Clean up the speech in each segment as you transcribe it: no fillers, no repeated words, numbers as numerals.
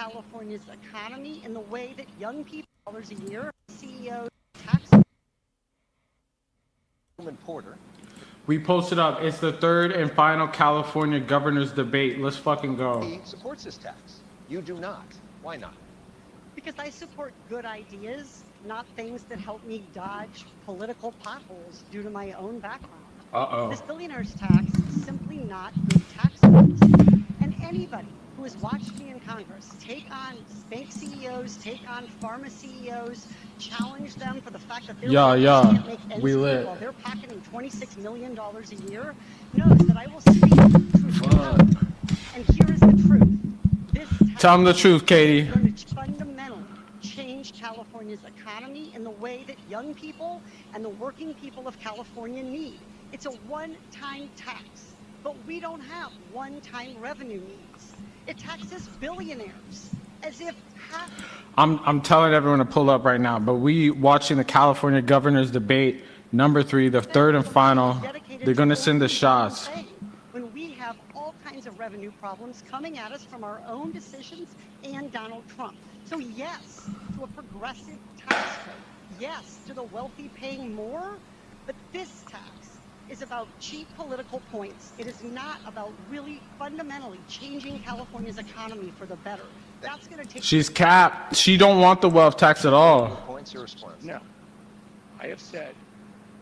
California's economy in the way that young people dollars a year, CEOs, tax. Porter. We posted up. It's the third and final California governor's debate. Let's fucking go. He supports this tax. You do not. Why not? Because I support good ideas, not things that help me dodge political potholes due to my own background. This billionaire's tax is simply not good tax policy. And anybody who has watched me in Congress take on bank CEOs, take on pharma CEOs, challenge them for the fact that they're can't make ends meet while they're pocketing $26 million a year, knows that I will speak truth. And here is the truth. Tell them the truth, Katie. Going to fundamentally change California's economy in the way that young people and the working people of California need. It's a one-time tax, but we don't have one-time revenue needs. It taxes billionaires as if half. I'm telling everyone to pull up right now, but we watching the California governor's debate, number 3, the third and final. They're going to send the shots. When we have all kinds of revenue problems coming at us from our own decisions and Donald Trump. So yes, to a progressive tax code. Yes, to the wealthy paying more, but this tax is about cheap political points. It is not about really fundamentally changing California's economy for the better. That's going to take. She's capped. She don't want the wealth tax at all. Points your response. No, I have said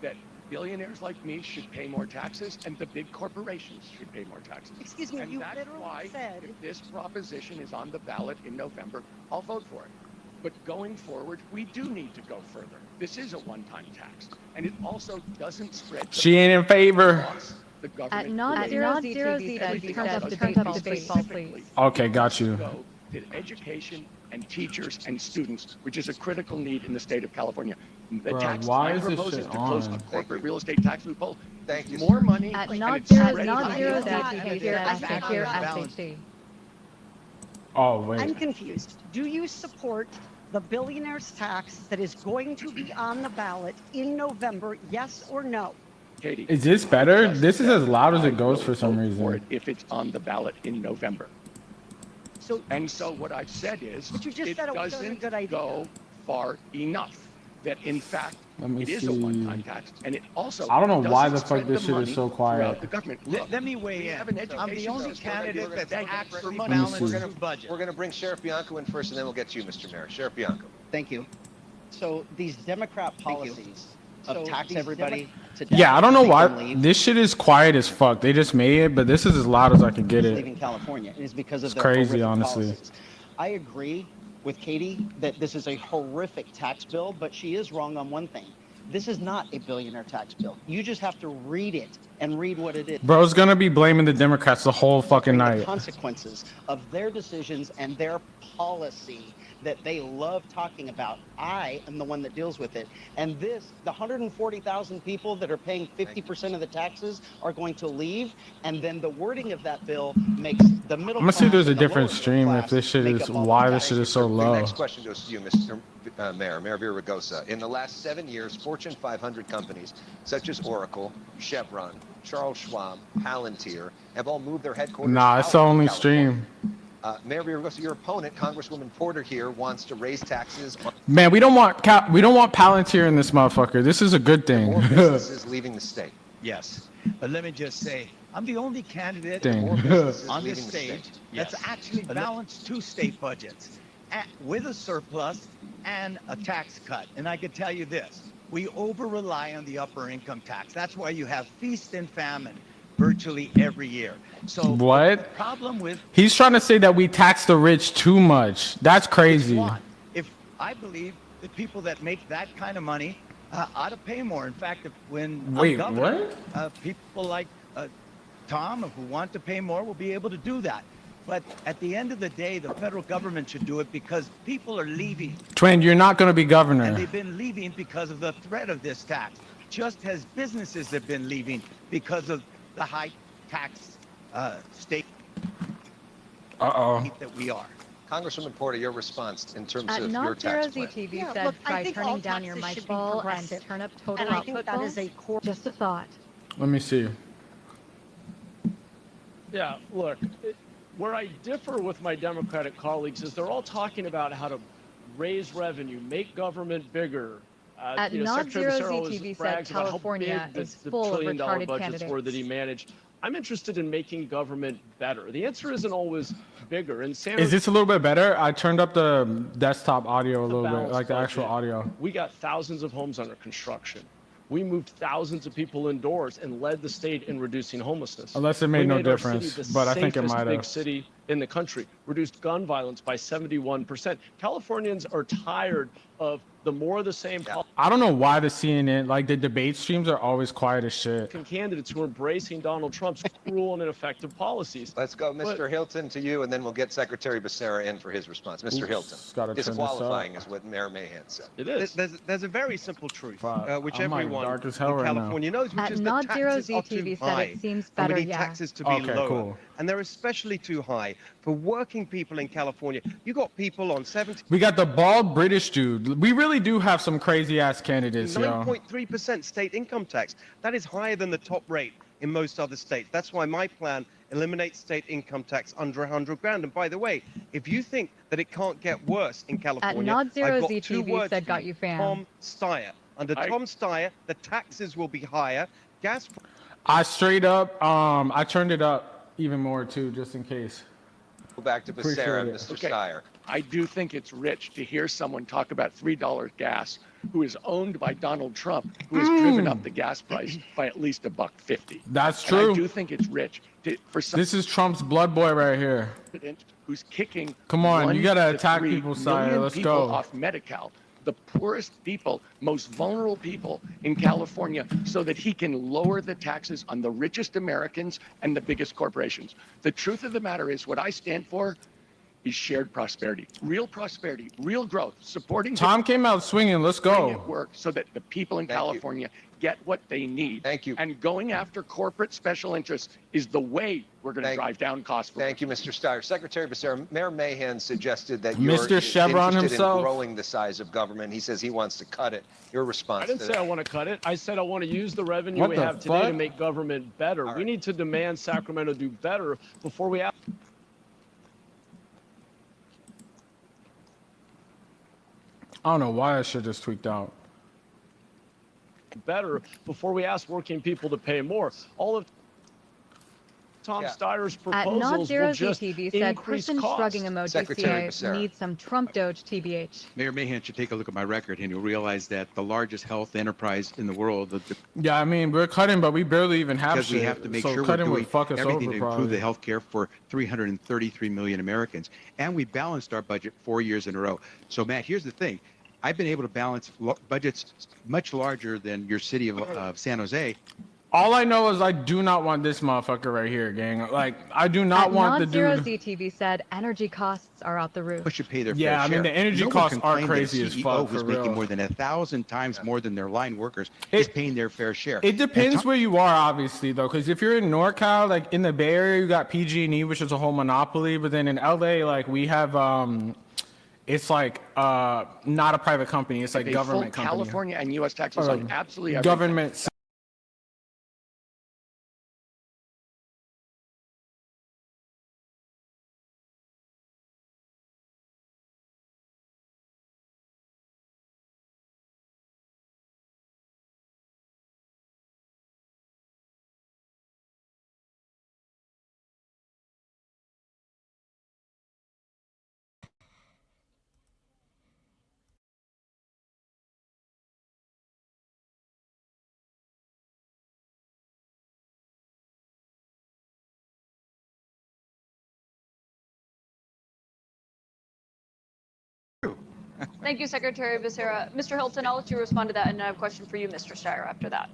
that billionaires like me should pay more taxes, and the big corporations should pay more taxes. Excuse me, and you that's literally why said. If this proposition is on the ballot in November, I'll vote for it. But going forward, we do need to go further. This is a one-time tax, and it also doesn't spread. She ain't in favor. The government. At non-zero TV, turn up the debate ball, please. Okay, got you. Go to education and teachers and students, which is a critical need in the state of California. The Bro, tax why I'm is this proposing shit to close on? a corporate real estate tax loophole. Thank you. More money. At and it's non-zero spread out. TV, here at SAT. Oh, wait. I'm confused. Do you support the billionaire's tax that is going to be on the ballot in November, yes or no? Katie, Is this better? This is as loud as it goes for some reason. if it's on the ballot in November. So what I've said is But you just it said it was a doesn't good idea. go far enough. That in fact Let me it is a see. one-time tax, and it also I don't know why doesn't the fuck spread this the shit is money so quiet. throughout the government. Look, Let me weigh in. have an I'm the education only system. candidate that's actually me balanced see. the budget. We're going to bring Sheriff Bianco in first, and then we'll get to you, Mr. Mayor. Sheriff Bianco. Thank you. So these Democrat policies of So tax these everybody to death, Yeah, I don't know make why. them leave, This shit is quiet as fuck. They just made it, but this is as loud as I can get it. leaving California. It is because of It's their crazy, horrific honestly. policies. I agree with Katie that this is a horrific tax bill, but she is wrong on one thing. This is not a billionaire tax bill. You just have to read it and read what it is. Bro's gonna be blaming the Democrats the whole fucking The night. consequences of their decisions and their policy that they love talking about. I am the one that deals with it. And the 140,000 people that are paying 50% of the taxes are going to leave. And then the wording of that bill makes the middle I'm gonna see if there's a class and the different lower stream class if this shit make is up all why the this shit is so The low. next question goes to you, Mr. Mayor Villaraigosa. In the last 7 years, Fortune 500 companies such as Oracle, Chevron, Charles Schwab, Palantir have all moved their headquarters. Nah, it's the out of only California. stream. Mayor Villaraigosa, your opponent, Congresswoman Porter here, wants to raise taxes on Man, we don't want Palantir in this motherfucker. This is a good thing. more businesses leaving the state. Yes, but let me just say, I'm the only candidate Dang. More businesses on leaving this the stage state. that's actually balanced two state budgets with a surplus and a tax cut. And I could tell you this, we over-rely on the upper income tax. That's why you have feast and famine virtually every year. So What? the problem with He's trying to say that we tax the rich too much. That's crazy. If I believe that people that make that kind of money ought to pay more. In fact, when I'm Wait, governor, what? People like Tom who want to pay more will be able to do that. But at the end of the day, the federal government should do it because people are leaving. Twin, you're not gonna be And governor. they've been leaving because of the threat of this tax, just as businesses have been leaving because of the high tax state Uh-oh. that we are. Congresswoman Porter, your response in terms At of your non-zero tax plan. ZTV Yeah, said look, I try think all turning down your taxes mic should be ball and progressive. turn up total And I think output that ball. is a core. Just a thought. Let me see. Yeah, look, Where I differ with my Democratic colleagues is they're all talking about how to raise revenue, make government bigger. At Not Zero ZTV said California is full of retarded budgets were that he managed. I'm interested in making government better. The answer isn't always bigger. And Is this a little bit better? I turned up the desktop audio a little bit, like the actual audio. We got thousands of homes under construction. We moved thousands of people indoors and led the state in reducing homelessness. Unless it made no difference, but I think it might have. Big city in the country, reduced gun violence by 71%. Californians are tired of the more of the same. I don't know why the CNN, like the debate streams are always quiet as shit. Candidates who are embracing Donald Trump's cruel and ineffective policies. Let's go, Mr. Hilton, to you, and then we'll get Secretary Becerra in for his response. Mr. Hilton, disqualifying is what Mayor Mahan said. It is. There's a very simple truth, which I'm like everyone dark as in hell right California knows, which At is Not that Zero taxes are too ZTV said high. it seems And better, we need yeah. taxes to be Okay, lower. cool. And they're especially too high for working people in California. You got people on 70. We got the bald British dude. We really do have some crazy ass candidates, yo. 9.3% state income tax. That is higher than the top rate in most other states. That's why my plan eliminates state income tax under 100 grand. And by the way, if you think that it can't get worse in California, Not Zero I've got two ZTV words said for got you. you, fam. Tom Steyer. Under Tom Steyer, the taxes will be higher. Gas. I straight up, I turned it up even more too, just in case. Go back to Becerra, Mr. Steyer. I do think it's rich to hear someone talk about $3 gas who is owned by Donald Trump, who has driven up the gas price by at least $1.50. That's And true. I do think it's rich for some This is Trump's blood boy right here. president who's kicking. Come on, you gotta 1 to attack 3 people, Steyer. million Let's people go. off Medi-Cal, the poorest people, most vulnerable people in California, so that he can lower the taxes on the richest Americans and the biggest corporations. The truth of the matter is, what I stand for is shared prosperity, real growth, supporting Tom came out swinging. Let's making it go. work so that the people in California get what they need. Thank you. And going after corporate special interests is the way we're going to drive down costs. Thank you, Mr. Steyer. Secretary Becerra, Mayor Mahan suggested that you're Mr. Chevron interested himself. in growing the size of government. He says he wants to cut it. Your response I didn't to say that? I want to cut it. I said I want to use the revenue What we the have today to fuck? make government better. All We right. need to demand Sacramento do better before we ask. I don't know why that shit just tweaked out. Better before we ask working people to pay more. All of Tom Steyer's At Not proposals Zero will just ZTV said increase person costs. shrugging emoji Secretary CA Becerra. needs some Trump Doge TBH. Mayor Mahan should take a look at my record and you'll realize that the largest health enterprise in the world, Yeah, I mean, we're cutting, but we barely even have because shit. we have to make so sure we're cutting doing would fuck us everything over, to probably. improve the health care for 333 million Americans. And we balanced our budget 4 years in a row. So, Matt, here's the thing. I've been able to balance budgets much larger than your city of San Jose. All I know is I do not want this motherfucker right here, gang. Like, I do not At want Not the Zero dude. ZTV said energy costs are out the roof. Should pay their Yeah, fair I mean, share. the energy No one costs are complained that a crazy as CEO fuck, was for making real. more than 1,000 times more than their line workers. Is paying their fair share. It depends where you are, obviously, though, because if you're in NorCal, like in the Bay Area, you got PG&E, which is a whole monopoly. But then in LA, like we have, it's like not a private company; it's like Pay government full company. California and U.S. taxes on absolutely everything. Government. Thank you, Secretary Becerra. Mr. Hilton, I'll let you respond to that, and I have a question for you, Mr. Steyer, after that.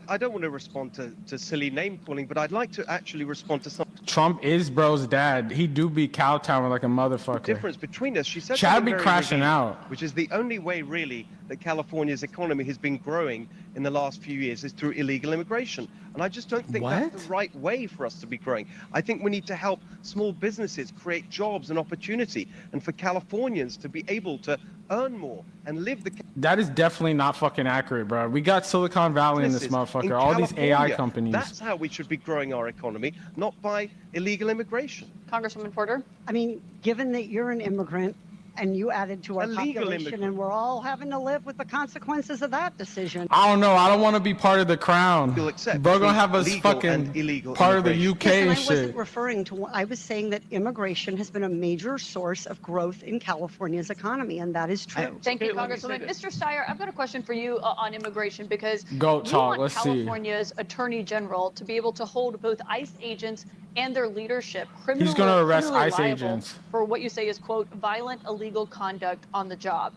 I don't want to respond to silly name calling, but I'd like to actually respond to some Trump is bro's dad. He do be cowtowing like a motherfucker. difference between us. She said Chad something be very crashing revealing, out. which is the only way really that California's economy has been growing in the last few years is through illegal immigration. And I just don't think that's the right way for us to be growing. I think we need to help small businesses create jobs and opportunity, and for Californians to be able to earn more and live the. That is definitely not fucking accurate, bro. We got Silicon Valley in this In motherfucker. All these AI California, companies. That's how we should be growing our economy, not by illegal immigration. Congresswoman Porter. I mean, given that you're an immigrant and you added to our Illegal population immigrant. and we're all having to live with the consequences of that decision. I don't know. I don't want to be part of the crown. You'll accept Bro gonna between have us legal fucking and illegal part of the immigration. UK Listen, and I shit. wasn't referring to, I was saying that immigration has been a major source of growth in California's economy, and that is true. Thank you, Okay, let me say Congresswoman. this. Mr. Steyer, I've got a question for you on immigration because Goat you talk, want let's see. California's Attorney General to be able to hold both ICE agents and their leadership criminally, He's gonna arrest criminally ICE liable agents. for what you say is, quote, violent illegal conduct on the job.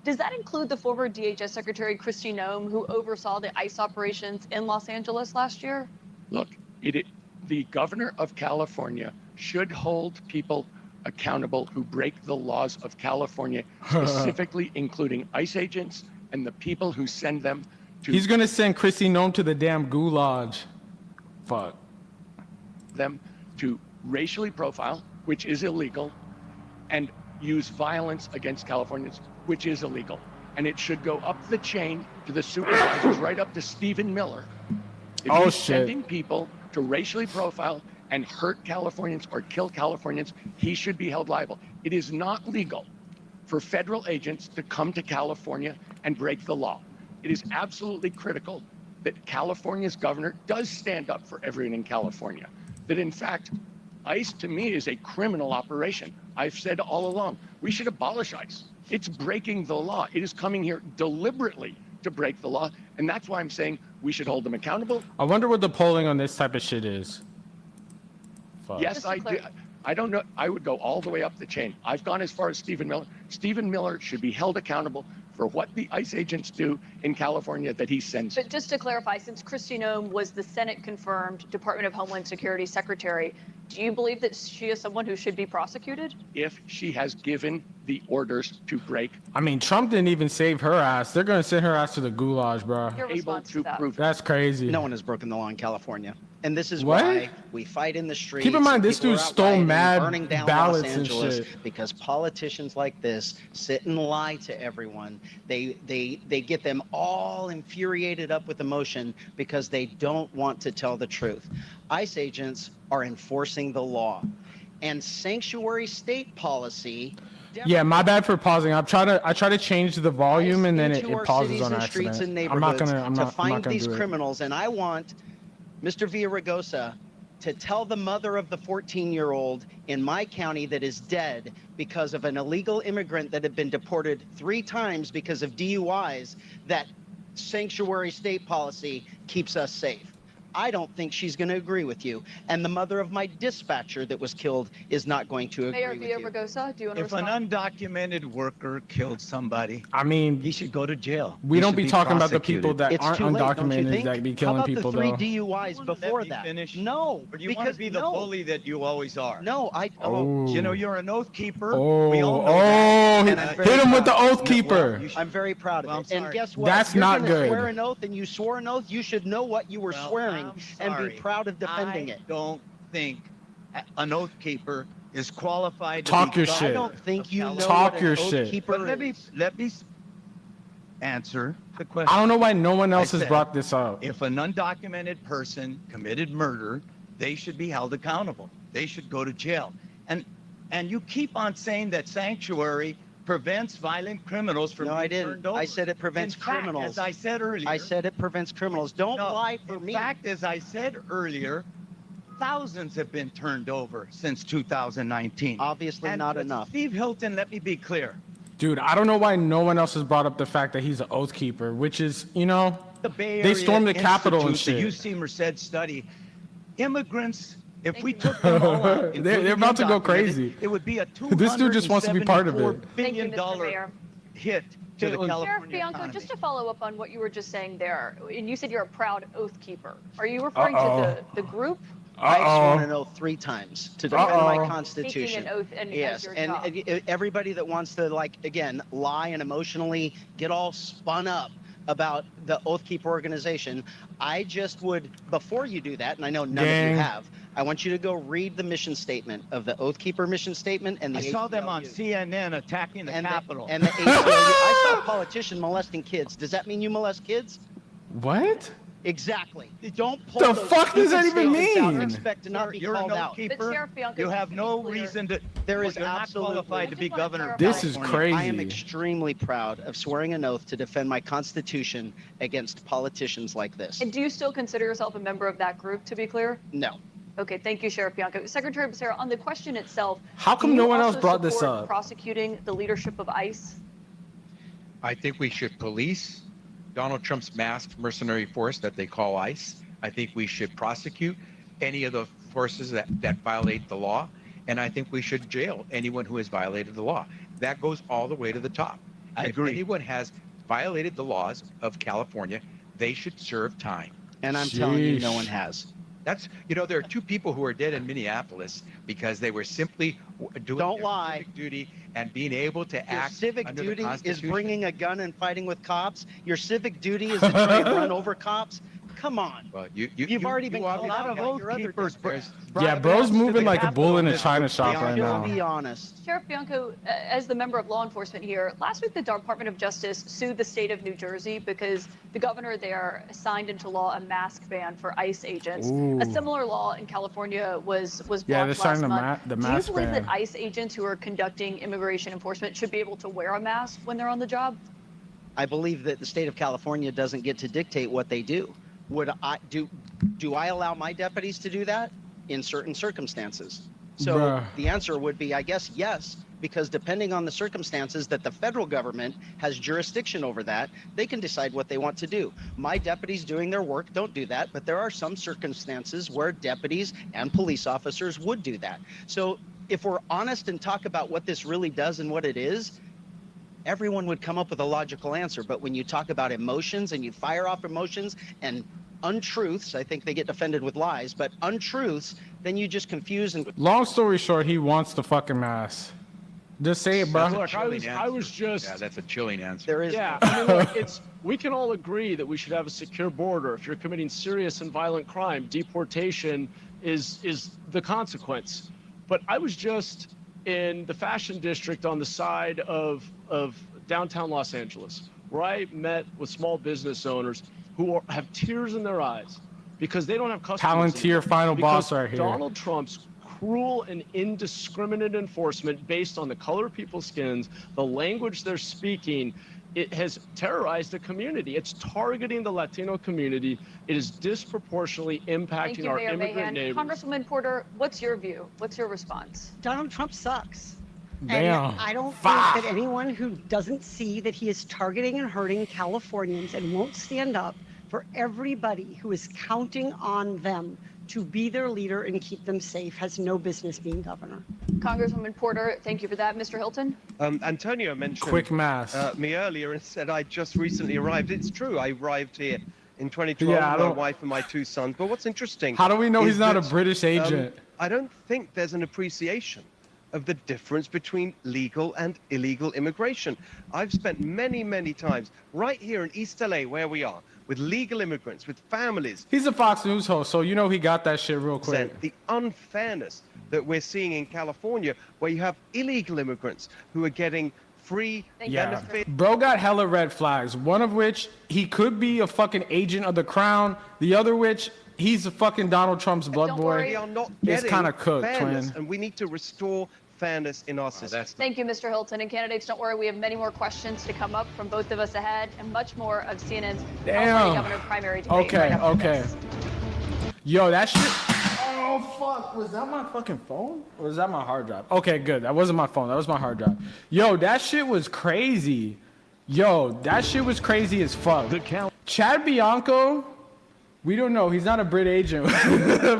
Does that include the former DHS Secretary Kristi Noem, who oversaw the ICE operations in Los Angeles last year? Look, the governor of California should hold people accountable who break the laws of California, specifically including ICE agents and the people who send them to He's gonna send Kristi Noem to the damn gulag. Fuck. them to racially profile, which is illegal, and use violence against Californians, which is illegal. And it should go up the chain to the supervisors, right up to Stephen Miller. If Oh, he's shit. sending people to racially profile and hurt Californians or kill Californians, he should be held liable. It is not legal for federal agents to come to California and break the law. It is absolutely critical that California's governor does stand up for everyone in California. That in fact, ICE to me is a criminal operation. I've said all along, we should abolish ICE. It's breaking the law. It is coming here deliberately to break the law. And that's why I'm saying we should hold them accountable. I wonder what the polling on this type of shit is. Fuck. Yes, Just to I do. I don't know. I would go all the way up the chain. I've gone as far as Stephen Miller. Stephen Miller should be held accountable for what the ICE agents do in California that he sends. But just to clarify, since Kristi Noem was the Senate-confirmed Department of Homeland Security Secretary, do you believe that she is someone who should be prosecuted? If she has given the orders to break, I mean, Trump didn't even save her ass. They're gonna send her ass to the gulag, bro. Your able response to to that? prove That's crazy. No one has broken the law in California. And this is What? why we fight in the streets. Keep in mind, and this people dude are out stole rioting, mad burning down ballots Los and Angeles shit. because politicians like this sit and lie to everyone. They get them all infuriated up with emotion because they don't want to tell the truth. ICE agents are enforcing the law. And sanctuary state policy. Yeah, my bad for pausing. I try to change the volume and then into it our pauses cities on and streets accident. and I'm not neighborhoods gonna. I'm to not find gonna these do it. criminals, and I want Mr. Villaraigosa to tell the mother of the 14-year-old in my county that is dead because of an illegal immigrant that had been deported 3 times because of DUIs that sanctuary state policy keeps us safe. I don't think she's going to agree with you. And the mother of my dispatcher that was killed is not going to agree Mayor with you. Villaraigosa, do you want to If an respond? undocumented worker killed somebody, I mean, he should go to jail. we He don't should be talking about the prosecuted. people that It's aren't too late, don't you undocumented think? that be How killing about people, the 3 though. DUIs before me that? finish? No, Or do you because want to be the no, bully that you always are? no, I. Oh. You know, you're an oath keeper. Oh, We all know oh, that. hit And I'm very him with the proud. oath keeper. Well, you should- I'm very proud of Well, it. I'm And sorry. guess what? That's You're not gonna good. Swear an oath, and you swore an oath. You should know what you were Well, swearing I'm and be sorry. proud of defending I it. don't think an oath keeper is qualified to Talk be your God shit. I don't think you know Talk what your an oath shit. keeper But let me is. answer the question. I don't know why no one else I has said, brought this up. If an undocumented person committed murder, they should be held accountable. They should go to jail. And you keep on saying that sanctuary prevents violent criminals from No, being I didn't. turned over. I said it prevents In fact, criminals. as I said earlier. I said it prevents criminals. Don't No, lie for in me. fact, as I said earlier, thousands have been turned over since 2019. Obviously And not with enough. Steve Hilton, let me be clear. Dude, I don't know why no one else has brought up the fact that he's an oath keeper, which is, you know, The Bay They Area stormed the Capitol and Institute, shit. The UC Merced study. Immigrants, if Thank we you. took them all out, They're about to go undocumented, crazy. It would be a This dude just wants to be part of it. $274 Thank you, billion Mr. Mayor. hit to the Sheriff California Bianco, economy. just to follow up on what you were just saying there, and you said you're a proud oath keeper. Are you referring Uh-oh. to the group? I've sworn Uh-oh. an oath 3 times to defend Uh-oh. my Taking Constitution. an oath and as Yes, your and job. everybody that wants to, like, again, lie and emotionally get all spun up about the Oath Keeper organization, I just would, before you do that, and I know none of Gang. you have, I want you to go read the mission statement of the Oath Keeper mission statement and the I saw them on ACLU. CNN attacking the Capitol. And the ACLU. I saw a politician molesting kids. Does that mean you molest kids? what? Exactly. Don't pull The those fuck does that stupid even statements out and mean? expect to not be You're a called note out. But keeper. Sheriff Bianco, You have just to be no clear, reason to. There is you're not absolutely qualified to be governor of This is California. I am crazy. extremely proud of swearing an oath to defend my Constitution against politicians like this. And do you still consider yourself a member of that group, to be clear? No. Okay, thank you, Sheriff Bianco. Secretary Becerra, on the question itself, How come do you no one else also brought this support up? prosecuting the leadership of ICE? I think we should police Donald Trump's masked mercenary force that they call ICE. I think we should prosecute any of the forces that violate the law. And I think we should jail anyone who has violated the law. That goes all the way to the top. I If agree. anyone has violated the laws of California, they should serve time. And I'm telling you, no Sheesh. one has. That's, there are 2 people who are dead in Minneapolis because they were simply doing Don't their lie. civic duty and being able to Your act civic under the duty is Constitution. bringing a gun and fighting with cops. Your civic duty is to try and run over cops. Come on. Well, You've already been called out of by oath your other keepers, districts. Yeah, bro's moving like a bull in a china shop right Just now. be honest. Sheriff Bianco, as the member of law enforcement here, last week the Department of Justice sued the state of New Jersey because the governor there signed into law a mask ban for ICE agents. Ooh. A similar law in California was blocked Yeah, they're last starting month. the Do you mask believe ban. that ICE agents who are conducting immigration enforcement should be able to wear a mask when they're on the job? I believe that the state of California doesn't get to dictate what they do. Would I do I allow my deputies to do that in certain circumstances? So Bruh. the answer would be, I guess, yes, because depending on the circumstances that the federal government has jurisdiction over that, they can decide what they want to do. My deputies doing their work don't do that, but there are some circumstances where deputies and police officers would do that. So if we're honest and talk about what this really does and what it is, everyone would come up with a logical answer. But when you talk about emotions and you fire off emotions and untruths, I think they get defended with lies, but untruths, then you just confuse and. Long story short, he wants the fucking mask. Just say it, bro. Look, I was just. Yeah, that's a chilling answer. There is. Yeah, I mean, look, we can all agree that we should have a secure border. If you're committing serious and violent crime, deportation is the consequence. But I was just in the fashion district on the side of downtown Los Angeles, where I met with small business owners who have tears in their eyes because they don't have customers. Palantir final boss Because right here. Donald Trump's cruel and indiscriminate enforcement based on the color of people's skins, the language they're speaking, it has terrorized the community. It's targeting the Latino community. It is disproportionately Thank impacting you, our Mayor immigrant Mahan. neighbors. Congresswoman Porter, what's your view? What's your response? Donald Trump sucks. Damn. And I don't think that anyone who doesn't see that he is targeting and hurting Californians and won't stand up for everybody who is counting on them to be their leader and keep them safe has no business being governor. Congresswoman Porter, thank you for that. Mr. Hilton? Antonio mentioned Quick mask. me earlier and said I just recently arrived. It's true. I arrived here in 2012 Yeah, I with my don't- wife and my 2 sons. But what's interesting? How do we know is he's not a that, British agent? I don't think there's an appreciation of the difference between legal and illegal immigration. I've spent many, many times right here in East LA, where we are, with legal immigrants, with families. He's a Fox News host, so you know he got that shit real quick. The unfairness that we're seeing in California, where you have illegal immigrants who are getting free benefits. Bro got hella red flags, one of which he could be a fucking agent of the crown, the other which he's a fucking Donald Trump's blood boy. We are not It's getting kind of cooked, fairness, twin. and we need to restore fairness in our system. Thank you, Mr. Hilton. And candidates, don't worry, we have many more questions to come up from both of us ahead and much more of CNN's California governor primary debate. Okay, right after okay. this. Yo, that shit. Oh, fuck. Was that my fucking phone? Or was that my hard drive? Okay, good. That wasn't my phone. That was my hard drive. Yo, that shit was crazy. Yo, that shit was crazy as fuck. Chad Bianco, we don't know. He's not a Brit agent.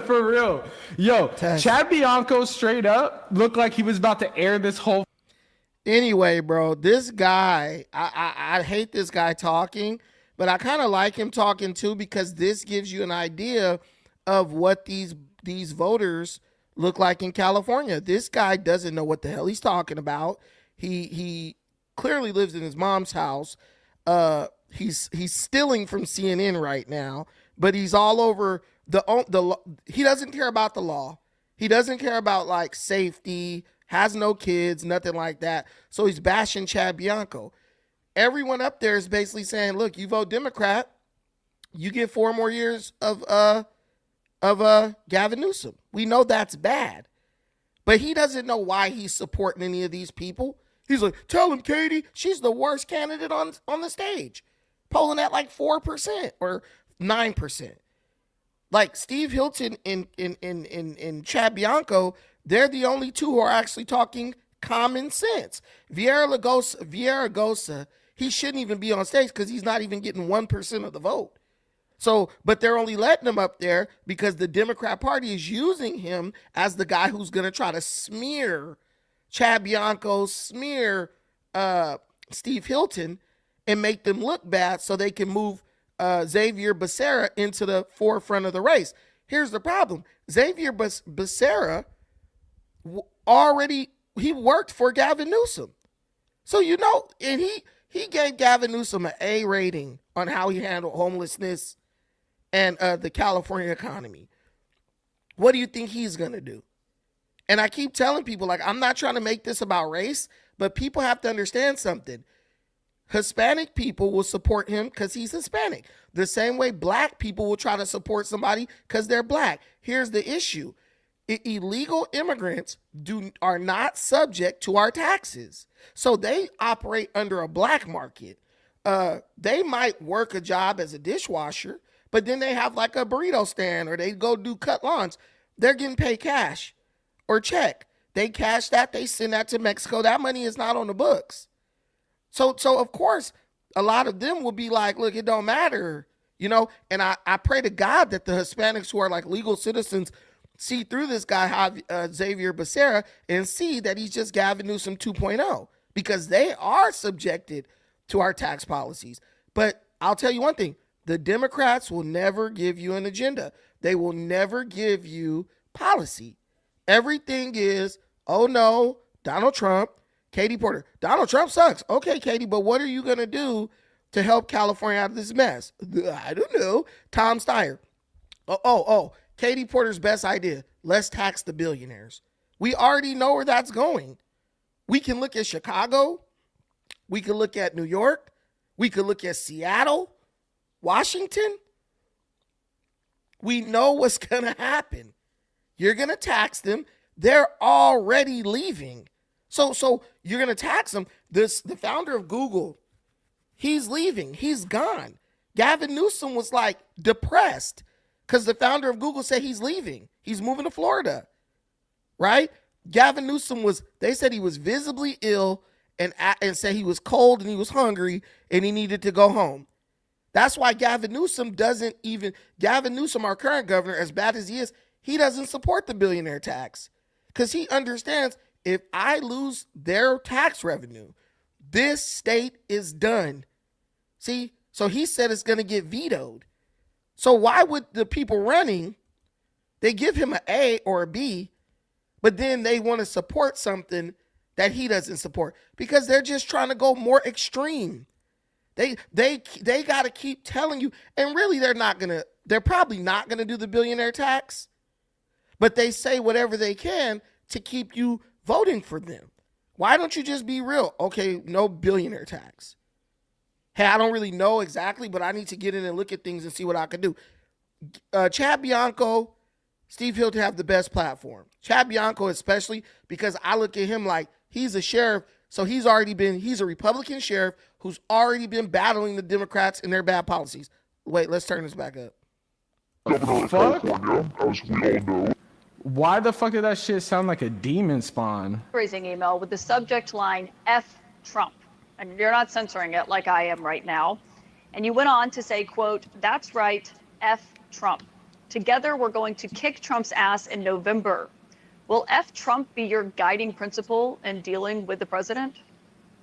For real. Yo, Chad Bianco straight up looked like he was about to air this whole. Anyway, bro, this guy, I hate this guy talking, but I kind of like him talking too, because this gives you an idea of what these voters look like in California. This guy doesn't know what the hell he's talking about. He clearly lives in his mom's house. He's stealing from CNN right now, but he's all over the he doesn't care about the law. He doesn't care about like safety, has no kids, nothing like that. So he's bashing Chad Bianco. Everyone up there is basically saying, look, you vote Democrat, you get 4 more years of Gavin Newsom. We know that's bad. But he doesn't know why he's supporting any of these people. He's like, tell him, Katie, she's the worst candidate on the stage. Polling at like 4% or 9%. Like Steve Hilton and Chad Bianco, they're the only two who are actually talking common sense. Vieira Gosa, he shouldn't even be on stage because he's not even getting 1% of the vote. So, but they're only letting him up there because the Democrat Party is using him as the guy who's going to try to smear Chad Bianco, smear Steve Hilton, and make them look bad so they can move Xavier Becerra into the forefront of the race. Here's the problem. Xavier Becerra he worked for Gavin Newsom. So, you know, and he gave Gavin Newsom an A rating on how he handled homelessness and the California economy. What do you think he's going to do? And I keep telling people, like, I'm not trying to make this about race, but people have to understand something. Hispanic people will support him because he's Hispanic. The same way black people will try to support somebody because they're black. Here's the issue. Illegal immigrants are not subject to our taxes. So they operate under a black market. They might work a job as a dishwasher, but then they have like a burrito stand or they go do cut lawns. They're getting paid cash or check. They cash that, they send that to Mexico. That money is not on the books. So of course, a lot of them will be like, look, it don't matter, you know? And I pray to God that the Hispanics who are like legal citizens see through this guy, Xavier Becerra, and see that he's just Gavin Newsom 2.0 because they are subjected to our tax policies. But I'll tell you one thing. The Democrats will never give you an agenda. They will never give you policy. Everything is, oh no, Donald Trump, Katie Porter. Donald Trump sucks. Okay, Katie, but what are you going to do to help California out of this mess? I don't know. Tom Steyer. Katie Porter's best idea. Let's tax the billionaires. We already know where that's going. We can look at Chicago. We can look at New York. We could look at Seattle. Washington, we know what's going to happen. You're going to tax them. They're already leaving. So you're going to tax them. The founder of Google, he's leaving. He's gone. Gavin Newsom was like depressed because the founder of Google said he's leaving. He's moving to Florida, right? Gavin Newsom they said he was visibly ill and said he was cold and he was hungry and he needed to go home. That's why Gavin Newsom, our current governor, as bad as he is, he doesn't support the billionaire tax because he understands if I lose their tax revenue, this state is done. See, so he said it's going to get vetoed. So why would the people running, they give him an A or a B, but then they want to support something that he doesn't support because they're just trying to go more extreme. They got to keep telling you, and really they're probably not going to do the billionaire tax, but they say whatever they can to keep you voting for them. Why don't you just be real? Okay, no billionaire tax. Hey, I don't really know exactly, but I need to get in and look at things and see what I can do. Chad Bianco, Steve Hilton have the best platform. Chad Bianco especially because I look at him like he's a sheriff, so he's a Republican sheriff who's already been battling the Democrats and their bad policies. Wait, let's turn this back up. Governor of California, as we all know. Why the fuck did that shit sound like a demon spawn? Raising email with the subject line F Trump. And you're not censoring it like I am right now. And you went on to say, quote, that's right, F Trump. Together we're going to kick Trump's ass in November. Will F Trump be your guiding principle in dealing with the president?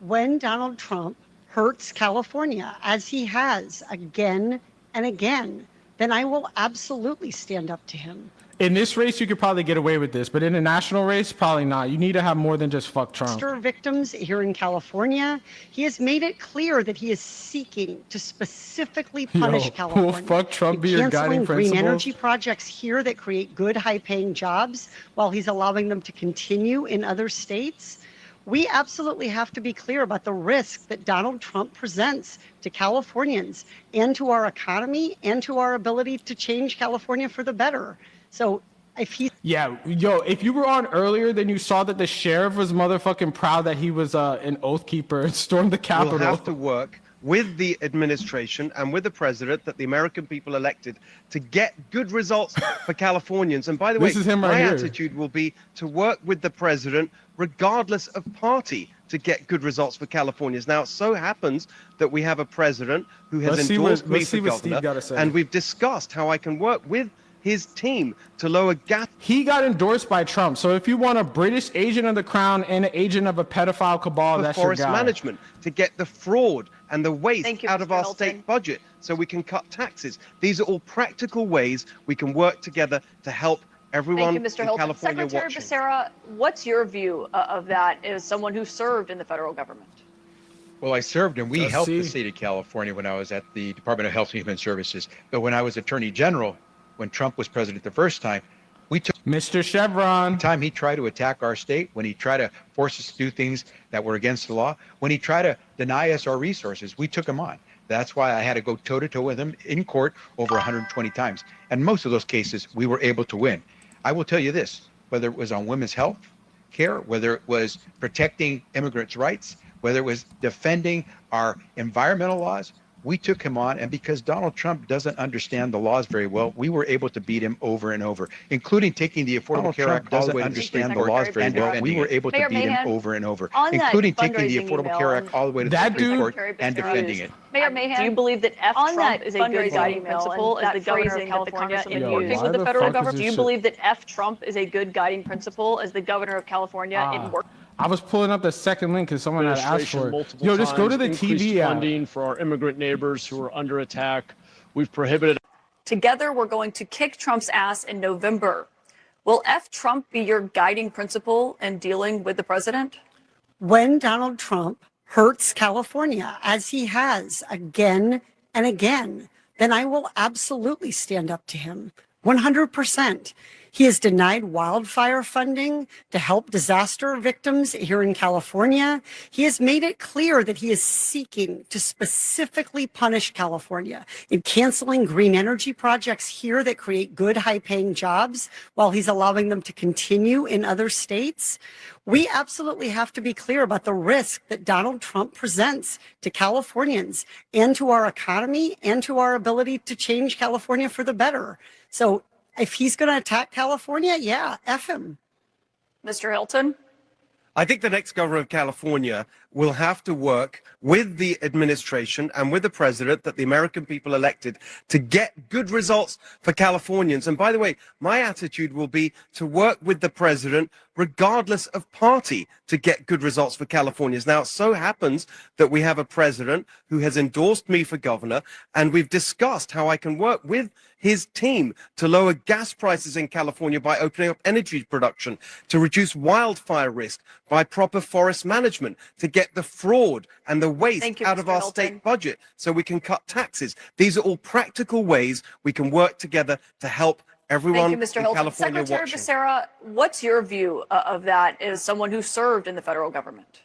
When Donald Trump hurts California, as he has again and again, then I will absolutely stand up to him. In this race, you could probably get away with this, but in a national race, probably not. You need to have more than just fuck Trump. Victims here in California, he has made it clear that he is seeking to specifically punish California. Will fuck Trump be your guiding principle? Green energy projects here that create good, high-paying jobs while he's allowing them to continue in other states. we absolutely have to be clear about the risk that Donald Trump presents to Californians and to our economy and to our ability to change California for the better. So if he... Yeah, yo, if you were on earlier, then you saw that the sheriff was motherfucking proud that he was an oath keeper and stormed the Capitol. We'll have to work with the administration and with the president that the American people elected to get good results for Californians. And by the way, my attitude will be to work with the president regardless of party to get good results for Californians. Now, it so happens that we have a president who has endorsed me for governor, and we've discussed how I can work with his team to lower gas. He got endorsed by Trump. So if you want a British agent of the crown and an agent of a pedophile cabal, that's your guy. Forest management to get the fraud and the waste out of our state budget so we can cut taxes. These are all practical ways we can work together to help everyone in California. Secretary Becerra, what's your view of that as someone who served in the federal government? Well, I served and we helped the state of California when I was at the Department of Health and Human Services. But when I was Attorney General, when Trump was president the first time, we took Mr. Chevron. Time he tried to attack our state, when he tried to force us to do things that were against the law, when he tried to deny us our resources, we took him on. That's why I had to go toe-to-toe with him in court over 120 times. And most of those cases, we were able to win. I will tell you this, whether it was on women's health care, whether it was protecting immigrants' rights, whether it was defending our environmental laws, we took him on, and because Donald Trump doesn't understand the laws very well, we were able to beat him over and over, including taking the Affordable Care Act all the way to the Supreme Court. We were able to beat him over and over, including taking the Affordable Care Act all the way to the Supreme Court and defending it. Mayor Mahan, do you believe that F. Trump is a good guiding principle as the governor of California in working with the federal government? Do you believe that F. Trump is a good guiding principle as the governor of California in working? I was pulling up the second link because someone had asked for it. Yo, just go to the TV app. Funding for our immigrant neighbors who are under attack. We've prohibited. Together, we're going to kick Trump's ass in November. Will F. Trump be your guiding principle in dealing with the president? When Donald Trump hurts California, as he has again and again, then I will absolutely stand up to him. 100%. He has denied wildfire funding to help disaster victims here in California. He has made it clear that he is seeking to specifically punish California in canceling green energy projects here that create good, high-paying jobs while he's allowing them to continue in other states. We absolutely have to be clear about the risk that Donald Trump presents to Californians and to our economy and to our ability to change California for the better. So if he's going to attack California, yeah, F him. Mr. Hilton? I think the next governor of California will have to work with the administration and with the president that the American people elected to get good results for Californians. And by the way, my attitude will be to work with the president regardless of party to get good results for Californians. Now, it so happens that we have a president who has endorsed me for governor, and we've discussed how I can work with his team to lower gas prices in California by opening up energy production, to reduce wildfire risk by proper forest management, to get the fraud and the waste out of our state budget so we can cut taxes. These are all practical ways we can work together to help everyone in California. Secretary Becerra, what's your view of that as someone who served in the federal government?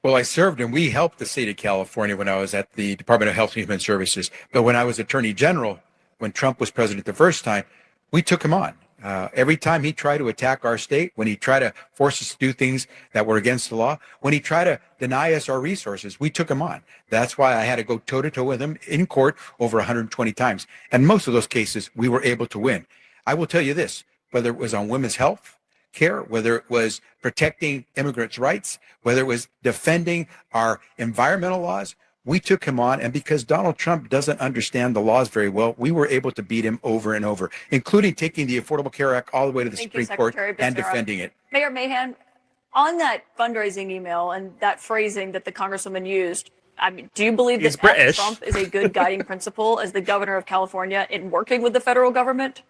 Well, I served and we helped the state of California when I was at the Department of Health and Human Services. But when I was Attorney General, when Trump was president the first time, we took him on. Every time he tried to attack our state, when he tried to force us to do things that were against the law, when he tried to deny us our resources, we took him on. That's why I had to go toe-to-toe with him in court over 120 times. And most of those cases, we were able to win. I will tell you this, whether it was on women's health care, whether it was protecting immigrants' rights, whether it was defending our environmental laws, we took him on, and because Donald Trump doesn't understand the laws very well, we were able to beat him over and over, including taking the Affordable Care Act all the way to the Supreme Court and defending it. Mayor Mahan, on that fundraising email and that phrasing that the Congresswoman used, I mean, do you believe that Trump is a good guiding principle as the governor of California in working with the federal government?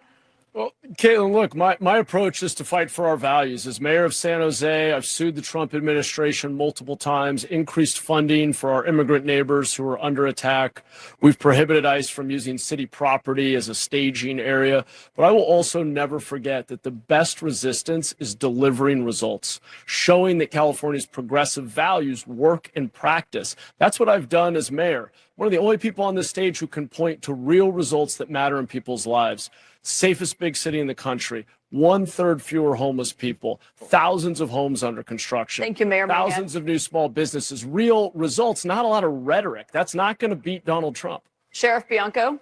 Well, Caitlin, look, my approach is to fight for our values. As mayor of San Jose, I've sued the Trump administration multiple times, increased funding for our immigrant neighbors who are under attack. We've prohibited ICE from using city property as a staging area. But I will also never forget that the best resistance is delivering results, showing that California's progressive values work in practice. That's what I've done as mayor. One of the only people on this stage who can point to real results that matter in people's lives. Safest big city in the country, 1/3 fewer homeless people, thousands of homes under construction. Thank you, Mayor. Thousands of new small businesses, real results, not a lot of rhetoric. That's not going to beat Donald Trump. Sheriff Bianco.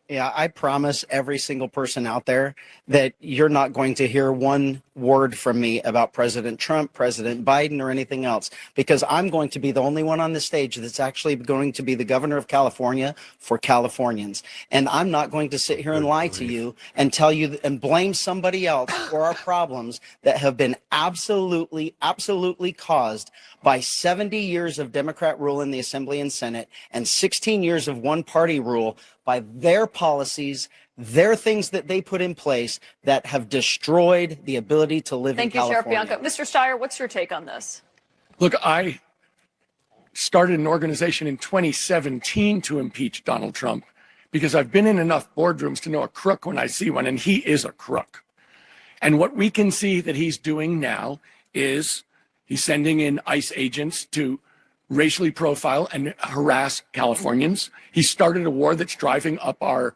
Yeah, I promise every single person out there that you're not going to hear one word from me about President Trump, President Biden, or anything else, because I'm going to be the only one on the stage that's actually going to be the governor of California for Californians. And I'm not going to sit here and lie to you and tell you and blame somebody else for our problems that have been absolutely caused by 70 years of Democrat rule in the Assembly and Senate and 16 years of one party rule, by their policies, their things that they put in place that have destroyed the ability to live in California. Thank you, Sheriff Bianco. Mr. Steyer, what's your take on this? Look, I started an organization in 2017 to impeach Donald Trump because I've been in enough boardrooms to know a crook when I see one, and he is a crook. And what we can see that he's doing now is he's sending in ICE agents to racially profile and harass Californians. He started a war that's driving up our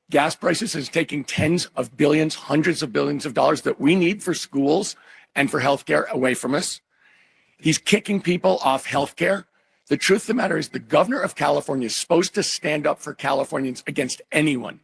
gas prices, is taking tens of billions, hundreds of billions of dollars that we need for schools and for healthcare away from us. He's kicking people off healthcare. The truth of the matter is the governor of California is supposed to stand up for Californians against anyone.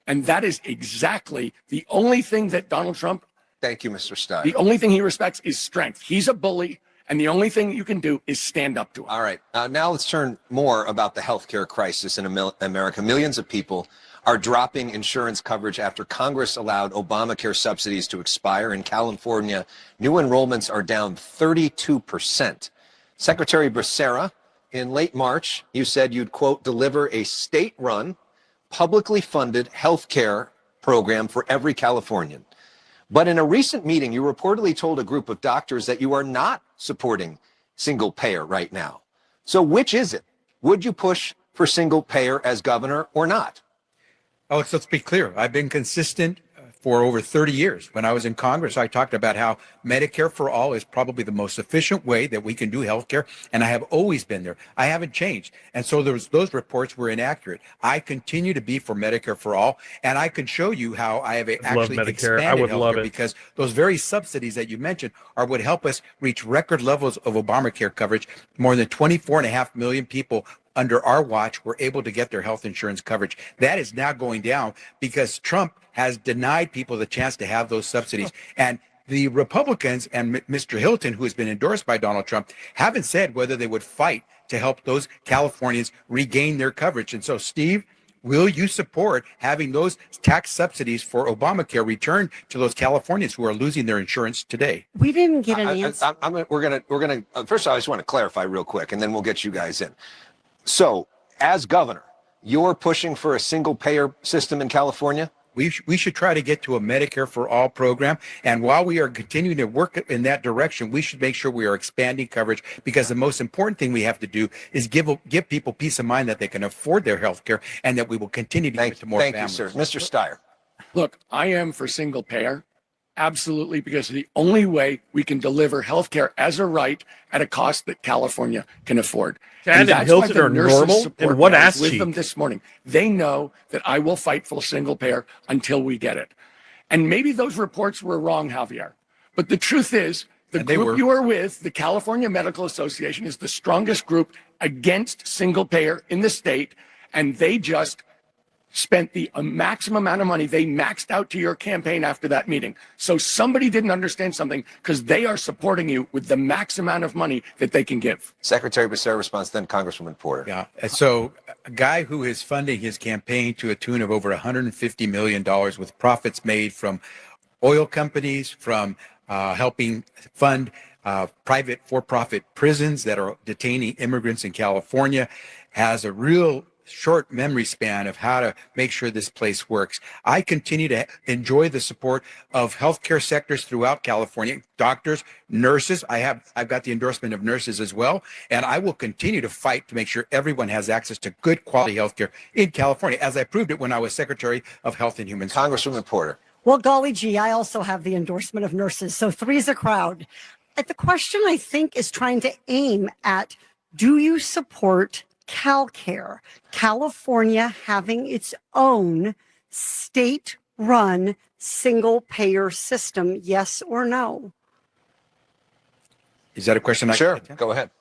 And that is exactly the only thing that Donald Trump, thank you, Mr. Steyer. The only thing he respects is strength. He's a bully. And the only thing you can do is stand up to him. All right. Now let's turn more about the healthcare crisis in America. Millions of people are dropping insurance coverage after Congress allowed Obamacare subsidies to expire. In California, new enrollments are down 32%. Secretary Becerra, in late March, you said you'd, quote, deliver a state-run, publicly funded healthcare program for every Californian. But in a recent meeting, you reportedly told a group of doctors that you are not supporting single payer right now. So which is it? Would you push for single payer as governor or not? Alex, let's be clear. I've been consistent for over 30 years. When I was in Congress, I talked about how Medicare for all is probably the most efficient way that we can do healthcare, and I have always been there. I haven't changed. And so those reports were inaccurate. I continue to be for Medicare for all, and I can show you how I have actually expanded healthcare, because those very subsidies that you mentioned are what help us reach record levels of Obamacare coverage. More than 24.5 million people under our watch were able to get their health insurance coverage. That is now going down because Trump has denied people the chance to have those subsidies. And the Republicans and Mr. Hilton, who has been endorsed by Donald Trump, haven't said whether they would fight to help those Californians regain their coverage. And so, Steve, will you support having those tax subsidies for Obamacare returned to those Californians who are losing their insurance today? We didn't get an answer. We're gonna. First, I just want to clarify real quick, and then we'll get you guys in. So, as governor, you're pushing for a single payer system in California? We should try to get to a Medicare for all program. And while we are continuing to work in that direction, we should make sure we are expanding coverage, because the most important thing we have to do is give people peace of mind that they can afford their health care, and that we will continue to give it to more families. Thank you, sir. Mr. Steyer. Look, I am for single payer. Absolutely, because the only way we can deliver health care as a right at a cost that California can afford. And that's Hilton are normal and what ass cheek. With them this morning, they know that I will fight for single payer until we get it. And maybe those reports were wrong, Javier. But the truth is, the group you are with, the California Medical Association, is the strongest group against single payer in the state, and they just spent the maximum amount of money. They maxed out to your campaign after that meeting. So somebody didn't understand something, because they are supporting you with the max amount of money that they can give. Secretary Becerra responds, then Congresswoman Porter. Yeah. So a guy who is funding his campaign to a tune of over $150 million with profits made from oil companies, from helping fund private for-profit prisons that are detaining immigrants in California, has a real short memory span of how to make sure this place works. I continue to enjoy the support of healthcare sectors throughout California, doctors, nurses. I've got the endorsement of nurses as well, and I will continue to fight to make sure everyone has access to good quality healthcare in California, as I proved it when I was Secretary of Health and Human Services. Congresswoman Porter. Well, golly gee, I also have the endorsement of nurses, so three's a crowd. The question, I think, is trying to aim at, do you support CalCare, California having its own state-run single-payer system, yes or no? Is that a question? Sure, go ahead.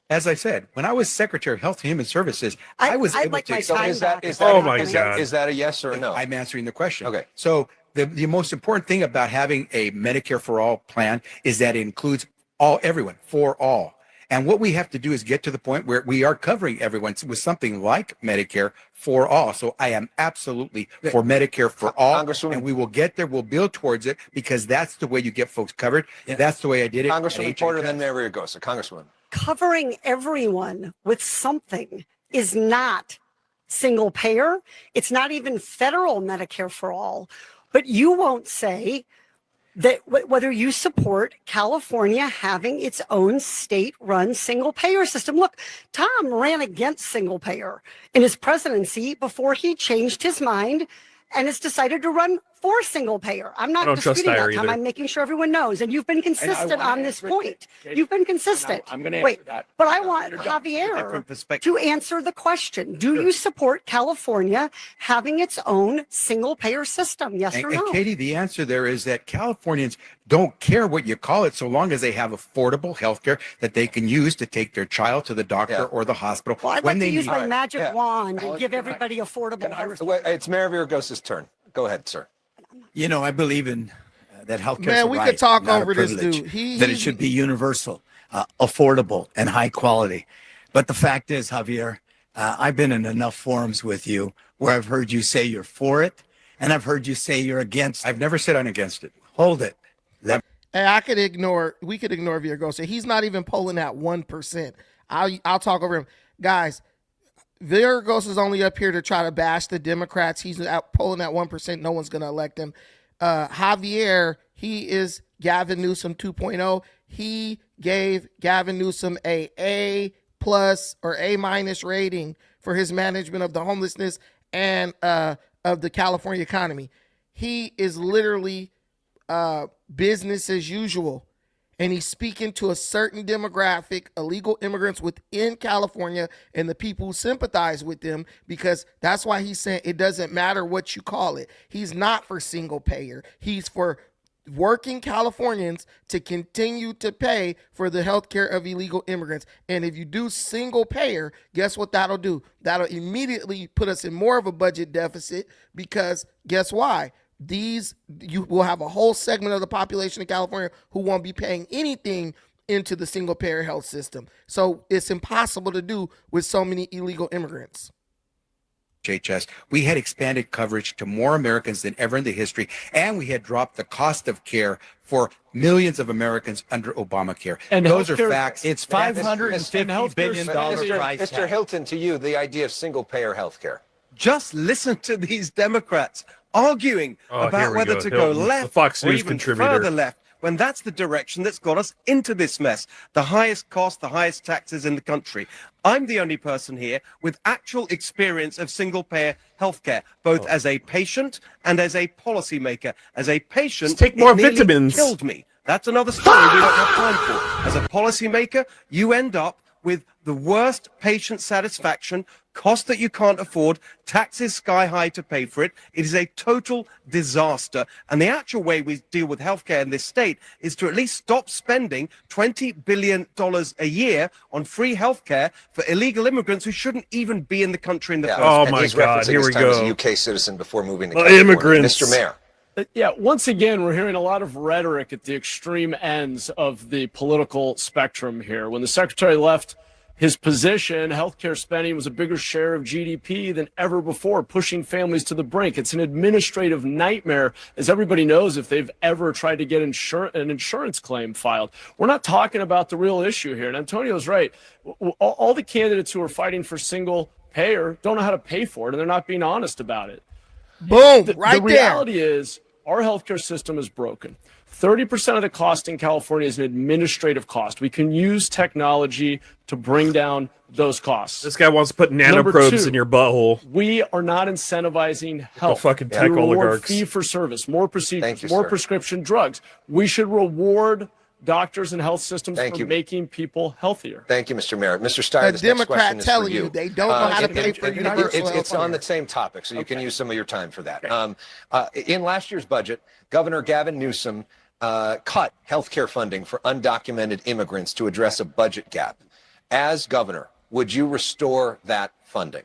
As I said, when I was Secretary of Health and Human Services, I was able to. So is that a yes or a no? I'm answering the question. Okay. So the most important thing about having a Medicare for all plan is that it includes everyone, for all. And what we have to do is get to the point where we are covering everyone with something like Medicare for all. So I am absolutely for Medicare for all. And we will get there. We'll build towards it because that's the way you get folks covered. Yeah. That's the way I did it. Congresswoman Porter, then Mary Ragosa. Congresswoman. Covering everyone with something is not single payer. It's not even federal Medicare for all. But you won't say that whether you support California having its own state-run single-payer system. Look, Tom ran against single-payer in his presidency before he changed his mind and has decided to run for single-payer. I'm not disputing that, Tom. I'm making sure everyone knows. And you've been consistent on this point. You've been consistent. I'm going to answer that. But I want Javier to answer the question. Do you support California having its own single-payer system? Yes or no? And Katie, the answer there is that Californians don't care what you call it so long as they have affordable health care that they can use to take their child to the doctor or the hospital. Well, I'd like to use my magic wand and give everybody affordable health care. It's Mary Ragosa's turn. Go ahead, sir. You know, I believe in that healthcare. Man, we could talk over this dude. That it should be universal, affordable, and high quality. But the fact is, Javier, I've been in enough forums with you where I've heard you say you're for it, and I've heard you say you're against it. I've never said I'm against it. Hold it. And we could ignore Villaraigosa. He's not even polling at 1%. I'll talk over him. Guys, Villaraigosa's only up here to try to bash the Democrats. He's out polling at 1%. No one's going to elect him. Javier, he is Gavin Newsom 2.0. He gave Gavin Newsom a plus or A- rating for his management of the homelessness and of the California economy. He is literally business as usual. And he's speaking to a certain demographic, illegal immigrants within California and the people who sympathize with them, because that's why he's saying it doesn't matter what you call it. He's not for single payer. He's for working Californians to continue to pay for the health care of illegal immigrants. And if you do single payer, guess what that'll do? That'll immediately put us in more of a budget deficit, because guess why? You will have a whole segment of the population in California who won't be paying anything into the single payer health system. So it's impossible to do with so many illegal immigrants. HHS, we had expanded coverage to more Americans than ever in the history, and we had dropped the cost of care for millions of Americans under Obamacare. And those are facts. It's $550 billion price. Mr. Hilton, to you, the idea of single payer health care. Just listen to these Democrats arguing about whether to go left or even further left, when that's the direction that's got us into this mess. The highest cost, the highest taxes in the country. I'm the only person here with actual experience of single-payer healthcare, both as a patient and as a policymaker. As a patient, take more it nearly vitamins. Killed me. That's another story we don't have time for. As a policymaker, you end up with the worst patient satisfaction, cost that you can't afford, taxes sky high to pay for it. It is a total disaster. And the actual way we deal with healthcare in this state is to at least stop spending $20 billion a year on free healthcare for illegal immigrants who shouldn't even be in the country in the first place. Oh my God, here we go. As a UK citizen before moving to California. Immigrants. Mr. Mayor. Yeah, once again, we're hearing a lot of rhetoric at the extreme ends of the political spectrum here. When the secretary left his position, healthcare spending was a bigger share of GDP than ever before, pushing families to the brink. It's an administrative nightmare, as everybody knows, if they've ever tried to get an insurance claim filed. We're not talking about the real issue here. And Antonio's right. All the candidates who are fighting for single payer don't know how to pay for it, and they're not being honest about it. Boom, The right there. reality is our healthcare system is broken. 30% of the cost in California is an administrative cost. We can use technology to bring down those costs. This guy wants to put nanoprobes in your butthole. We are not incentivizing health. Fucking tech oligarchs. Fee for service, more procedures, you, more sir. prescription drugs. We should reward doctors and health systems for making people healthiher. Thank you, Mr. Mayor. Mr. Steyer, this next Democrat question is for telling you. you they don't know how to pay for universal health It's on care. the same topic, so you can use some of your time for that. In last year's budget, Governor Gavin Newsom cut healthcare funding for undocumented immigrants to address a budget gap. As governor, would you restore that funding?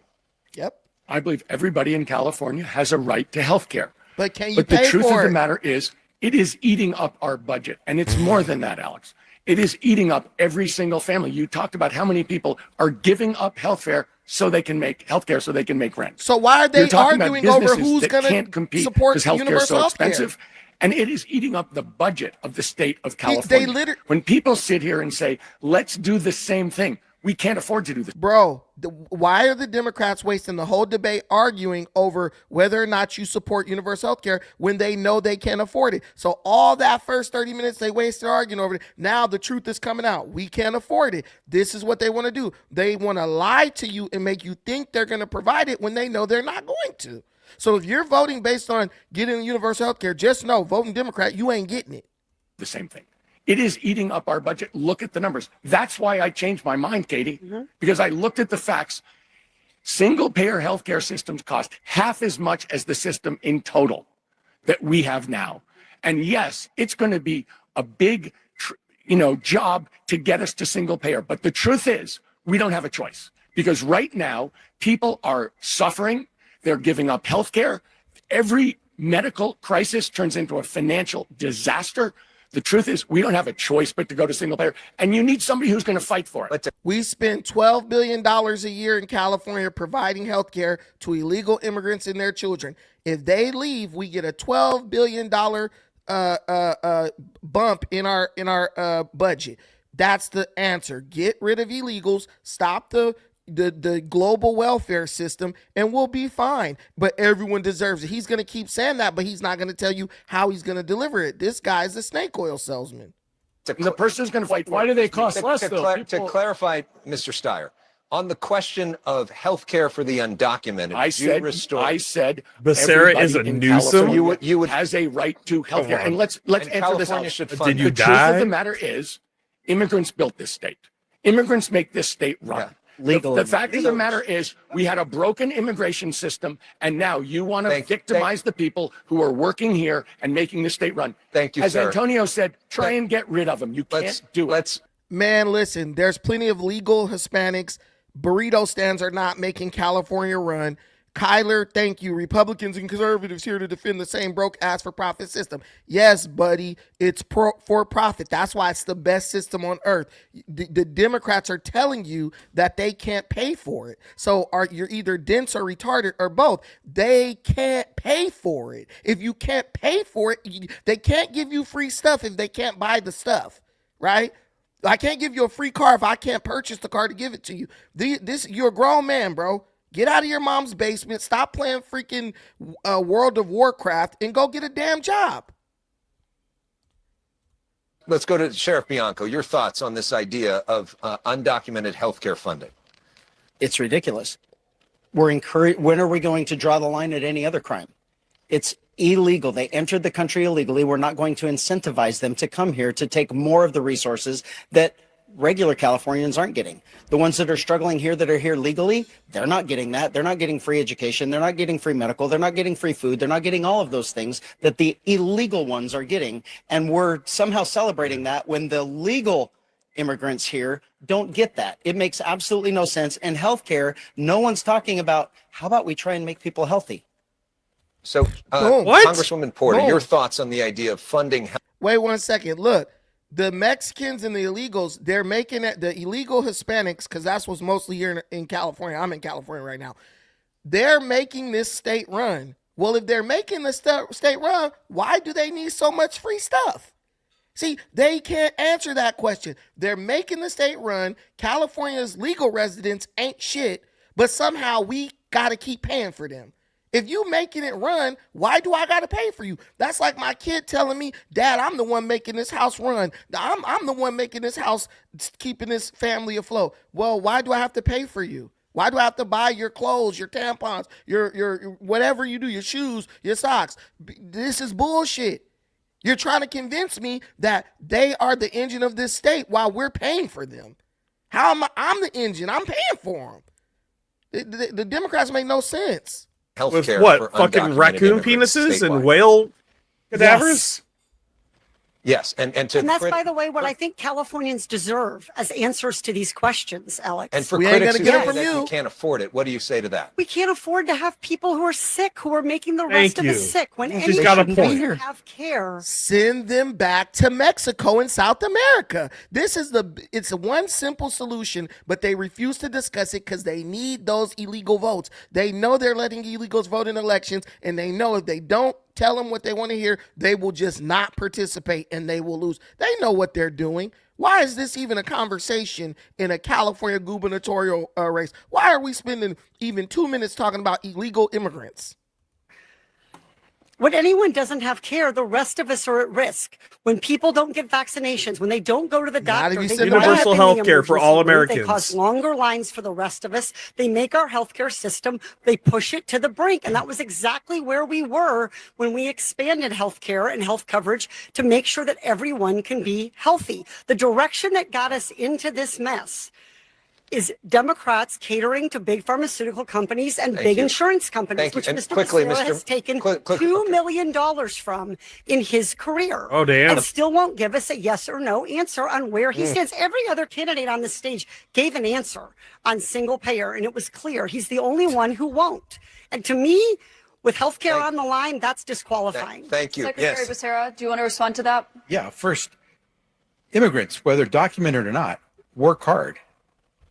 Yep. I believe everybody in California has a right to health care. But can you But pay the truth for of it? the matter is, it is eating up our budget. And it's more than that, Alex. It is eating up every single family. You talked about how many people are giving up healthcare so they can make healthcare, so they can make rent. So why are they You're talking about arguing over businesses who's that going can't to compete support because healthcare is universal so health care? expensive? And it is eating up the budget of the state of California. When people sit here and say, let's do the same thing, we can't afford to do this. Bro, why are the Democrats wasting the whole debate arguing over whether or not you support universal health care when they know they can't afford it? So all that first 30 minutes they wasted arguing over it. Now the truth is coming out. We can't afford it. This is what they want to do. They want to lie to you and make you think they're going to provide it when they know they're not going to. So if you're voting based on getting universal health care, just know, voting Democrat, you ain't getting it. The same thing. It is eating up our budget. Look at the numbers. That's why I changed my mind, Katie, because I looked at the facts. Single payer healthcare systems cost half as much as the system in total that we have now. And yes, it's going to be a big, job to get us to single payer. But the truth is, we don't have a choice because right now people are suffering. They're giving up healthcare. Every medical crisis turns into a financial disaster. The truth is, we don't have a choice but to go to single payer, and you need somebody who's going to fight for it. We spend $12 billion a year in California providing health care to illegal immigrants and their children. If they leave, we get a $12 billion bump in our budget. That's the answer. Get rid of illegals, stop the global welfare system, and we'll be fine. But everyone deserves it. He's going to keep saying that, but he's not going to tell you how he's going to deliver it. This guy's a snake oil salesman. The person's going to fight. Why do they cost less, though? To clarify, Mr. Steyer, on the question of health care for the undocumented, I said Becerra is a Newsom. You would has a right to health care. And let's answer California this should out. fund Did you The truth die? of the matter is, immigrants built this state. Immigrants make this state run. Yeah. The fact of the matter is, we had a broken immigration system, and now you want to victimize the people who are working here and making the state run. Thank you, As sir. Antonio said, try and get rid of them. You can't do it. Man, listen, there's plenty of legal Hispanics. Burrito stands are not making California run. Kyler, thank you. Republicans and conservatives here to defend the same broke ass for profit system. Yes, buddy, it's for profit. That's why it's the best system on earth. The Democrats are telling you that they can't pay for it. So you're either dense or retarded or both. They can't pay for it. If you can't pay for it, they can't give you free stuff if they can't buy the stuff, right? I can't give you a free car if I can't purchase the car to give it to you. You're a grown man, bro. Get out of your mom's basement, stop playing freaking World of Warcraft, and go get a damn job. Let's go to Sheriff Bianco. Your thoughts on this idea of undocumented healthcare funding? It's ridiculous. When are we going to draw the line at any other crime? It's illegal. They entered the country illegally. We're not going to incentivize them to come here to take more of the resources that regular Californians aren't getting. The ones that are struggling here, that are here legally, they're not getting that. They're not getting free education. They're not getting free medical. They're not getting free food. They're not getting all of those things that the illegal ones are getting. And we're somehow celebrating that when the legal immigrants here don't get that. It makes absolutely no sense. And healthcare, no one's talking about, how about we try and make people healthy? So, Congresswoman Porter, your thoughts on the idea of funding? Wait 1 second. Look, the Mexicans and the illegals, they're making it, the illegal Hispanics, because that's what's mostly here in California. I'm in California right now. They're making this state run. Well, if they're making the state run, why do they need so much free stuff? See, they can't answer that question. They're making the state run. California's legal residents ain't shit, but somehow we got to keep paying for them. If you making it run, why do I got to pay for you? That's like my kid telling me, Dad, I'm the one making this house run. I'm the one making this house, keeping this family afloat. Well, why do I have to pay for you? Why do I have to buy your clothes, your tampons, your whatever you do, your shoes, your socks? This is bullshit. You're trying to convince me that they are the engine of this state while we're paying for them. How am I'm the engine? I'm paying for them. The Democrats make no sense. With what? Fucking raccoon penises and whale cadavers? Yes, and that's, by the way, what I think Californians deserve as answers to these questions, Alex. And for critics who say that you can't afford it, what do you say to that? We can't afford to have people who are sick, who are making the rest of us sick. When She's anyone got a can point. have care. Send them back to Mexico and South America. It's one simple solution, but they refuse to discuss it because they need those illegal votes. They know they're letting illegals vote in elections, and they know if they don't tell them what they want to hear, they will just not participate and they will lose. They know what they're doing. Why is this even a conversation in a California gubernatorial race? Why are we spending even 2 minutes talking about illegal immigrants? When anyone doesn't have care, the rest of us are at risk. When people don't get vaccinations, when they don't go to the doctor, they universal health care for all Americans. They cause longer lines for the rest of us. They make our healthcare system, they push it to the brink. And that was exactly where we were when we expanded healthcare and health coverage to make sure that everyone can be healthy. The direction that got us into this mess is Democrats catering to big pharmaceutical companies and big insurance companies, which Mr. Becerra has taken $2 million from in his career. Oh, damn. And still won't give us a yes or no answer on where he stands. Every other candidate on the stage gave an answer on single payer, and it was clear he's the only one who won't. And to me, with healthcare on the line, that's disqualifying. Thank you. Secretary Becerra, do you want to respond to that? Yeah, first, immigrants, whether documented or not, work hard.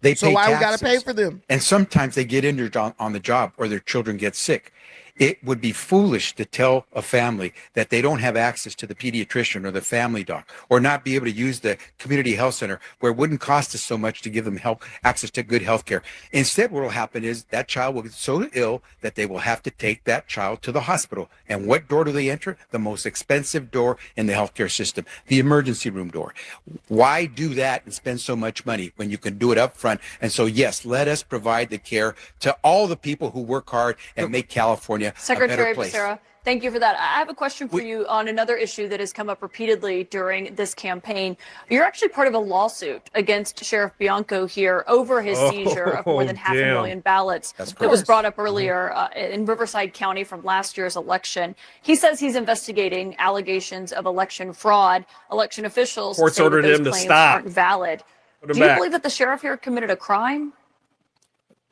They so pay why taxes, we got to pay for them? And sometimes they get injured on the job or their children get sick. It would be foolish to tell a family that they don't have access to the pediatrician or the family doc, or not be able to use the community health center where it wouldn't cost us so much to give them access to good health care. Instead, what will happen is that child will get so ill that they will have to take that child to the hospital. And what door do they enter? The most expensive door in the healthcare system, the emergency room door. Why do that and spend so much money when you can do it up front? And so, yes, let us provide the care to all the people who work hard and make California Secretary Becerra, thank you for that. I have a question for you on another issue that has come up repeatedly during this campaign. You're actually part of a lawsuit against Sheriff Bianco here over his seizure of more than 500,000 ballots that was brought up earlier in Riverside County from last year's election. He says he's investigating allegations of election fraud. Election officials Courts say ordered that those him to claims stop. aren't valid. Do you believe that the sheriff here committed a crime?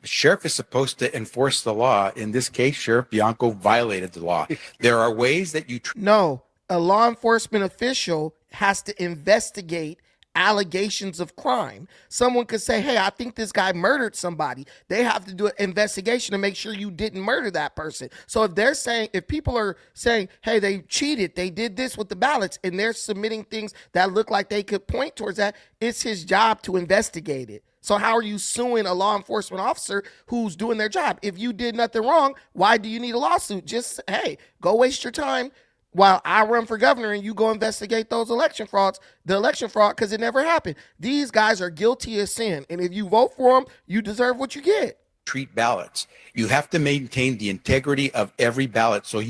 The sheriff is supposed to enforce the law. In this case, Sheriff Bianco violated the law. There are ways that you... No, a law enforcement official has to investigate allegations of crime. Someone could say, hey, I think this guy murdered somebody. They have to do an investigation to make sure you didn't murder that person. So if people are saying, hey, they cheated, they did this with the ballots, and they're submitting things that look like they could point towards that, it's his job to investigate it. So how are you suing a law enforcement officer who's doing their job? If you did nothing wrong, why do you need a lawsuit? Just, hey, go waste your time while I run for governor and you go investigate those election fraud, because it never happened. These guys are guilty of sin. And if you vote for them, you deserve what you get. Treat ballots. You have to maintain the integrity of every ballot. So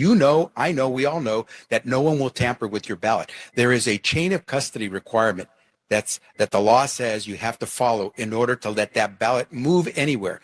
I know, we all know that no one will tamper with your ballot. There is a chain of custody requirement that the law says you have to follow in order to let that ballot move anywhere.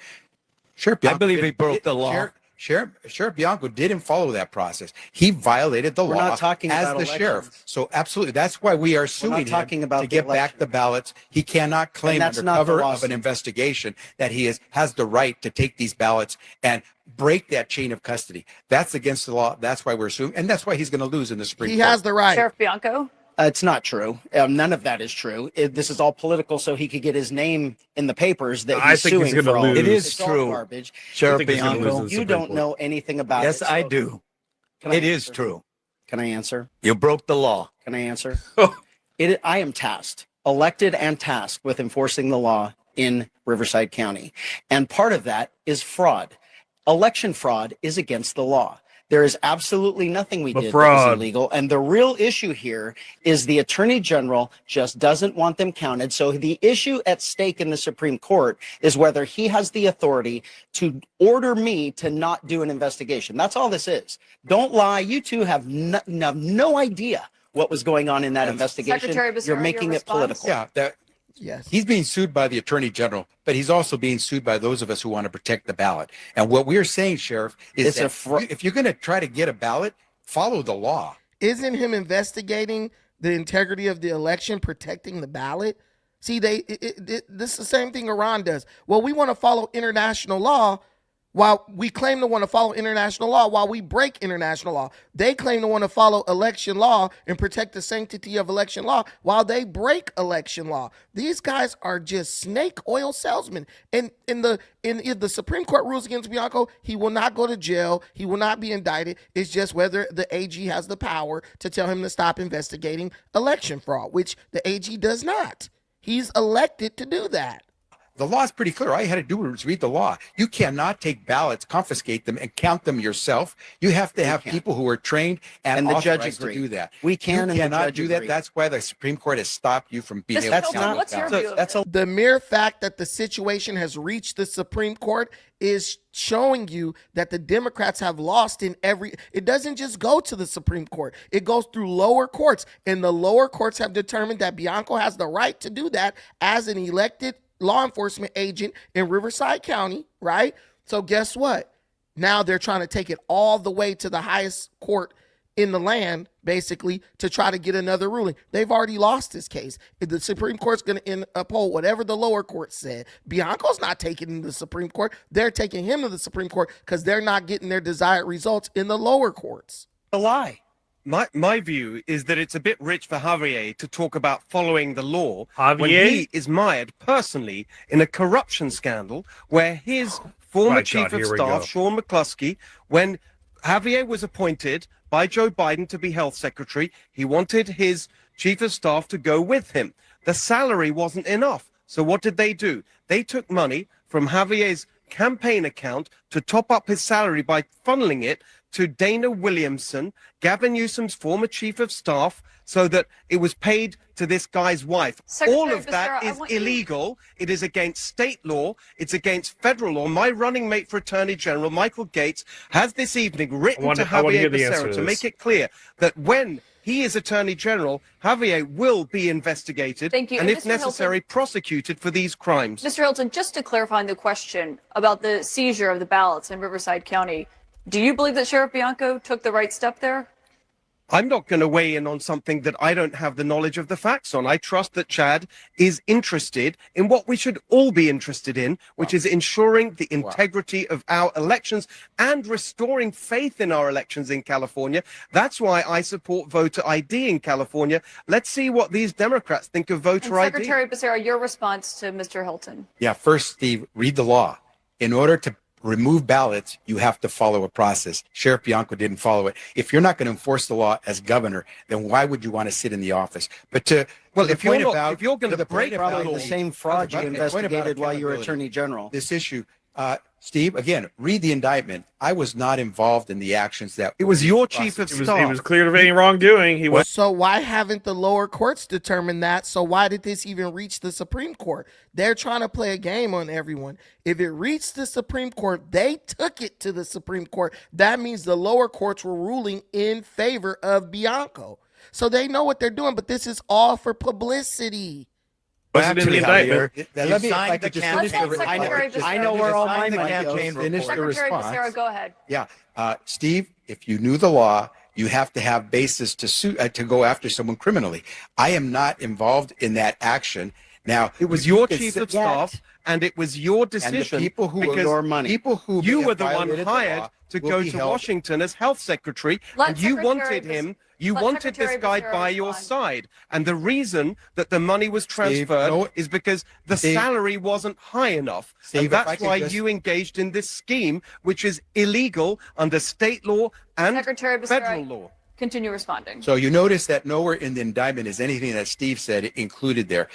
Sheriff Bianco, I believe he broke the law. Sheriff Bianco didn't follow that process. He violated the law not talking as about the sheriff. So absolutely, that's why we are suing him to get back the ballots. He cannot claim under cover of an investigation that he has the right to take these ballots and break that chain of custody. That's against the law. That's why we're suing, and that's why he's going to lose in the Supreme Court. He has the right. Sheriff Bianco? It's not true. None of that is true. This is all political, so he could get his name in the papers that he's suing for all. It is it's true. all garbage. Sheriff Bianco, You don't know anything about it. Yes, I do. It is true. Can I answer? You broke the law. Can I answer? I am tasked, elected and tasked with enforcing the law in Riverside County. And part of that is fraud. Election fraud is against the law. There is absolutely nothing we did that was illegal. And the real issue here is the Attorney General just doesn't want them counted. So the issue at stake in the Supreme Court is whether he has the authority to order me to not do an investigation. That's all this is. Don't lie. You two have no idea what was going on in that investigation. Secretary Becerra, you're making it political. Yeah, Yes. He's being sued by the Attorney General, but he's also being sued by those of us who want to protect the ballot. And what we're saying, Sheriff, is if you're going to try to get a ballot, follow the law. Isn't him investigating the integrity of the election protecting the ballot? See, this is the same thing Iran does. Well, we want to follow international law while we claim to want to follow international law while we break international law. They claim to want to follow election law and protect the sanctity of election law while they break election law. These guys are just snake oil salesmen. And if the Supreme Court rules against Bianco, he will not go to jail. He will not be indicted. It's just whether the AG has the power to tell him to stop investigating election fraud, which the AG does not. He's elected to do that. The law is pretty clear. All you had to do was read the law. You cannot take ballots, confiscate them, and count them yourself. You have to have people who are trained and the judge authorized to do that. We can. You cannot do that. That's why the Supreme Court has stopped you from being able to count ballots. The mere fact that the situation has reached the Supreme Court is showing you that the Democrats have lost in every. It doesn't just go to the Supreme Court. It goes through lower courts, and the lower courts have determined that Bianco has the right to do that as an elected law enforcement agent in Riverside County, right? So guess what? Now they're trying to take it all the way to the highest court in the land, basically, to try to get another ruling. They've already lost this case. If the Supreme Court's going to uphold whatever the lower court said, Bianco's not taking him to the Supreme Court. They're taking him to the Supreme Court because they're not getting their desired results in the lower courts. A lie. My view is that it's a bit rich for Javier to talk about following the law when Javier? he is mired personally in a corruption scandal where his former My chief God, of here we staff, go. Sean McCluskey, when Javier was appointed by Joe Biden to be health secretary, he wanted his chief of staff to go with him. The salary wasn't enough. So what did they do? They took money from Javier's campaign account to top up his salary by funneling it to Dana Williamson, Gavin Newsom's former chief of staff, so that it was paid to this guy's wife. All of that is illegal. It is against state law. It's against federal law. My running mate for Attorney General, Michael Gates, has this evening written to Javier Becerra to make it clear that when he is Attorney General, Javier will be investigated Thank you. and, And if Mr. necessary, Hilton, prosecuted for these crimes. Mr. Hilton, just to clarify on the question about the seizure of the ballots in Riverside County, do you believe that Sheriff Bianco took the right step there? I'm not going to weigh in on something that I don't have the knowledge of the facts on. I trust that Chad is interested in what we should all be interested in, which is ensuring the integrity of our elections and restoring faith in our elections in California. That's why I support voter ID in California. Let's see what these Democrats think of voter ID. Secretary Becerra, your response to Mr. Hilton. Yeah, first, Steve, read the law. In order to remove ballots, you have to follow a process. Sheriff Bianco didn't follow it. If you're not going to enforce the law as governor, then why would you want to sit in the office? But if you're going to break probably the same fraud you investigated while you were Attorney General. This issue, Steve, again, read the indictment. I was not involved in the actions that it was your chief of staff. He was cleared of any wrongdoing. He was. So why haven't the lower courts determined that? So why did this even reach the Supreme Court? They're trying to play a game on everyone. If it reached the Supreme Court, they took it to the Supreme Court. That means the lower courts were ruling in favor of Bianco. So they know what they're doing, but this is all for publicity. Actually, Javier, let me, if I could just Let's have Secretary Becerra. I know where all my money goes. Finish the Secretary response. Becerra, go ahead. Yeah, Steve, if you knew the law, you have to have basis to sue to go after someone criminally. I am not involved in that action. Now, it was your chief of staff, and it was your decision. And the people who because your money, people who you were the one violated hired to go to Washington as health secretary, Let and you Secretary wanted him. You let wanted this Secretary guy Becerra by your respond. side, and the reason that the money was transferred is because the salary wasn't high enough, Steve, and that's why you engaged in this scheme, which is illegal under state law and Secretary Becerra, federal law. Continue responding. So you notice that nowhere in the indictment is anything that Steve said included there.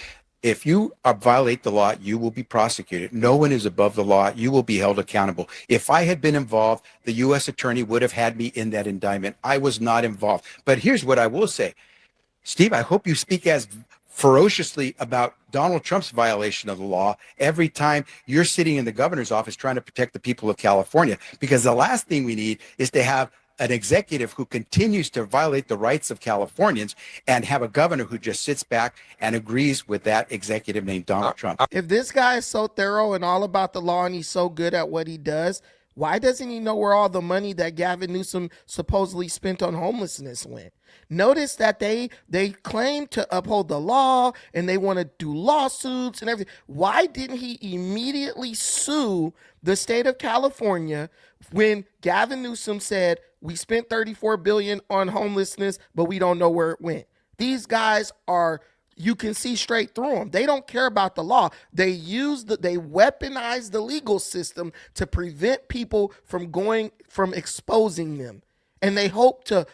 If you violate the law, you will be prosecuted. No one is above the law. You will be held accountable. If I had been involved, the U.S. attorney would have had me in that indictment. I was not involved. But here's what I will say. Steve, I hope you speak as ferociously about Donald Trump's violation of the law every time you're sitting in the governor's office trying to protect the people of California, because the last thing we need is to have an executive who continues to violate the rights of Californians and have a governor who just sits back and agrees with that executive named Donald Trump. If this guy is so thorough and all about the law and he's so good at what he does, why doesn't he know where all the money that Gavin Newsom supposedly spent on homelessness went? Notice that they claim to uphold the law and they want to do lawsuits and everything. Why didn't he immediately sue the state of California when Gavin Newsom said, we spent $34 billion on homelessness, but we don't know where it went? These guys are, you can see straight through them. They don't care about the law. They weaponize the legal system to prevent people from exposing them. And they hope to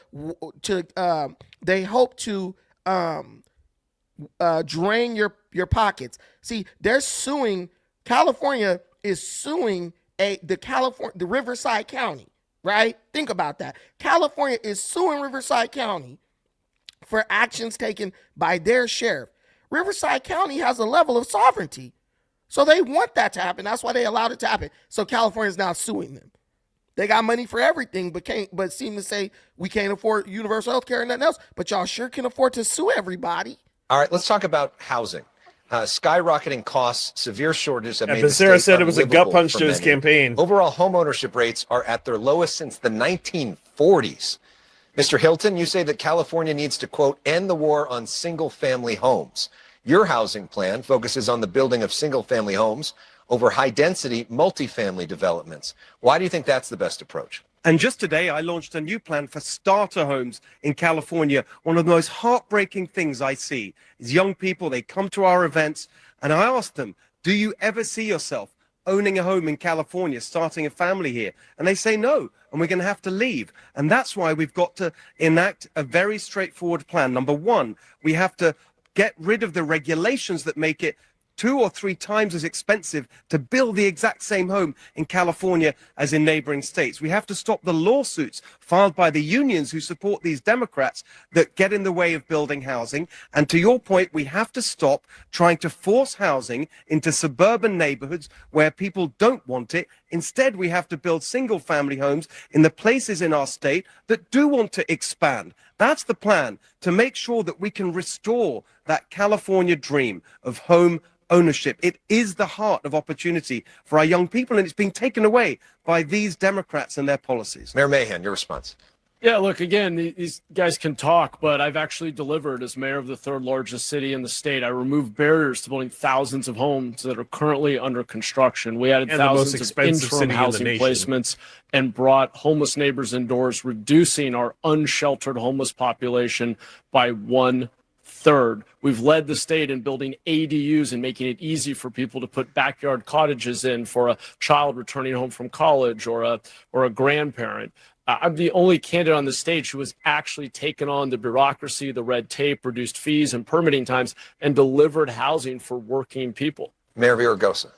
drain your pockets. See, they're suing. California is suing the Riverside County, right? Think about that. California is suing Riverside County for actions taken by their sheriff. Riverside County has a level of sovereignty, so they want that to happen. That's why they allowed it to happen. So California is now suing them. They got money for everything, but seem to say we can't afford universal health care and nothing else. But y'all sure can afford to sue everybody. All right, let's talk about housing. Skyrocketing costs, severe shortages have made Becerra the state said it was a gut unlivable punch for to his many. campaign. Overall home ownership rates are at their lowest since the 1940s. Mr. Hilton, you say that California needs to, quote, end the war on single-family homes. Your housing plan focuses on the building of single-family homes over high-density multifamily developments. Why do you think that's the best approach? And just today, I launched a new plan for starter homes in California. One of the most heartbreaking things I see is young people, they come to our events, and I ask them, do you ever see yourself owning a home in California, starting a family here? And they say no, and we're going to have to leave. And that's why we've got to enact a very straightforward plan. Number one, we have to get rid of the regulations that make it 2 or 3 times as expensive to build the exact same home in California as in neighboring states. We have to stop the lawsuits filed by the unions who support these Democrats that get in the way of building housing. And to your point, we have to stop trying to force housing into suburban neighborhoods where people don't want it. Instead, we have to build single family homes in the places in our state that do want to expand. That's the plan, to make sure that we can restore that California dream of home ownership. It is the heart of opportunity for our young people, and it's being taken away by these Democrats and their policies. Mayor Mahan, your response. Yeah, look, again, these guys can talk, but I've actually delivered as mayor of the 3rd largest city in the state. I removed barriers to building thousands of homes that are currently under construction. We added thousands of interim housing placements and brought homeless neighbors indoors, reducing our unsheltered homeless population by 1/3. We've led the state in building ADUs and making it easy for people to put backyard cottages in for a child returning home from college or a grandparent. I'm the only candidate on the stage who has actually taken on the bureaucracy, the red tape, reduced fees and permitting times, and delivered housing for working people. Mayor Villaraigosa.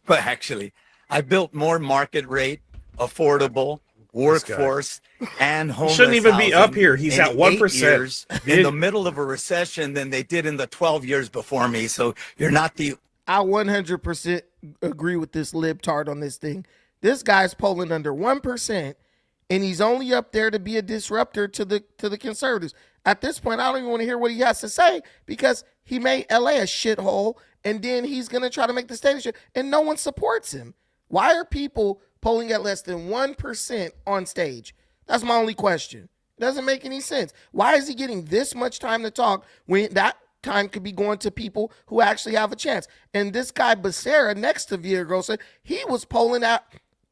But actually, I built more market rate, affordable, workforce, and homeless shouldn't even be up housing here. He's at 1%. In the middle of a recession than they did in the 12 years before me. So you're not the... I 100% agree with this libtard on this thing. This guy's polling under 1%. And he's only up there to be a disruptor to the conservatives. At this point, I don't even want to hear what he has to say because he made LA a shithole, and then he's going to try to make the state a shit, and no one supports him. Why are people polling at less than 1% on stage? That's my only question. It doesn't make any sense. Why is he getting this much time to talk when that time could be going to people who actually have a chance? And this guy Becerra next to Villaraigosa, he was polling at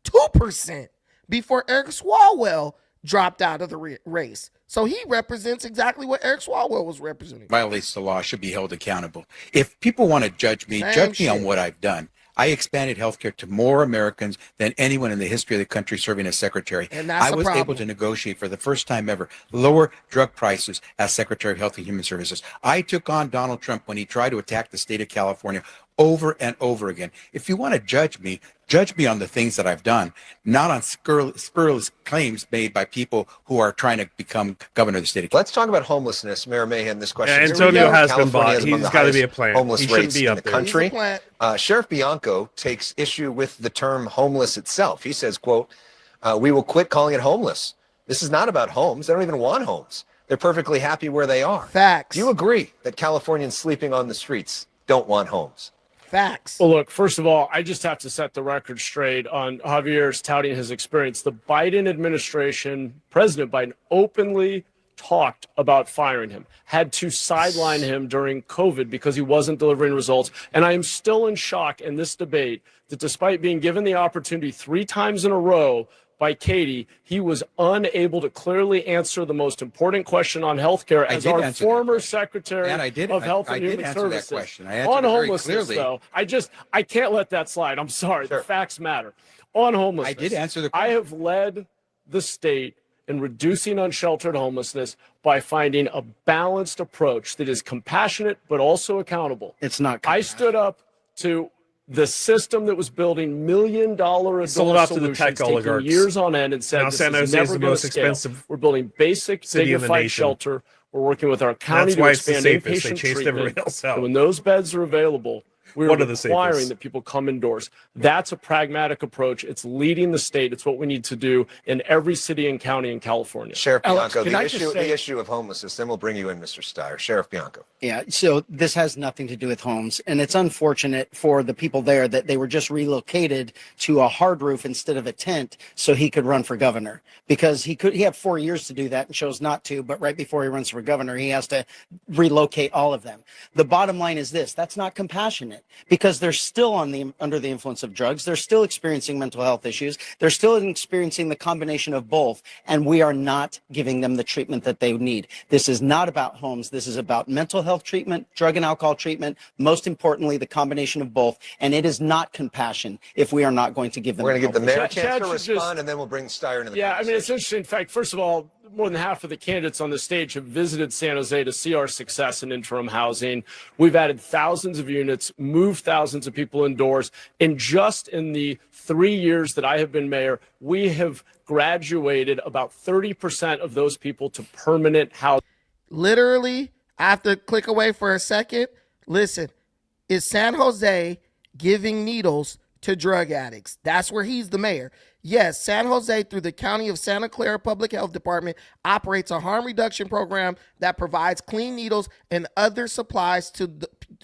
2%. Before Eric Swalwell dropped out of the race. So he represents exactly what Eric Swalwell was representing. Violates the law, should be held accountable. If people want to judge me, judge me on what I've done. I expanded healthcare to more Americans than anyone in the history of the country serving as secretary. And that's I was able to negotiate for the first time ever lower drug prices as Secretary of Health and Human Services. I took on Donald Trump when he tried to attack the state of California over and over again. If you want to judge me on the things that I've done, not on scurrilous claims made by people who are trying to become governor of the state of California. Let's talk about homelessness. Mayor Mahan, this question. Yeah, Antonio has been bought. He's got to be a plant. Homeless He shouldn't rates be in up the there. country. Sheriff Bianco takes issue with the term homeless itself. He says, quote, we will quit calling it homeless. This is not about homes. They don't even want homes. They're perfectly happy where they are. Facts. Do you agree that Californians sleeping on the streets don't want homes? Facts. Well, look, first of all, I just have to set the record straight on Javier's touting his experience. The Biden administration, President Biden, openly talked about firing him, had to sideline him during COVID because he wasn't delivering results. And I am still in shock in this debate that despite being given the opportunity 3 times in a row by Katie, he was unable to clearly answer the most important question on healthcare as our former Secretary of Health and Human Services. On homelessness, though, I can't let that slide. I'm sorry. The facts matter. On homelessness, I did answer the question. I have led the state in reducing unsheltered homelessness by finding a balanced approach that is compassionate but also accountable. It's not. I stood up to the system that was building $1 million sold off to the solutions, tech taking oligarchs. Years on end, and said Now this San is Jose never is the going most to scale. expensive We're building basic, city in the dignified nation. shelter. We're working with our county That's to why it's the expand safest. They inpatient chased treatment. everybody else out. And when those beds are available, we're One of the requiring safest. that people come indoors. That's a pragmatic approach. It's leading the state. It's what we need to do in every city and county in California. Sheriff Alex, Bianco, can I just say- the issue of homelessness, then we'll bring you in, Mr. Steyer. Sheriff Bianco. Yeah, so this has nothing to do with homes, and it's unfortunate for the people there that they were just relocated to a hard roof instead of a tent so he could run for governor, because he had 4 years to do that and chose not to, but right before he runs for governor, he has to relocate all of them. The bottom line is this: that's not compassionate, because they're still under the influence of drugs. They're still experiencing mental health issues. They're still experiencing the combination of both, and we are not giving them the treatment that they need. This is not about homes. This is about mental health treatment, drug and alcohol treatment, most importantly, the combination of both. And it is not compassion if we are not going to give them. We're going to give the mayor a Chad chance to should respond, and then we'll bring Steyer into the Yeah, I mean, it's conversation. interesting. In fact, first of all, more than half of the candidates on the stage have visited San Jose to see our success in interim housing. We've added thousands of units, moved thousands of people indoors. And just in the 3 years that I have been mayor, we have graduated about 30% of those people to permanent housing. Literally, I have to click away for a second. Listen, is San Jose giving needles to drug addicts? That's where he's the mayor. Yes, San Jose, through the County of Santa Clara Public Health Department, operates a harm reduction program that provides clean needles and other supplies to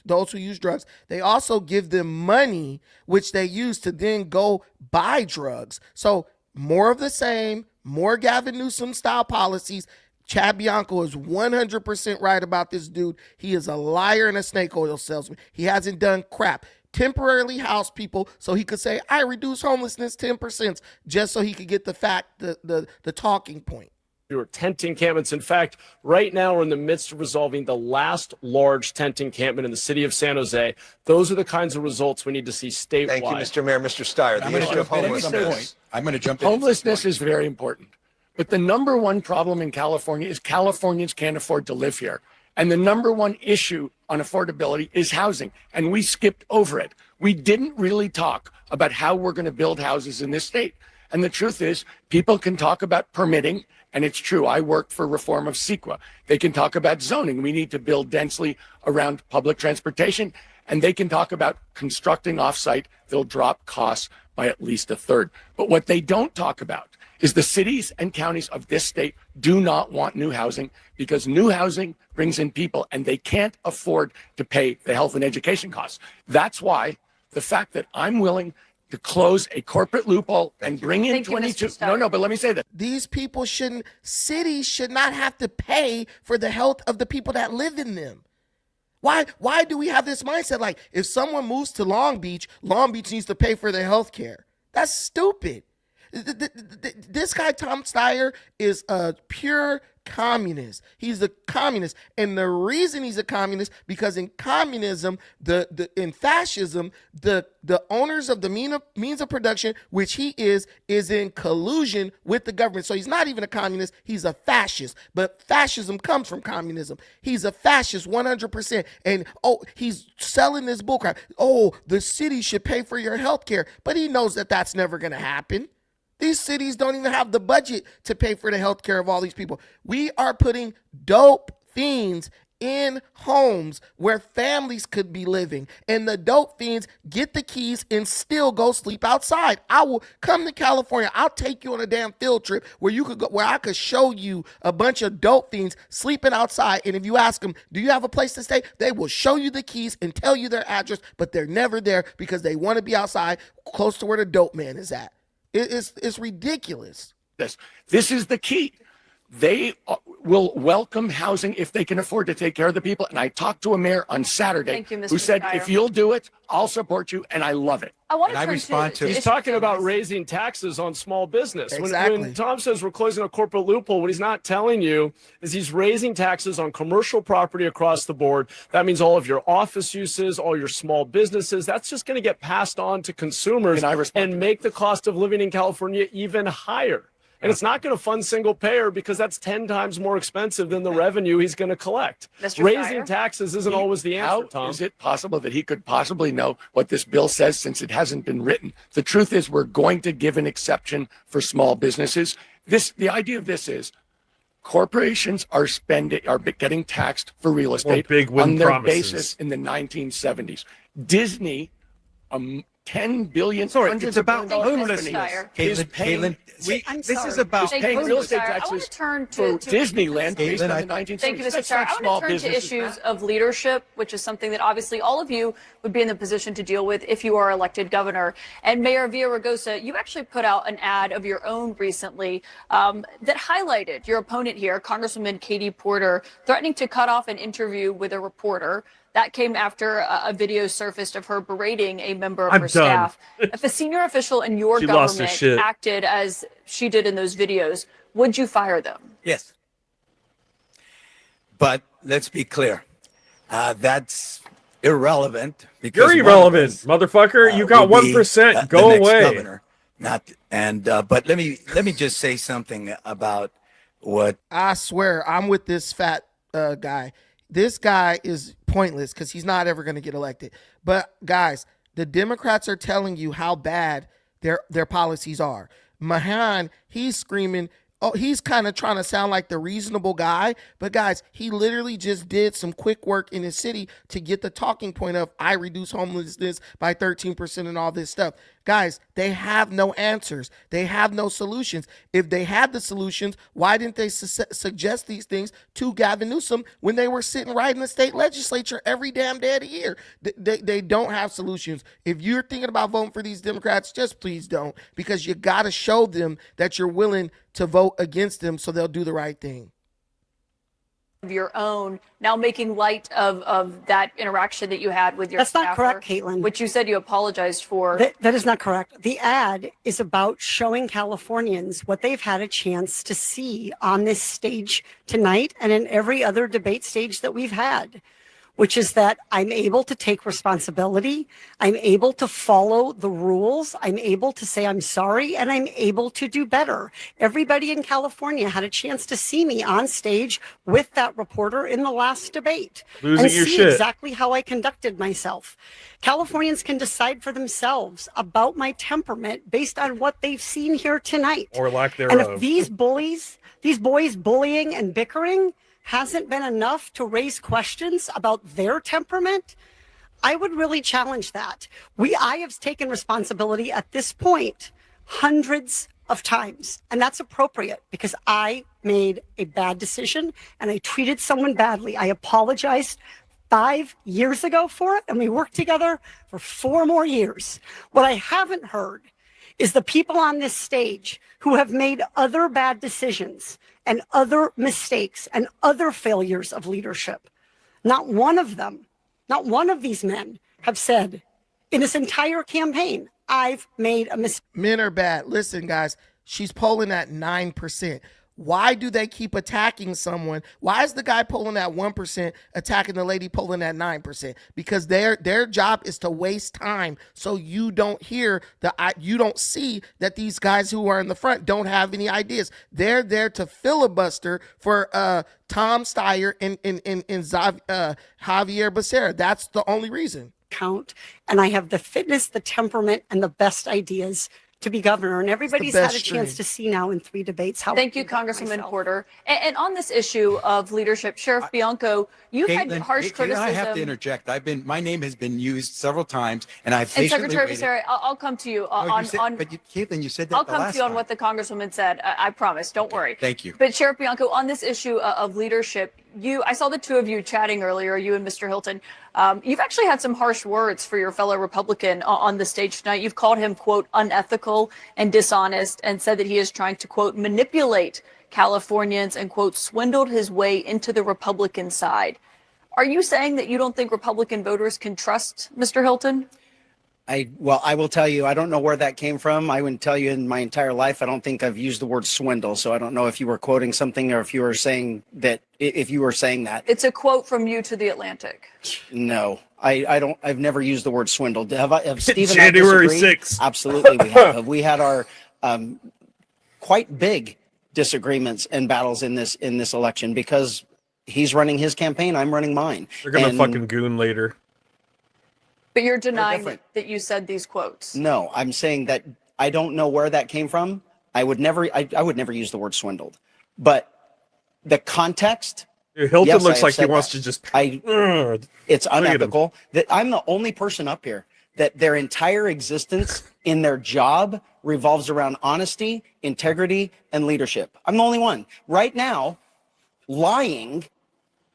those who use drugs. They also give them money, which they use to then go buy drugs. So more of the same, more Gavin Newsom style policies. Chad Bianco is 100% right about this dude. He is a liar and a snake oil salesman. He hasn't done crap. Temporarily house people so he could say, I reduce homelessness 10%, just so he could get the talking point. Fewer tent encampments. In fact, right now we're in the midst of resolving the last large tent encampment in the city of San Jose. Those are the kinds of results we need to see statewide. Thank you, Mr. Mayor. Mr. Steyer, the issue of homelessness. I'm going to jump in. Homelessness is very important. But the number one problem in California is Californians can't afford to live here. And the number one issue on affordability is housing. And we skipped over it. We didn't really talk about how we're going to build houses in this state. And the truth is, people can talk about permitting. And it's true. I work for reform of CEQA. They can talk about zoning. We need to build densely around public transportation. And they can talk about constructing offsite. They'll drop costs by at least a third. But what they don't talk about is the cities and counties of this state do not want new housing, because new housing brings in people and they can't afford to pay the health and education costs. That's why the fact that I'm willing to close a corporate loophole and bring in 22. No, but let me say that. These people cities should not have to pay for the health of the people that live in them. Why do we have this mindset? Like, if someone moves to Long Beach needs to pay for their health care. That's stupid. This guy, Tom Steyer, is a pure communist. He's a communist. And the reason he's a communist, because in communism, in fascism, the owners of the means of production, which he is in collusion with the government. So he's not even a communist, he's a fascist. But fascism comes from communism. He's a fascist 100%. And he's selling this bullcrap. Oh, the city should pay for your health care. But he knows that that's never going to happen. These cities don't even have the budget to pay for the health care of all these people. We are putting dope fiends in homes where families could be living. And the dope fiends get the keys and still go sleep outside. I will come to California. I'll take you on a damn field trip where you could go, where I could show you a bunch of dope fiends sleeping outside. And if you ask them, do you have a place to stay? They will show you the keys and tell you their address, but they're never there because they want to be outside close to where the dope man is at. It's ridiculous. This is the key. They will welcome housing if they can afford to take care of the people. And I talked to a mayor on Saturday who said, if you'll do it, I'll support you. And I love it. I want to respond to he's talking about raising taxes on small business. Exactly. When Tom says we're closing a corporate loophole, what he's not telling you is he's raising taxes on commercial property across the board. That means all of your office uses, all your small businesses. That's just going to get passed on to consumers and make the cost of living in California even higher. And it's not going to fund single payer because that's 10 times more expensive than the revenue he's going to collect. Raising taxes isn't always the answer, Tom. How is it possible that he could possibly know what this bill says since it hasn't been written? The truth is we're going to give an exception for small businesses. The idea of this is corporations are getting taxed for real estate on their basis in the 1970s. Disney, 10 billion. Sorry, it's about homelessness. Caitlin, this is about paying real estate taxes for Disneyland based on the 1970s. Thank you, Mr. Chair. I want to turn to issues of leadership, which is something that obviously all of you would be in the position to deal with if you are elected governor. And Mayor Villaraigosa, you actually put out an ad of your own recently that highlighted your opponent here, Congresswoman Katie Porter, threatening to cut off an interview with a reporter. That came after a video surfaced of her berating a member of her staff. If a senior official in your government acted as she did in those videos, would you fire them? Yes. But let's be clear. That's irrelevant. Because you're irrelevant, motherfucker. You got 1%. Go away. Governor. But let me just say something about what I swear I'm with this fat guy. This guy is pointless because he's not ever going to get elected. But guys, the Democrats are telling you how bad their policies are. Mahan, he's screaming. Oh, he's kind of trying to sound like the reasonable guy. But guys, he literally just did some quick work in his city to get the talking point of I reduce homelessness by 13% and all this stuff. Guys, they have no answers. They have no solutions. If they had the solutions, why didn't they suggest these things to Gavin Newsom when they were sitting right in the state legislature every damn day of the year? They don't have solutions. If you're thinking about voting for these Democrats, just please don't, because you got to show them that you're willing to vote against them so they'll do the right thing. Of your own, now making light of that interaction that you had with your That's not staffer, correct, Caitlin. which you said you apologized for. That is not correct. The ad is about showing Californians what they've had a chance to see on this stage tonight and in every other debate stage that we've had, which is that I'm able to take responsibility, I'm able to follow the rules, I'm able to say I'm sorry, and I'm able to do better. Everybody in California had a chance to see me on stage with that reporter in the last debate and see exactly how I conducted myself. Californians can decide for themselves about my temperament based on what they've seen here tonight. Or lack thereof. And if these boys bullying and bickering hasn't been enough to raise questions about their temperament, I would really challenge that. I have taken responsibility at this point hundreds of times, and that's appropriate because I made a bad decision and I treated someone badly. I apologized 5 years ago for it, and we worked together for 4 more years. What I haven't heard is the people on this stage who have made other bad decisions and other mistakes and other failures of leadership. Not one of them, not one of these men have said in this entire campaign, I've made a mistake. Men are bad. Listen, guys, she's polling at 9%. Why do they keep attacking someone? Why is the guy polling at 1% attacking the lady polling at 9%? Because their job is to waste time, so you don't you don't see that these guys who are in the front don't have any ideas. They're there to filibuster for Tom Steyer and Javier Becerra. That's the only reason. And I have the fitness, the temperament, and the best ideas to be governor, and everybody's had a chance to see now in 3 debates how. Thank you, Congresswoman Porter. And on this issue of leadership, Sheriff Bianco, you had harsh criticism. I have to interject. My name has been used several times, and I've patiently Secretary waited. Becerra, I'll come to you Caitlin, you said that I'll the come last to you on time. what the Congresswoman said. I promise. Don't worry. Thank you. But Sheriff Bianco, on this issue of leadership, I saw the two of you chatting earlier, you and Mr. Hilton. You've actually had some harsh words for your fellow Republican on the stage tonight. You've called him, quote, unethical and dishonest, and said that he is trying to, quote, manipulate Californians and, quote, swindled his way into the Republican side. Are you saying that you don't think Republican voters can trust Mr. Hilton? Well, I will tell you, I don't know where that came from. I wouldn't tell you in my entire life. I don't think I've used the word swindle. So I don't know if you were quoting something or if you were saying that, It's a quote from you to The Atlantic. No, I've never used the word swindle. Have Steve and January I disagreed? 6th. Absolutely, we have. We had our quite big disagreements and battles in this election because he's running his campaign, I'm running mine. They're going to fucking goon later. But you're denying that you said these quotes. No, I'm saying that I don't know where that came from. I would never use the word swindled, but the context. Hilton looks like he wants to just. It's unethical that I'm the only person up here that their entire existence in their job revolves around honesty, integrity, and leadership. I'm the only one right now. Lying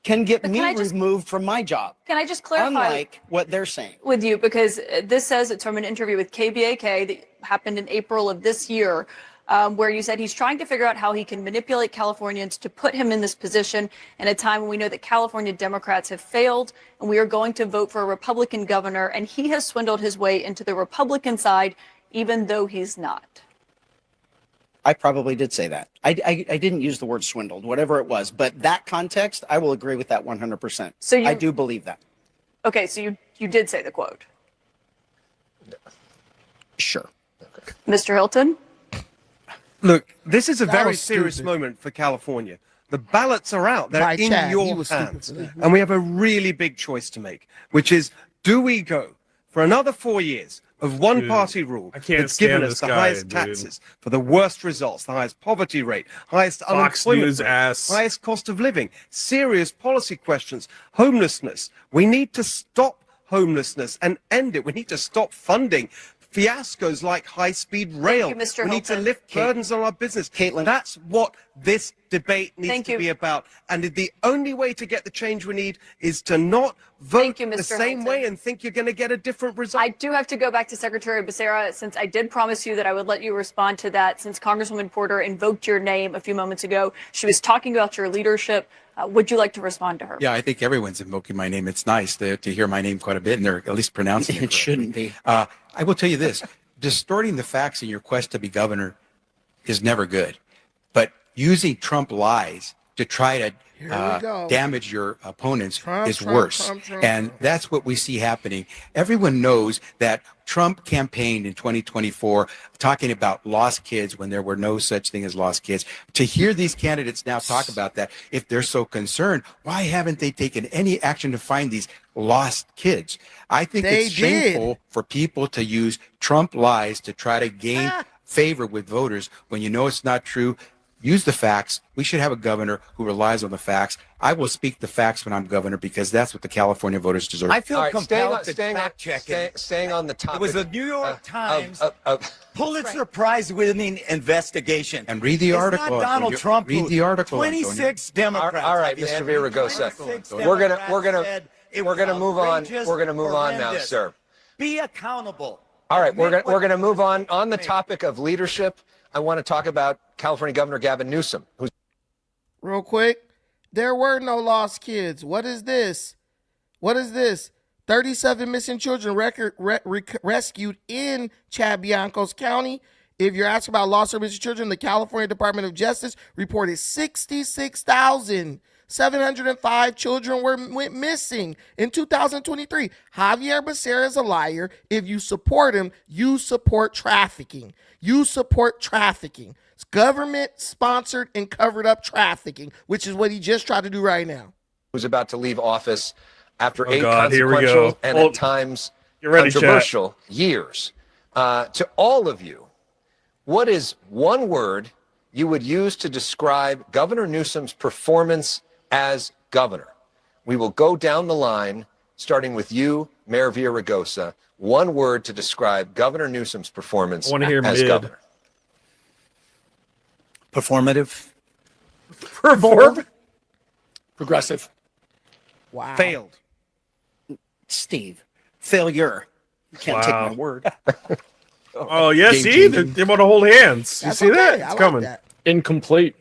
can get me removed from my job. Can I just clarify? Unlike what they're saying. With you, because this says it's from an interview with KBAK that happened in April of this year, where you said he's trying to figure out how he can manipulate Californians to put him in this position in a time when we know that California Democrats have failed and we are going to vote for a Republican governor, and he has swindled his way into the Republican side, even though he's not. I probably did say that. I didn't use the word swindled, whatever it was, but that context, I will agree with that 100%. So I do believe that. Okay, so you did say the quote. Sure. Mr. Hilton? Look, this is a very serious moment for California. The ballots are out. They're in your hands. And we have a really big choice to make, which is, do we go for another 4 years of one-party rule that's given us the highest taxes for the worst results, the highest poverty rate, highest unemployment rate, highest cost of living, serious policy questions, homelessness. We need to stop homelessness and end it. We need to stop funding fiascos like high-speed rail. Thank you, Mr. We need to lift burdens on our business. Caitlin. That's what this debate needs to be about. And the only way to get the change we need is to not vote the same way and think you're going to get a different result. I do have to go back to Secretary Becerra, since I did promise you that I would let you respond to that, since Congresswoman Porter invoked your name a few moments ago. She was talking about your leadership. Would you like to respond to her? Yeah, I think everyone's invoking my name. It's nice to hear my name quite a bit, and they're at least pronouncing it. It shouldn't be. I will tell you this. Distorting the facts in your quest to be governor is never good. But using Trump lies to try to damage your opponents is worse. And that's what we see happening. Everyone knows that Trump campaigned in 2024 talking about lost kids when there were no such thing as lost kids. To hear these candidates now talk about that, if they're so concerned, why haven't they taken any action to find these lost kids? I think it's shameful for people to use Trump lies to try to gain favor with voters when you know it's not true. Use the facts. We should have a governor who relies on the facts. I will speak the facts when I'm governor because that's what the California voters deserve. I feel compelled to fact check it. Staying on the topic. It was a New York Times Pulitzer Prize-winning investigation. And read the article. It's not Donald Trump. Read the article. 26 Democrats. All right, Mr. Villaraigosa. We're gonna move on. We're gonna move on now, sir. Be accountable. All right, we're gonna move on. On the topic of leadership, I want to talk about California Governor Gavin Newsom. Real quick, there were no lost kids. What is this? 37 missing children rescued in Chad Bianco's county. If you're asking about lost or missing children, the California Department of Justice reported 66,705 children went missing in 2023. Javier Becerra is a liar. If you support him, you support trafficking. You support trafficking. It's government-sponsored and covered-up trafficking, which is what he just tried to do right now. Who's about to leave office after here we go. consequential and at times ready, controversial years. To all of you, what is one word you would use to describe Governor Newsom's performance as governor? We will go down the line, starting with you, Mayor Villaraigosa. One word to describe Governor Newsom's performance as governor. Performative. Progressive. Wow. Failed. Steve. Failure. You can't take my word. Oh, yeah, see? They want to hold hands. You see that? It's coming. That. Incomplete.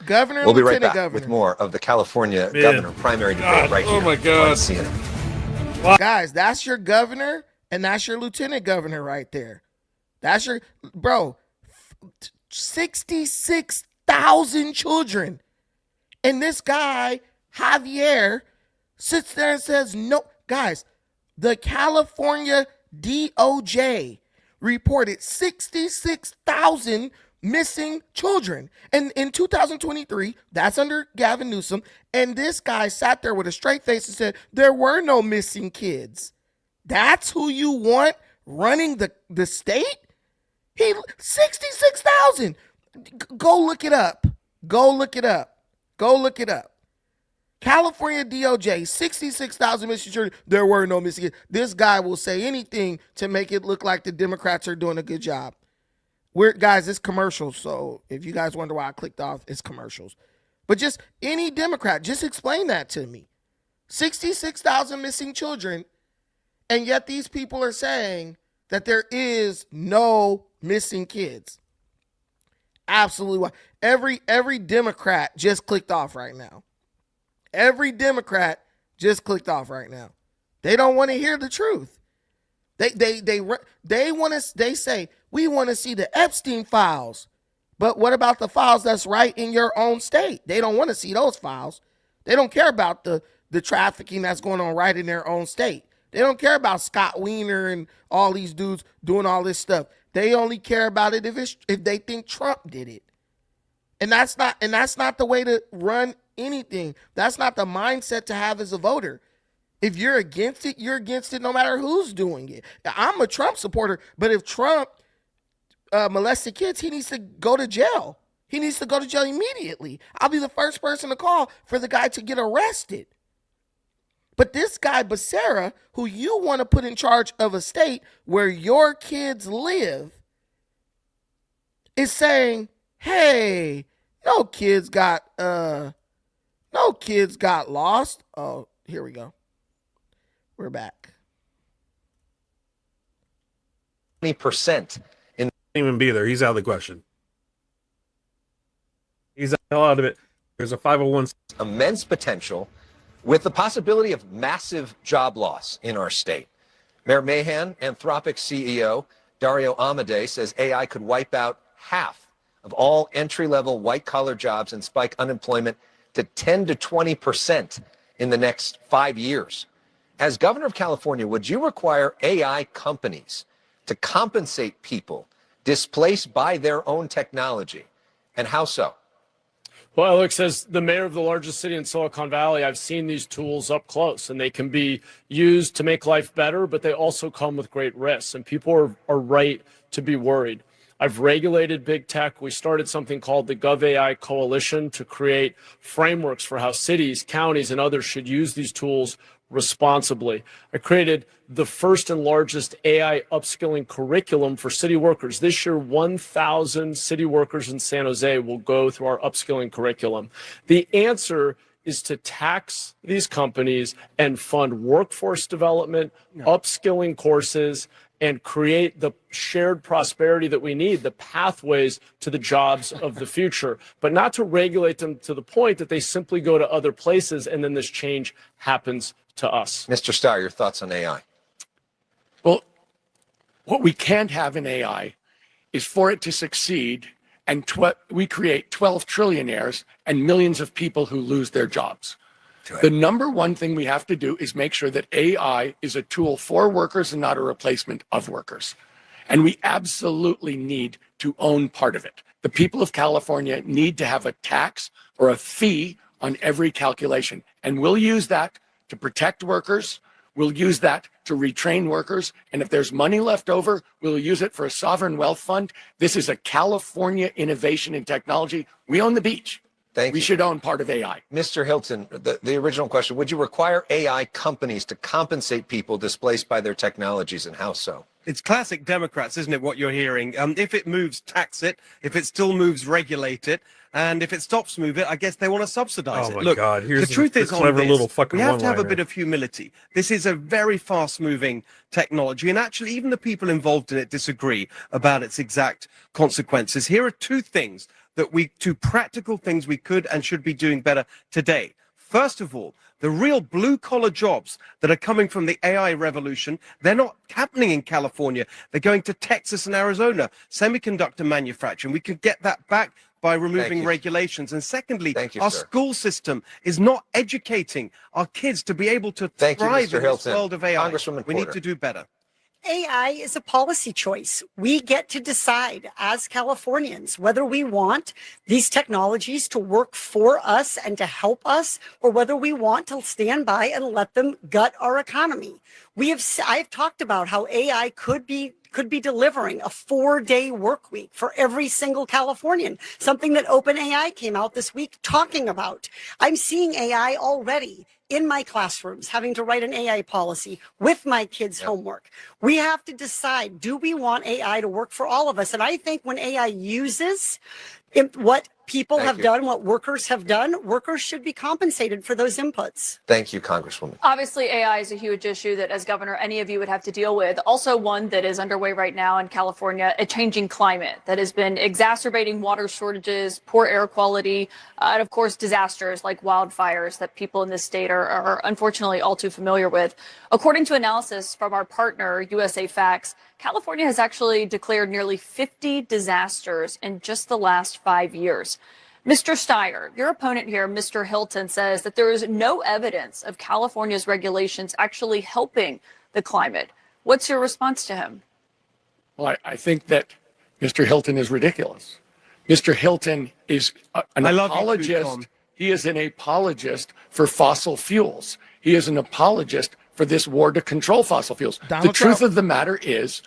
Governor, we'll be right back governor. with more of the California governor primary debate right here. Oh, my God. On CNN. Guys, that's your governor and that's your lieutenant governor right there. That's your, bro, 66,000 children. And this guy, Javier, sits there and says, no. Guys, the California DOJ reported 66,000 missing children. And in 2023, that's under Gavin Newsom. And this guy sat there with a straight face and said, there were no missing kids. That's who you want running the state? 66,000. Go look it up. Go look it up. Go look it up. California DOJ, 66,000 missing children. There were no missing kids. This guy will say anything to make it look like the Democrats are doing a good job. Guys, it's commercials. So if you guys wonder why I clicked off, it's commercials. But just any Democrat, just explain that to me. 66,000 missing children. And yet these people are saying that there is no missing kids. Absolutely. Every Democrat just clicked off right now. Every Democrat just clicked off right now. They don't want to hear the truth. They say we want to see the Epstein files. But what about the files that's right in your own state? They don't want to see those files. They don't care about the trafficking that's going on right in their own state. They don't care about Scott Wiener and all these dudes doing all this stuff. They only care about it if they think Trump did it. And that's not the way to run anything. That's not the mindset to have as a voter. If you're against it, you're against it no matter who's doing it. I'm a Trump supporter, but if Trump molested kids, he needs to go to jail. He needs to go to jail immediately. I'll be the first person to call for the guy to get arrested. But this guy, Becerra, who you want to put in charge of a state where your kids live, is saying, hey, no kids got lost. Oh, here we go. We're back. 20% in even be there. He's out of the question. He's out of it. There's a 501. Immense potential with the possibility of massive job loss in our state. Mayor Mahan, Anthropic CEO Dario Amodei says AI could wipe out half of all entry-level white-collar jobs and spike unemployment to 10 to 20% in the next 5 years. As governor of California, would you require AI companies to compensate people displaced by their own technology? And how so? Well, Alex, as the mayor of the largest city in Silicon Valley, I've seen these tools up close, and they can be used to make life better, but they also come with great risks, and people are right to be worried. I've regulated big tech. We started something called the GovAI Coalition to create frameworks for how cities, counties, and others should use these tools responsibly. I created the first and largest AI upskilling curriculum for city workers. This year, 1,000 city workers in San Jose will go through our upskilling curriculum. The answer is to tax these companies and fund workforce development, upskilling courses, and create the shared prosperity that we need, the pathways to the jobs of the future, but not to regulate them to the point that they simply go to other places and then this change happens to us. Mr. Starr, your thoughts on AI? Well, what we can't have in AI is for it to succeed and we create 12 trillionaires and millions of people who lose their jobs. The number one thing we have to do is make sure that AI is a tool for workers and not a replacement of workers. And we absolutely need to own part of it. The people of California need to have a tax or a fee on every calculation. And we'll use that to protect workers. We'll use that to retrain workers. And if there's money left over, we'll use it for a sovereign wealth fund. This is a California innovation in technology. We own the beach. We should own part of AI. Mr. Hilton, the original question, would you require AI companies to compensate people displaced by their technologies, and how so? It's classic Democrats, isn't it, what you're hearing? If it moves, tax it. If it still moves, regulate it. And if it stops moving, I guess they want to subsidize Oh it. my Look, God, here's the truth is on clever this, little fucking we have to have a one-liner. bit of humility. This is a very fast-moving technology, and actually even the people involved in it disagree about its exact consequences. Here are two practical things we could and should be doing better today. First of all, the real blue-collar jobs that are coming from the AI revolution, they're not happening in California. They're going to Texas and Arizona, semiconductor manufacturing. We could get that back by removing regulations. And secondly, our school system is not educating our kids to be able to thrive in this world of AI. We need to do better. AI is a policy choice. We get to decide as Californians whether we want these technologies to work for us and to help us, or whether we want to stand by and let them gut our economy. I've talked about how AI could be delivering a 4-day work week for every single Californian, something that OpenAI came out this week talking about. I'm seeing AI already in my classrooms, having to write an AI policy with my kids' homework. We have to decide, do we want AI to work for all of us? And I think when AI uses what people have done, what workers have done, workers should be compensated for those inputs. Thank you, Congresswoman. Obviously, AI is a huge issue that, as governor, any of you would have to deal with. Also, one that is underway right now in California, a changing climate that has been exacerbating water shortages, poor air quality, and of course, disasters like wildfires that people in this state are unfortunately all too familiar with. According to analysis from our partner, USA Facts, California has actually declared nearly 50 disasters in just the last 5 years. Mr. Steyer, your opponent here, Mr. Hilton, says that there is no evidence of California's regulations actually helping the climate. What's your response to him? Well, I think that Mr. Hilton is ridiculous. Mr. Hilton is an apologist. He is an apologist for fossil fuels. He is an apologist for this war to control fossil fuels. The truth of the matter is,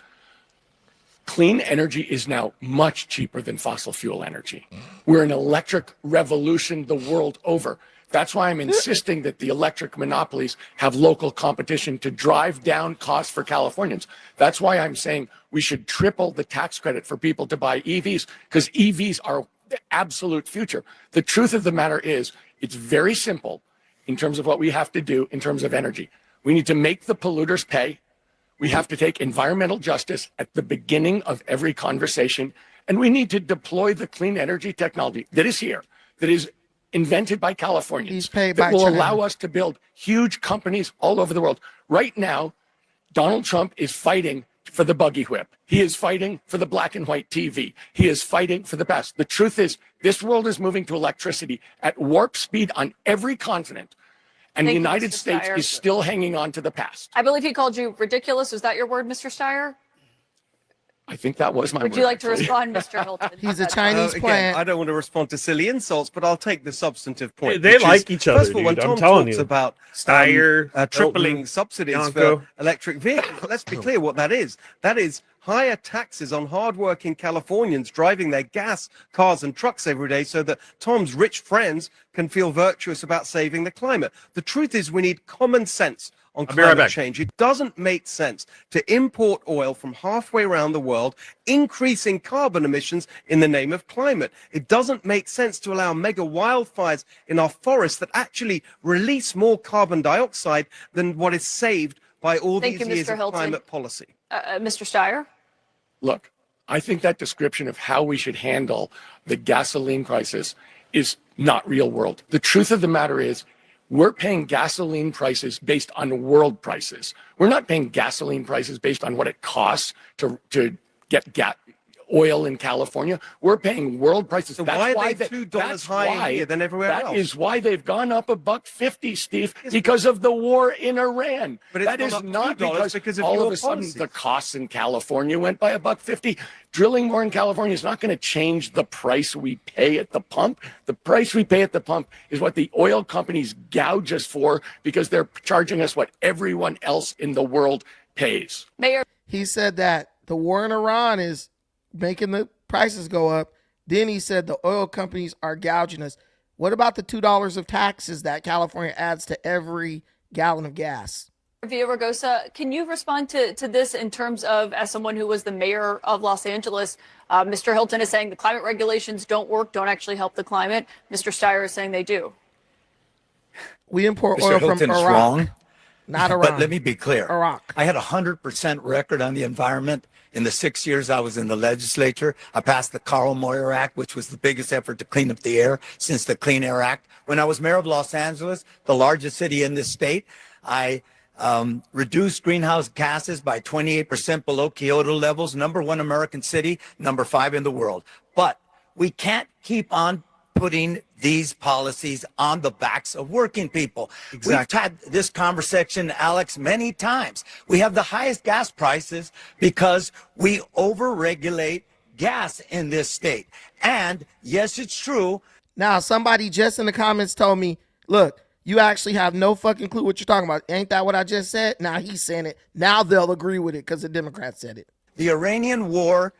clean energy is now much cheaper than fossil fuel energy. We're an electric revolution the world over. That's why I'm insisting that the electric monopolies have local competition to drive down costs for Californians. That's why I'm saying we should triple the tax credit for people to buy EVs, because EVs are the absolute future. The truth of the matter is, it's very simple in terms of what we have to do in terms of energy. We need to make the polluters pay. We have to take environmental justice at the beginning of every conversation. And we need to deploy the clean energy technology that is here, that is invented by Californians, that will allow us to build huge companies all over the world. Right now, Donald Trump is fighting for the buggy whip. He is fighting for the black and white TV. He is fighting for the best. The truth is, this world is moving to electricity at warp speed on every continent. And the United States is still hanging on to the past. I believe he called you ridiculous. Was that your word, Mr. Steyer? I think that was my word. Would you like to respond, Mr. Hilton? He's a Chinese plant. I don't want to respond to silly insults, but I'll take the substantive point. They like each other, First of all, when dude. Tom I'm telling talks you. about Steyer, tripling Hilton, subsidies Bianco. for electric vehicles, let's be clear what that is. That is higher taxes on hardworking Californians driving their gas cars and trucks every day so that Tom's rich friends can feel virtuous about saving the climate. The truth is we need common sense on climate change. It doesn't make sense to import oil from halfway around the world, increasing carbon emissions in the name of climate. It doesn't make sense to allow mega wildfires in our forests that actually release more carbon dioxide than what is saved by all these years of climate policy. Mr. Steyer? Look, I think that description of how we should handle the gasoline crisis is not real world. The truth of the matter is, we're paying gasoline prices based on world prices. We're not paying gasoline prices based on what it costs to get oil in California. We're paying world prices. So that's why why are they $2 higher here than everywhere else? That is why they've gone up $1.50, Steve, because of the war in Iran. But it's that is gone up not because of all your of a sudden policies. the costs in California went by $1.50. Drilling more in California is not going to change the price we pay at the pump. The price we pay at the pump is what the oil companies gouge us for because they're charging us what everyone else in the world pays. Mayor. He said that the war in Iran is making the prices go up. Then he said the oil companies are gouging us. What about the $2 of taxes that California adds to every gallon of gas? Villaraigosa, can you respond to this in terms of, as someone who was the mayor of Los Angeles, Mr. Hilton is saying the climate regulations don't work, don't actually help the climate. Mr. Steyer is saying they do. We import Mr. oil Hilton from is Iraq, wrong. not Iran. But let me be clear. Iraq. I had 100% record on the environment. In the 6 years I was in the legislature, I passed the Carl Moyer Act, which was the biggest effort to clean up the air since the Clean Air Act. When I was mayor of Los Angeles, the largest city in this state, I reduced greenhouse gases by 28% below Kyoto levels, #1 American city, #5 in the world. But we can't keep on putting these policies on the backs of working people. Exactly. We've had this conversation, Alex, many times. We have the highest gas prices because we overregulate gas in this state. And yes, it's true. Now, somebody just in the comments told me, look, you actually have no fucking clue what you're talking about. Ain't that what I just said? Now he's saying it. Now they'll agree with it because the Democrats said it. The Iranian war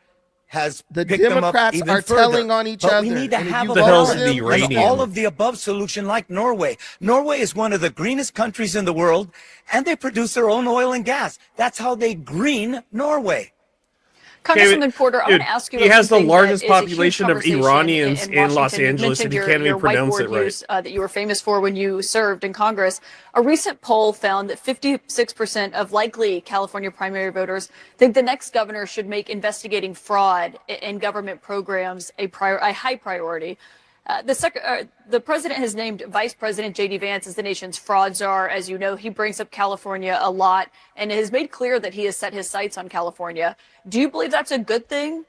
has the picked Democrats them up even are further. telling on each but other. we need to and if have you a the hell's follow the them, Iranian? all of the above solution like Norway. Norway is one of the greenest countries in the world, and they produce their own oil and gas. That's how they green Norway. Congressman Porter, I want to ask you about he has the something largest that is a huge population of conversation Iranians in Los Washington. You Angeles, and mentioned he your- can't even your pronounce whiteboard it right. use, that you were famous for when you served in Congress. A recent poll found that 56% of likely California primary voters think the next governor should make investigating fraud in government programs a high priority. The president has named Vice President J.D. Vance as the nation's fraud czar. As you know, he brings up California a lot and has made clear that he has set his sights on California. Do you believe that's a good thing?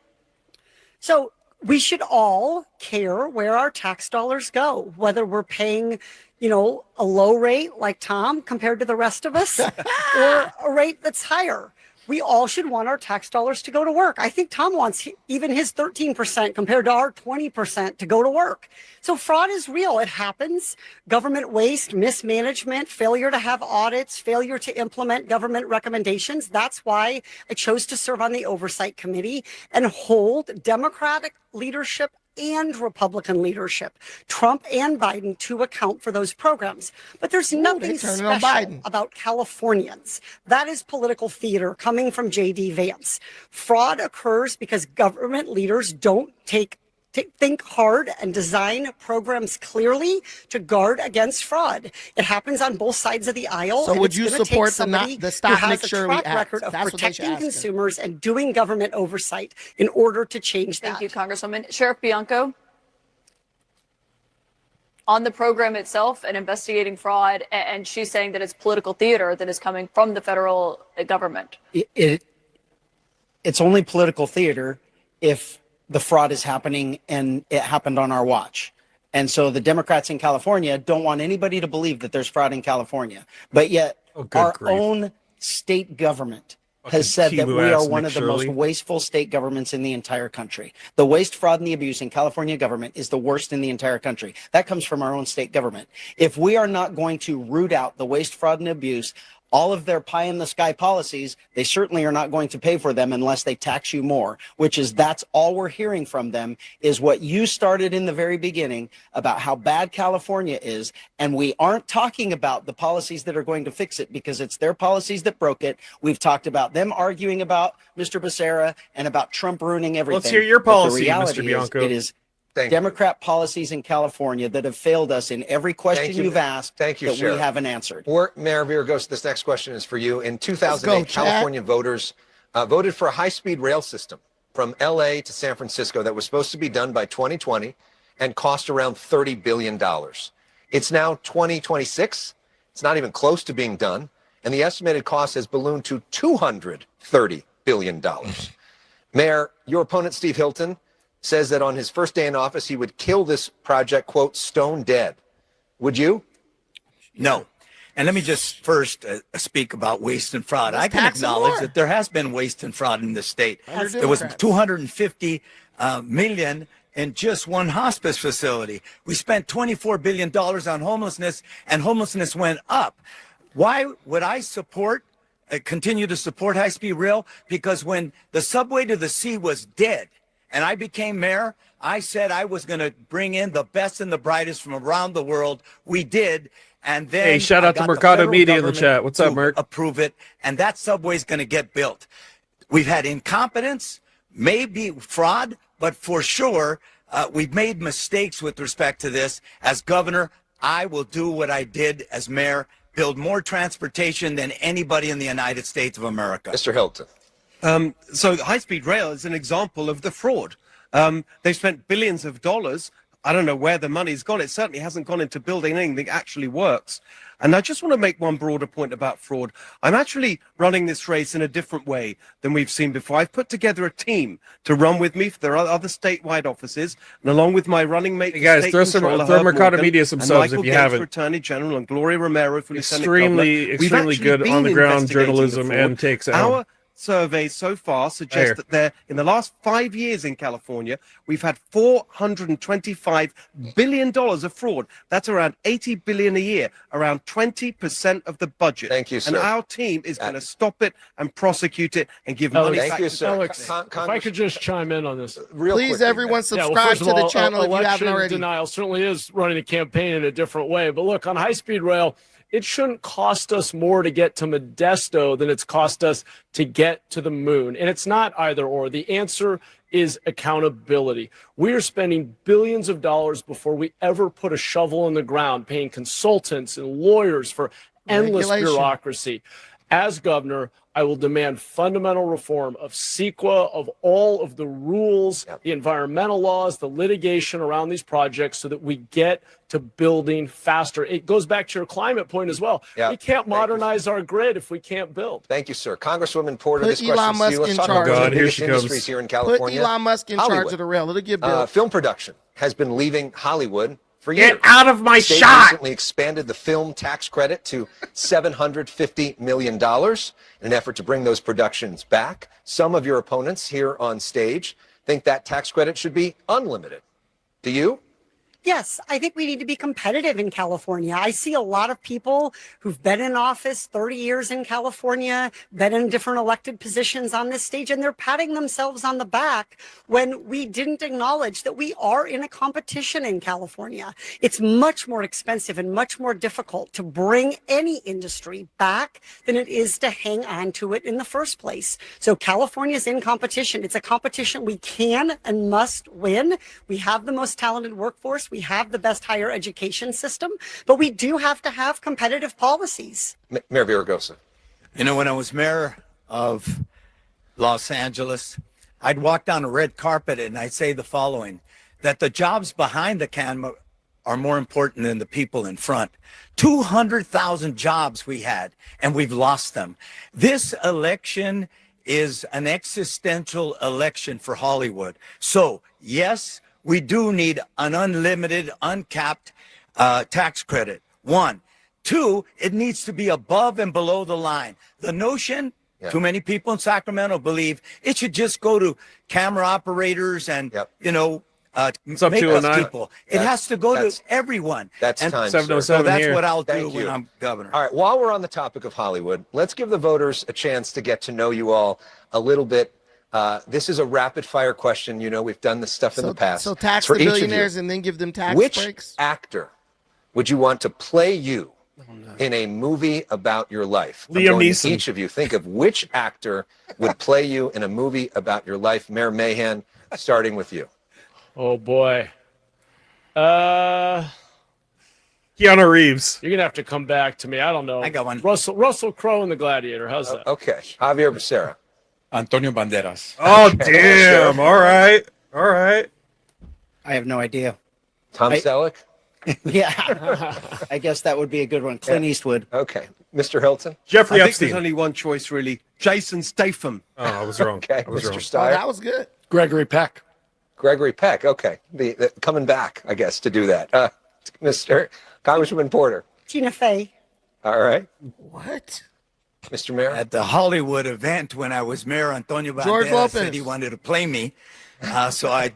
So we should all care where our tax dollars go, whether we're paying, a low rate like Tom compared to the rest of us or a rate that's higher. We all should want our tax dollars to go to work. I think Tom wants even his 13% compared to our 20% to go to work. So fraud is real. It happens. Government waste, mismanagement, failure to have audits, failure to implement government recommendations. That's why I chose to serve on the Oversight Committee and hold Democratic leadership and Republican leadership, Trump and Biden, to account for those programs. But there's nothing special about Californians. That is political theater coming from J.D. Vance. Fraud occurs because government leaders don't think hard and design programs clearly to guard against fraud. It happens on both sides of the aisle. So would you support the Stop who Nick has a Shirley track Act? record of That's what they should protecting ask her. consumers and doing government oversight in order to change that? Thank you, Congresswoman. Sheriff Bianco, on the program itself and investigating fraud, and she's saying that it's political theater that is coming from the federal government. It's only political theater if the fraud is happening and it happened on our watch. And so the Democrats in California don't want anybody to believe that there's fraud in California. But yet our own state government has said that we are one of the most wasteful state governments in the entire country. The waste, fraud, and the abuse in California government is the worst in the entire country. That comes from our own state government. If we are not going to root out the waste, fraud, and abuse, all of their pie in the sky policies, they certainly are not going to pay for them unless they tax you more, that's all we're hearing from them is what you started in the very beginning about how bad California is. And we aren't talking about the policies that are going to fix it because it's their policies that broke it. We've talked about them arguing about Mr. Becerra and about Trump ruining everything. Let's hear your policy, but the reality Mr. Bianco. It is Democrat policies in California that have failed us in every question you've asked that Sheriff. we haven't answered. Mayor Villaraigosa, this next question is for you. In 2008, California voters voted for a high-speed rail system from L.A. to San Francisco that was supposed to be done by 2020 and cost around $30 billion. It's now 2026. It's not even close to being done, and the estimated cost has ballooned to $230 billion. Mayor, your opponent, Steve Hilton, says that on his first day in office, he would kill this project, quote, stone dead. Would you? No. And let me just first speak about waste and fraud. I can acknowledge that there has been waste and fraud in this state. There was 250 million in just one hospice facility. We spent $24 billion on homelessness, and homelessness went up. Why would I continue to support high-speed rail? Because when the subway to the sea was dead and I became mayor, I said I was going to bring in the best and the brightest from around the world. We did. And then hey, shout out to Mercado Media in the chat. What's up, Merc? Approve it, and that subway is going to get built. We've had incompetence, maybe fraud, but for sure, we've made mistakes with respect to this. As governor, I will do what I did as mayor, build more transportation than anybody in the United States of America. Mr. Hilton. So high-speed rail is an example of the fraud. They've spent billions of dollars. I don't know where the money's gone. It certainly hasn't gone into building anything that actually works. And I just want to make one broader point about fraud. I'm actually running this race in a different way than we've seen before. I've put together a team to run with me. There are other statewide offices, and along with my running mate, hey guys, throw Mercado Media some subs if you haven't. Attorney General, and Gloria Romero for Lieutenant Extremely good on the ground journalism and takes our surveys so far suggest that in the last 5 years in California, we've had $425 billion of fraud. That's around $80 billion a year, around 20% of the budget. Thank you, sir. And our team is going to stop it and prosecute it and give money back to sir. Alex, if I could just chime in on this. Please, everyone, subscribe to the channel if you haven't already. Election denial certainly is running a campaign in a different way. But look, on high-speed rail, it shouldn't cost us more to get to Modesto than it's cost us to get to the moon. And it's not either or. The answer is accountability. We are spending billions of dollars before we ever put a shovel in the ground, paying consultants and lawyers for endless bureaucracy. As governor, I will demand fundamental reform of CEQA, of all of the rules, the environmental laws, the litigation around these projects so that we get to building faster. It goes back to your climate point as well. We can't modernize our grid if we can't build. Thank you, sir. Congresswoman Porter, Put this question Elon is Musk to you. Let's in talk charge. about God, the here biggest she comes. industries here in California. Put Elon Musk in charge of the rail. It'll get built. Film production has been leaving Hollywood for years. Get out of my State shot! Recently expanded the film tax credit to $750 million in an effort to bring those productions back. Some of your opponents here on stage think that tax credit should be unlimited. Do you? Yes, I think we need to be competitive in California. I see a lot of people who've been in office 30 years in California, been in different elected positions on this stage, and they're patting themselves on the back when we didn't acknowledge that we are in a competition in California. It's much more expensive and much more difficult to bring any industry back than it is to hang on to it in the first place. So California's in competition. It's a competition we can and must win. We have the most talented workforce. We have the best higher education system, but we do have to have competitive policies. Mayor Villaraigosa. You know, when I was mayor of Los Angeles, I'd walk down a red carpet and I'd say the following, that the jobs behind the camera are more important than the people in front. 200,000 jobs we had, and we've lost them. This election is an existential election for Hollywood. So, yes, we do need an unlimited, uncapped tax credit. 1. 2, it needs to be above and below the line. The notion, too many people in Sacramento believe it should just go to camera operators and, makeup people. It has to go to everyone. That's time, sir. So that's what I'll do when I'm governor. All right, while we're on the topic of Hollywood, let's give the voters a chance to get to know you all a little bit. This is a rapid fire question. You know, we've done this stuff in the past. So tax the billionaires and then give them tax breaks? Which actor would you want to play you in a movie about your life? Liam Neeson. Each of you think of which actor would play you in a movie about your life. Mayor Mahan, starting with you. Oh, boy. Keanu Reeves. You're going to have to come back to me. I don't know. I got one. Russell Crowe in The Gladiator. How's that? Okay. Javier Becerra. Antonio Banderas. Oh, damn. All right. All right. I have no idea. Tom Selleck? Yeah. I guess that would be a good one. Clint Eastwood. Okay. Mr. Hilton? Jeffrey I think Epstein. there's only one choice, really. Jason Statham. Oh, I was wrong. Okay, I was Mr. wrong. Steyer? that was good. Gregory Peck. Gregory Peck. Okay, the coming back, I guess, to do that. Mr. Congresswoman Porter. Tina Fey. All right. What? Mr. Mayor? At the Hollywood event when I was mayor, Antonio George Banderas Lopez. said he wanted to play me. So I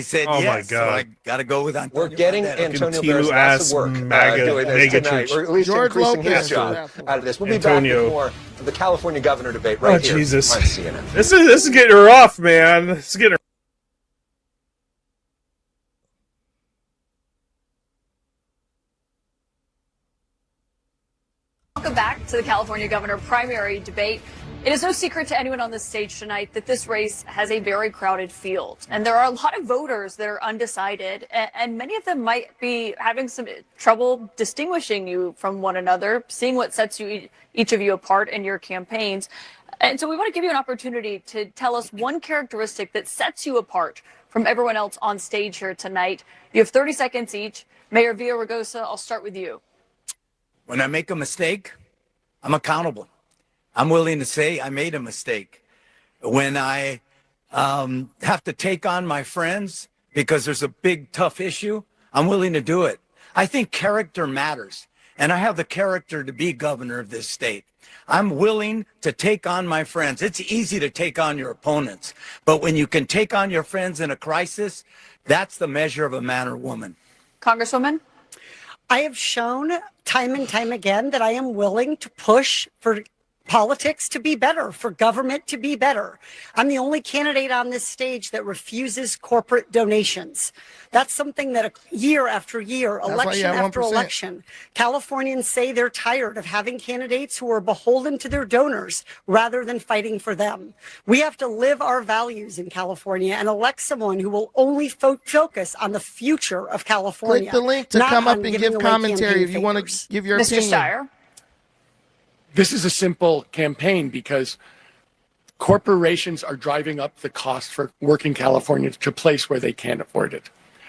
said Oh, yes. my So God. I got to go with Antonio We're getting Banderas. Antonio Timu Banderas lots ass of work MAGA doing this mega tonight, church. or at least George increasing Lopez his job did that. out of this. We'll be Antonio. back with more of the California governor debate right here Jesus. on CNN. This is getting rough, man. This is getting Welcome back to the California governor primary debate. It is no secret to anyone on this stage tonight that this race has a very crowded field. And there are a lot of voters that are undecided, and many of them might be having some trouble distinguishing you from one another, seeing what sets you, each of you apart in your campaigns. And so we want to give you an opportunity to tell us one characteristic that sets you apart from everyone else on stage here tonight. You have 30 seconds each. Mayor Villaraigosa, I'll start with you. When I make a mistake, I'm accountable. I'm willing to say I made a mistake. When I have to take on my friends because there's a big, tough issue, I'm willing to do it. I think character matters, and I have the character to be governor of this state. I'm willing to take on my friends. It's easy to take on your opponents, but when you can take on your friends in a crisis, that's the measure of a man or woman. Congresswoman? I have shown time and time again that I am willing to push for politics to be better, for government to be better. I'm the only candidate on this stage that refuses corporate donations. That's something that year after year, election after 1%. election, Californians say they're tired of having candidates who are beholden to their donors rather than fighting for them. We have to live our values in California and elect someone who will only focus on the future of California. Click the link to not come up on and giving give away commentary campaign if you want favors. to give your Mr. opinion. Steyer? This is a simple campaign because corporations are driving up the cost for working Californians to a place where they can't afford it.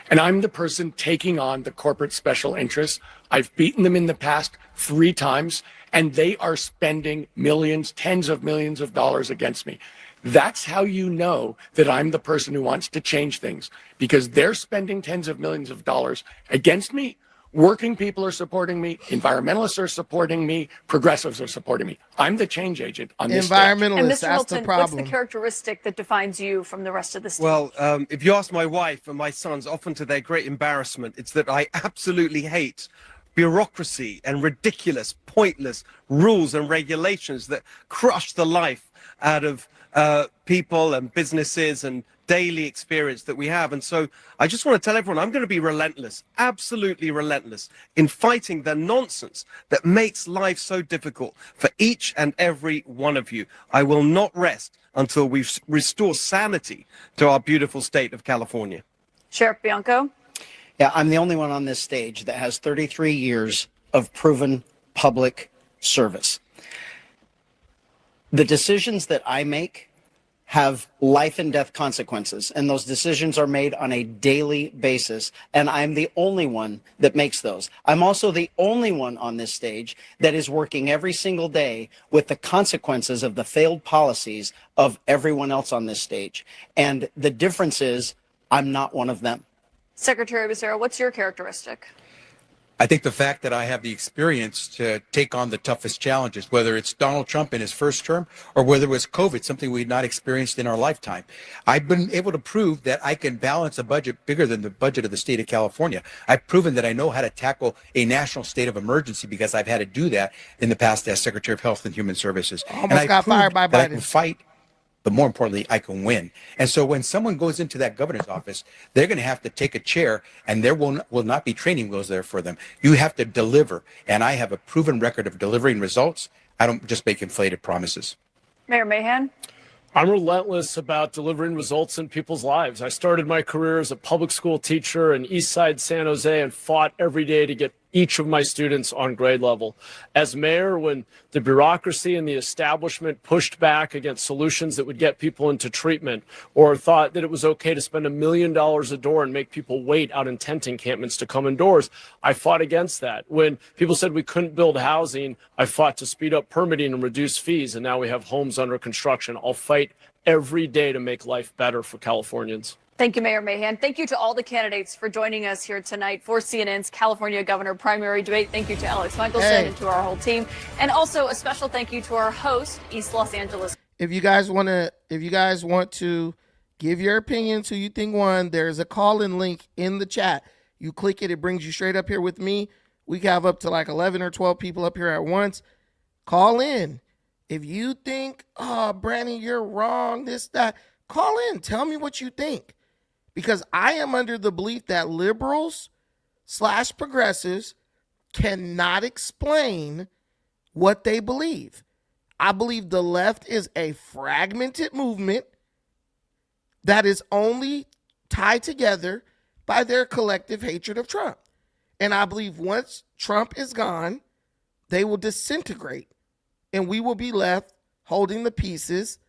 And I'm the person taking on the corporate special interests. I've beaten them in the past 3 times, and they are spending millions, tens of millions of dollars against me. That's how you know that I'm the person who wants to change things, because they're spending tens of millions of dollars against me. Working people are supporting me. Environmentalists are supporting me. Progressives are supporting me. I'm the change agent on this stage. And Environmentalists, Mr. that's the Hilton, what's the problem. characteristic that defines you from the rest of the stage? Well, if you ask my wife and my sons, often to their great embarrassment, it's that I absolutely hate bureaucracy and ridiculous, pointless rules and regulations that crush the life out of people and businesses and daily experience that we have. And so I just want to tell everyone, I'm going to be relentless, absolutely relentless in fighting the nonsense that makes life so difficult for each and every one of you. I will not rest until we restore sanity to our beautiful state of California. Sheriff Bianco? Yeah, I'm the only one on this stage that has 33 years of proven public service. The decisions that I make have life and death consequences, and those decisions are made on a daily basis, and I'm the only one that makes those. I'm also the only one on this stage that is working every single day with the consequences of the failed policies of everyone else on this stage. And the difference is I'm not one of them. Secretary Becerra, what's your characteristic? I think the fact that I have the experience to take on the toughest challenges, whether it's Donald Trump in his first term or whether it was COVID, something we'd not experienced in our lifetime. I've been able to prove that I can balance a budget bigger than the budget of the state of California. I've proven that I know how to tackle a national state of emergency because I've had to do that in the past as Secretary of Health and Human Services. Almost got fired by that I can Biden. fight, but more importantly, I can win. And so when someone goes into that governor's office, they're going to have to take a chair and there will not be training wheels there for them. You have to deliver. And I have a proven record of delivering results. I don't just make inflated promises. Mayor Mahan? I'm relentless about delivering results in people's lives. I started my career as a public school teacher in East Side San Jose and fought every day to get each of my students on grade level. As mayor, when the bureaucracy and the establishment pushed back against solutions that would get people into treatment, or thought that it was okay to spend $1 million a door and make people wait out in tent encampments to come indoors, I fought against that. When people said we couldn't build housing, I fought to speed up permitting and reduce fees, and now we have homes under construction. I'll fight every day to make life better for Californians. Thank you, Mayor Mahan. Thank you to all the candidates for joining us here tonight for CNN's California Governor Primary Debate. Thank you to Alex Michelson and to our whole team. And also a special thank you to our host, East Los Angeles. If you guys want to give your opinions who you think won, there's a call-in link in the chat. You click it, it brings you straight up here with me. We have up to like 11 or 12 people up here at once. Call in. If you think, oh, Brandon, you're wrong, this, that, call in. Tell me what you think. Because I am under the belief that liberals/progressives cannot explain what they believe. I believe the left is a fragmented movement that is only tied together by their collective hatred of Trump. And I believe once Trump is gone, they will disintegrate and we will be left holding the pieces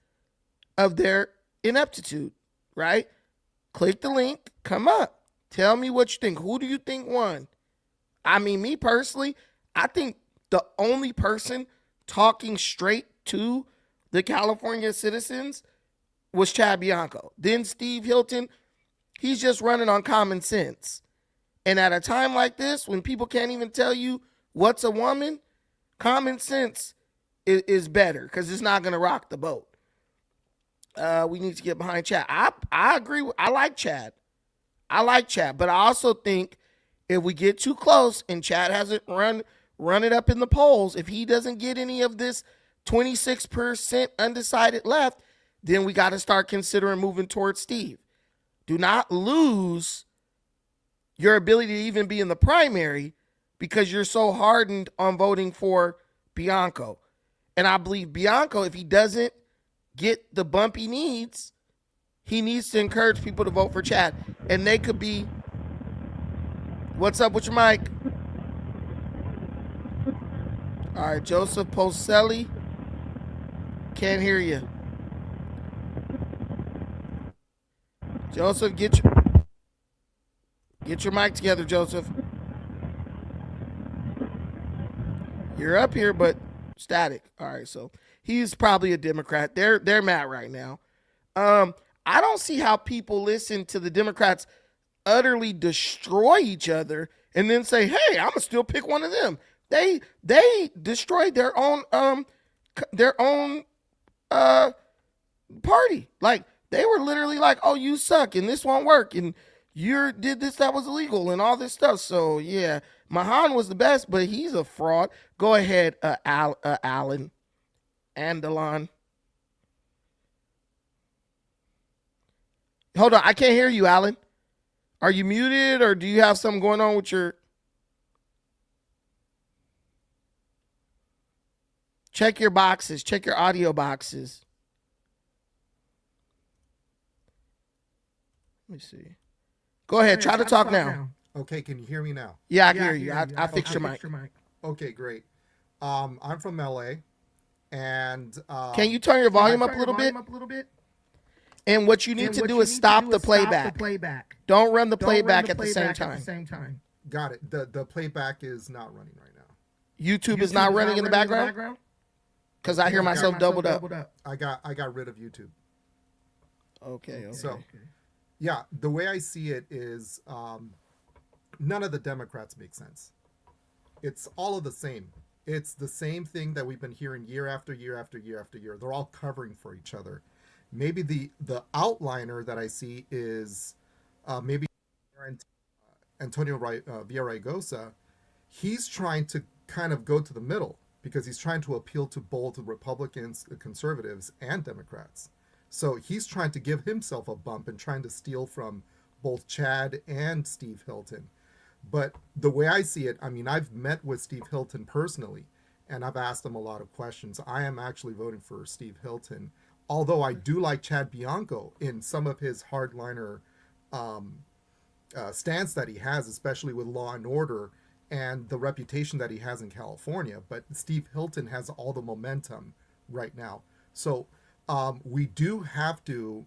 of their ineptitude, right? Click the link, come up. Tell me what you think. Who do you think won? I mean, me personally, I think the only person talking straight to the California citizens was Chad Bianco. Then Steve Hilton, he's just running on common sense. And at a time like this, when people can't even tell you what's a woman, common sense is better because it's not going to rock the boat. We need to get behind Chad. I agree. I like Chad. But I also think if we get too close and Chad hasn't run it up in the polls, if he doesn't get any of this 26% undecided left, then we got to start considering moving towards Steve. Do not lose your ability to even be in the primary because you're so hardened on voting for Bianco. And I believe Bianco, if he doesn't get the bump he needs to encourage people to vote for Chad. And they could be, what's up with your mic? All right, Joseph Poselli, can't hear you. Joseph, get your mic together, Joseph. You're up here, but static. All right, so he's probably a Democrat. They're mad right now. I don't see how people listen to the Democrats utterly destroy each other and then say, "Hey, I'm gonna still pick one of them." They destroyed their own party. Like they were literally like, "Oh, you suck and this won't work and you did this that was illegal and all this stuff." So yeah, Mahan was the best, but he's a fraud. Go ahead, Alan. Andalon. Hold on, I can't hear you, Alan. Are you muted or do you have something going on with your... Check your boxes. Check your audio boxes. Let me see. Go ahead. Try to talk now. Okay, can you hear me now? Yeah, I hear you. I fixed your mic. Okay, great. I'm from LA. And can you turn your volume up a little bit? And what you need to do is stop the playback. Don't run the playback at the same time. Got it. The playback is not running right now. YouTube is not running in the background? Because I hear myself doubled up. I got rid of YouTube. Okay. So, yeah, the way I see it is none of the Democrats make sense. It's all of the same. It's the same thing that we've been hearing year after year after year after year. They're all covering for each other. Maybe the outliner that I see is maybe Antonio Villaraigosa. He's trying to kind of go to the middle because he's trying to appeal to both the Republicans, the conservatives, and Democrats. So he's trying to give himself a bump and trying to steal from both Chad and Steve Hilton. But the way I see it, I mean, I've met with Steve Hilton personally, and I've asked him a lot of questions. I am actually voting for Steve Hilton, although I do like Chad Bianco in some of his hardliner stance that he has, especially with law and order and the reputation that he has in California. But Steve Hilton has all the momentum right now. So we do have to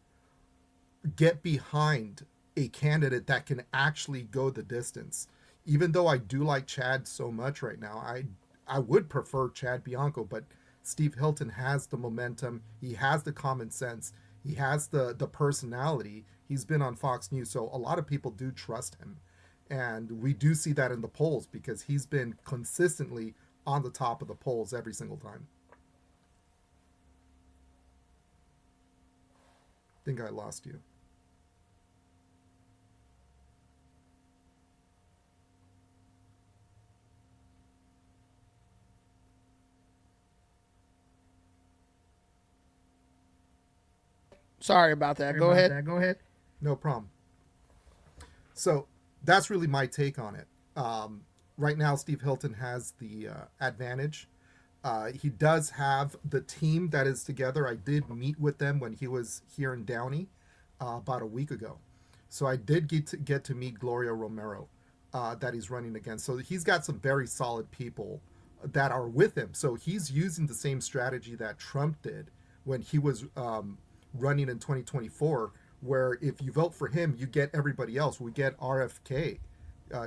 get behind a candidate that can actually go the distance. Even though I do like Chad so much right now, I would prefer Chad Bianco, but Steve Hilton has the momentum. He has the common sense. He has the personality. He's been on Fox News, so a lot of people do trust him. And we do see that in the polls because he's been consistently on the top of the polls every single time. I think I lost you. Sorry about that. Go ahead. No problem. So that's really my take on it. Right now, Steve Hilton has the advantage. He does have the team that is together. I did meet with them when he was here in Downey about a week ago. So I did get to meet Gloria Romero that he's running against. So he's got some very solid people that are with him. So he's using the same strategy that Trump did when he was running in 2024, where if you vote for him, you get everybody else. We get RFK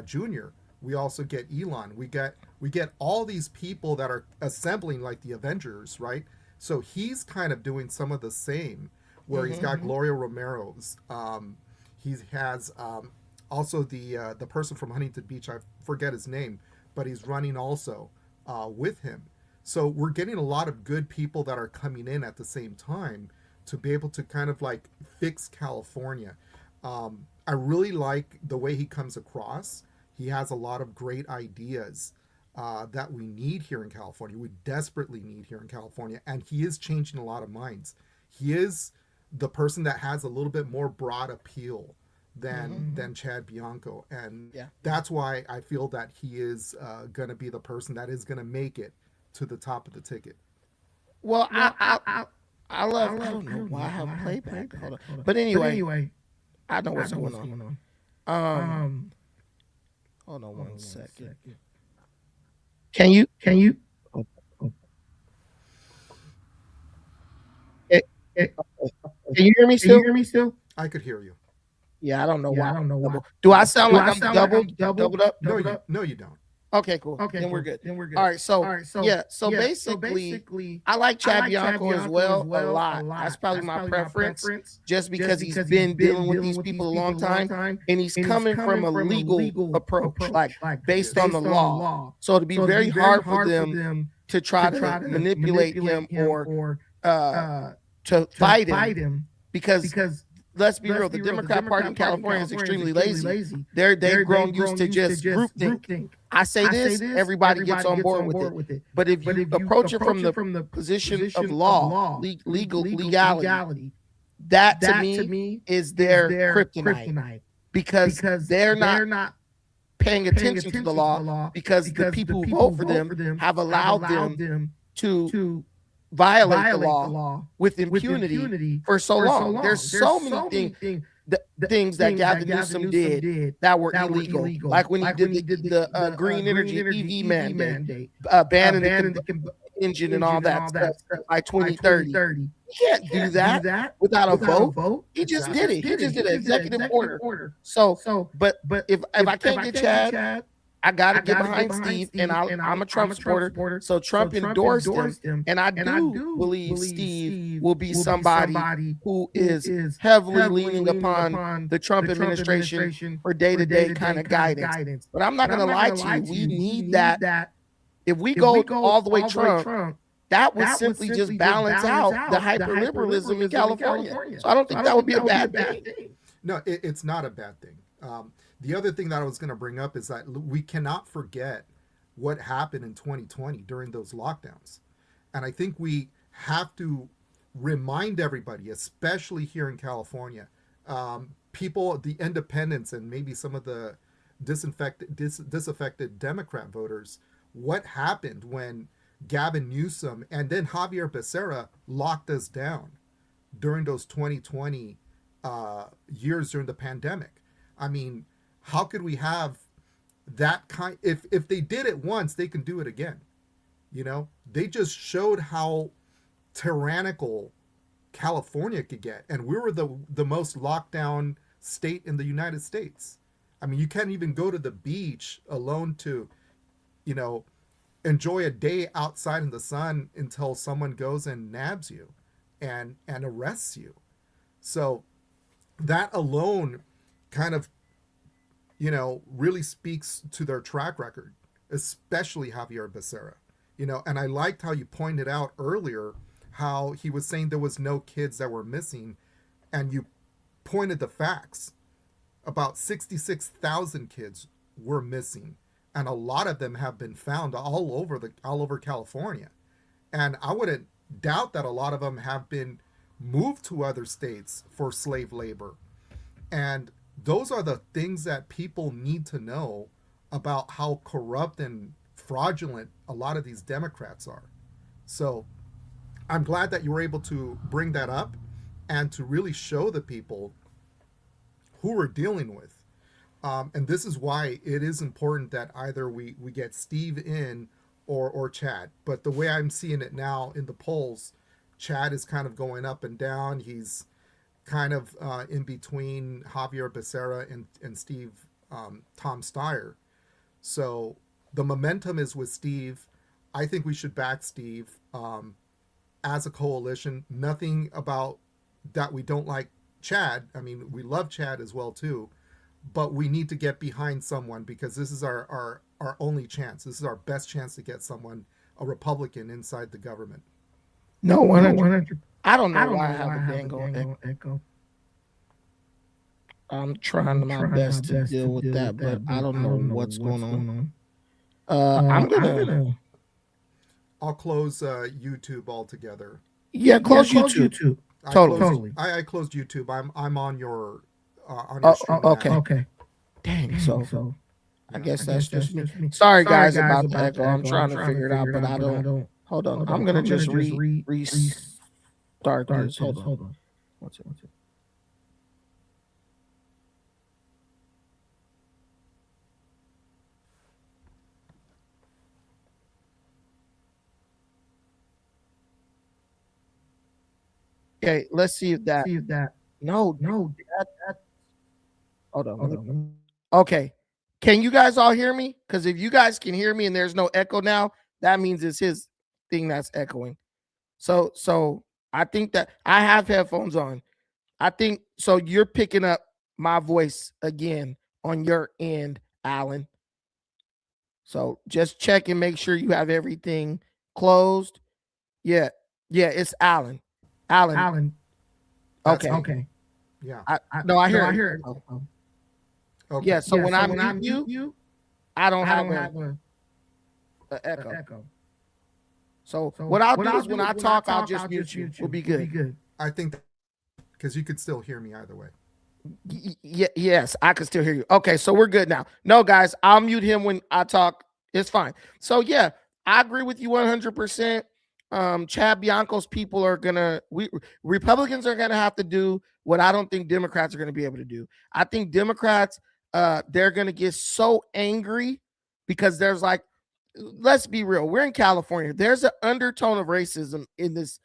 Jr. We also get Elon. We get all these people that are assembling like the Avengers, right? So he's kind of doing some of the same, where he's got Gloria Romero's. He has also the person from Huntington Beach. I forget his name, but he's running also with him. So we're getting a lot of good people that are coming in at the same time to be able to kind of like fix California. I really like the way he comes across. He has a lot of great ideas that we need here in California. We desperately need here in California. And he is changing a lot of minds. He is the person that has a little bit more broad appeal than Chad Bianco. And that's why I feel that he is going to be the person that is going to make it to the top of the ticket. Well, I don't know why I have playback. Hold on. But anyway, I know what's going on. Hold on one second. Can you? Can you hear me still? I could hear you. Yeah, I don't know why. Do I sound like I'm doubled up? No, you don't. Okay, cool. Then we're good. All right, so basically, I like Chad Bianco as well a lot. That's probably my preference, just because he's been dealing with these people a long time, and he's coming from a legal approach, like based on the law. So it'd be very hard for them to try to manipulate him or to fight him, because let's be real, the Democrat Party in California is extremely lazy. They've grown used to just groupthink. I say this, everybody gets on board with it. But if you approach it from the position of law, legality, that to me is their kryptonite, because they're not paying attention to the law, because the people who vote for them have allowed them to violate the law with impunity for so long. There's so many things that Gavin Newsom did that were illegal, like when he did the green energy EV mandate, banning the engine and all that stuff by 2030. You can't do that without a vote. He just did it. He just did an executive order. So, but if I can't get Chad, I got to get behind Steve, and I'm a Trump supporter. So Trump endorsed him, and I do believe Steve will be somebody who is heavily leaning upon the Trump administration for day-to-day kind of guidance. But I'm not going to lie to you. We need that. If we go all the way Trump, that would simply just balance out the hyperliberalism in California. So I don't think that would be a bad thing. No, it's not a bad thing. The other thing that I was going to bring up is that we cannot forget what happened in 2020 during those lockdowns. And I think we have to remind everybody, especially here in California, people, the independents and maybe some of the disaffected Democrat voters, what happened when Gavin Newsom and then Javier Becerra locked us down during those 2020 years during the pandemic. I mean, how could we have that kind, if they did it once, they can do it again. You know, they just showed how tyrannical California could get, and we were the most locked down state in the United States. I mean, you can't even go to the beach alone to, you know, enjoy a day outside in the sun until someone goes and nabs you and arrests you. So that alone kind of, you know, really speaks to their track record, especially Javier Becerra. You know, and I liked how you pointed out earlier how he was saying there was no kids that were missing, and you pointed the facts. About 66,000 kids were missing, and a lot of them have been found all over California. And I wouldn't doubt that a lot of them have been moved to other states for slave labor. And those are the things that people need to know about how corrupt and fraudulent a lot of these Democrats are. So I'm glad that you were able to bring that up and to really show the people who we're dealing with. And this is why it is important that either we get Steve in or Chad. But the way I'm seeing it now in the polls, Chad is kind of going up and down. He's kind of in between Javier Becerra and Steve, Tom Steyer. So the momentum is with Steve. I think we should back Steve as a coalition. Nothing about that we don't like Chad. I mean, we love Chad as well too, but we need to get behind someone because this is our only chance. This is our best chance to get someone, a Republican, inside the government. No, 100. I don't know why I have a dang echo. I'm trying my best to deal with that, but I don't know what's going on. I'll close YouTube altogether. Yeah, close YouTube. Totally. I closed YouTube. I'm on your stream now. Okay. Dang. So I guess that's just me. Sorry guys about the echo. I'm trying to figure it out, but I don't. Hold on. I'm gonna just restart this. Hold on. What's it? Okay, let's see if that. No. That. Hold on. Okay, can you guys all hear me? Because if you guys can hear me and there's no echo now, that means it's his thing that's echoing. So I think that I have headphones on. I think so. You're picking up my voice again on your end, Alan. So just check and make sure you have everything closed. Yeah, it's Alan. Okay. Yeah. I hear it. Okay. Yeah. So when I mute you, I don't have an echo. So what I'll do is when I talk, I'll just mute you. We'll be good. I think because you could still hear me either way. Yes, I can still hear you. Okay, so we're good now. No, guys, I'll mute him when I talk. It's fine. So yeah, I agree with you 100%. Chad Bianco's people are Republicans are gonna have to do what I don't think Democrats are gonna be able to do. I think Democrats, they're gonna get so angry because there's like, let's be real, we're in California. There's an undertone of racism in this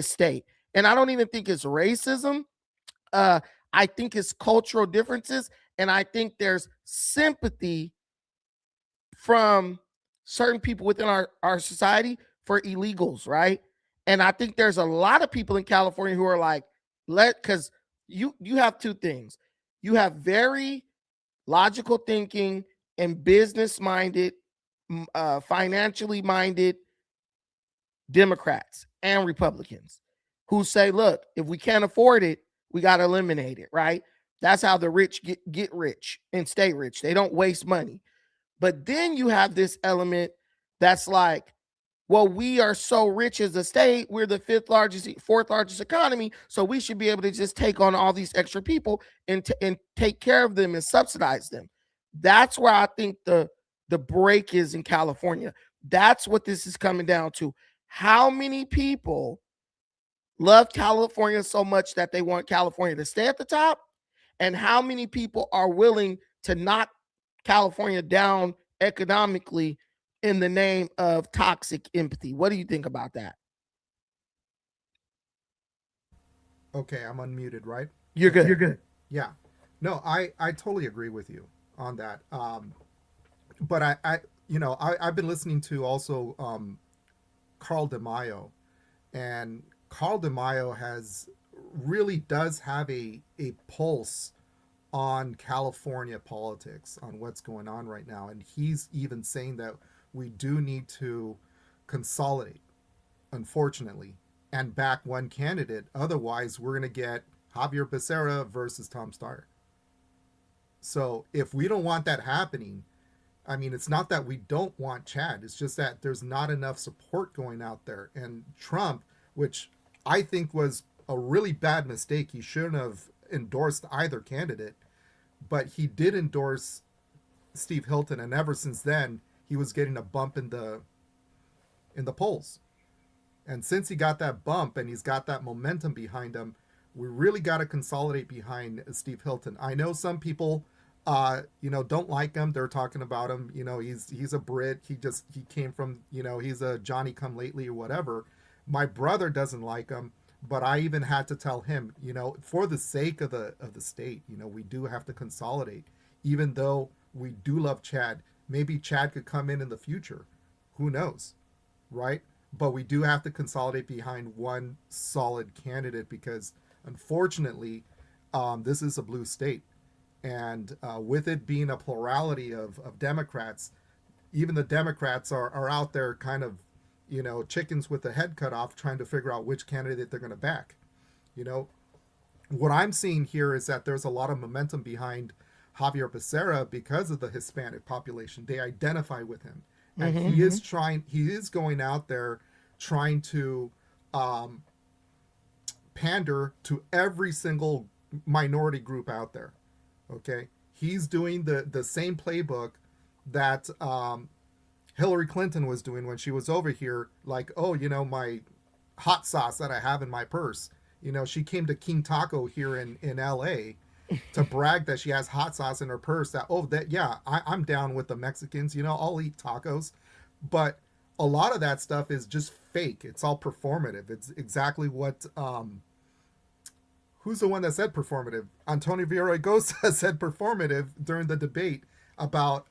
state, and I don't even think it's racism. I think it's cultural differences, and I think there's sympathy from certain people within our society for illegals, right? And I think there's a lot of people in California who are like, because you have two things. You have very logical thinking and business-minded, financially minded Democrats and Republicans who say, look, if we can't afford it, we got to eliminate it, right? That's how the rich get rich and stay rich. They don't waste money. But then you have this element that's like, well, we are so rich as a state. We're the fourth largest economy. So we should be able to just take on all these extra people and take care of them and subsidize them. That's where I think the break is in California. That's what this is coming down to. How many people love California so much that they want California to stay at the top? And how many people are willing to not California down economically in the name of toxic empathy. What do you think about that? Okay, I'm unmuted, right? You're good. You're good. Yeah. No, I totally agree with you on that. But I've been listening to also Carl DeMaio, and Carl DeMaio really does have a pulse on California politics, on what's going on right now. And he's even saying that we do need to consolidate, unfortunately, and back one candidate. Otherwise, we're going to get Javier Becerra versus Tom Steyer. So if we don't want that happening, I mean, it's not that we don't want Chad. It's just that there's not enough support going out there. And Trump, which I think was a really bad mistake, he shouldn't have endorsed either candidate, but he did endorse Steve Hilton, and ever since then he was getting a bump in the polls. And since he got that bump and he's got that momentum behind him, we really got to consolidate behind Steve Hilton. I know some people don't like him. They're talking about him, he's a Brit, he came from, he's a Johnny come lately or whatever. My brother doesn't like him. But I even had to tell him, for the sake of the state, we do have to consolidate. Even though we do love Chad, maybe Chad could come in the future. Who knows, right? But we do have to consolidate behind one solid candidate because, unfortunately, this is a blue state. And with it being a plurality of Democrats, even the Democrats are out there kind of, chickens with the head cut off, trying to figure out which candidate they're going to back. What I'm seeing here is that there's a lot of momentum behind Javier Becerra because of the Hispanic population. They identify with him. And he is going out there trying to pander to every single minority group out there. Okay. He's doing the same playbook that, Hillary Clinton was doing when she was over here, like, my hot sauce that I have in my purse. She came to King Taco here in LA to brag that she has hot sauce in her purse. I'm down with the Mexicans, I'll eat tacos. But a lot of that stuff is just fake. It's all performative. It's exactly what, who's the one that said performative? Antonio Villaraigosa said performative during the debate about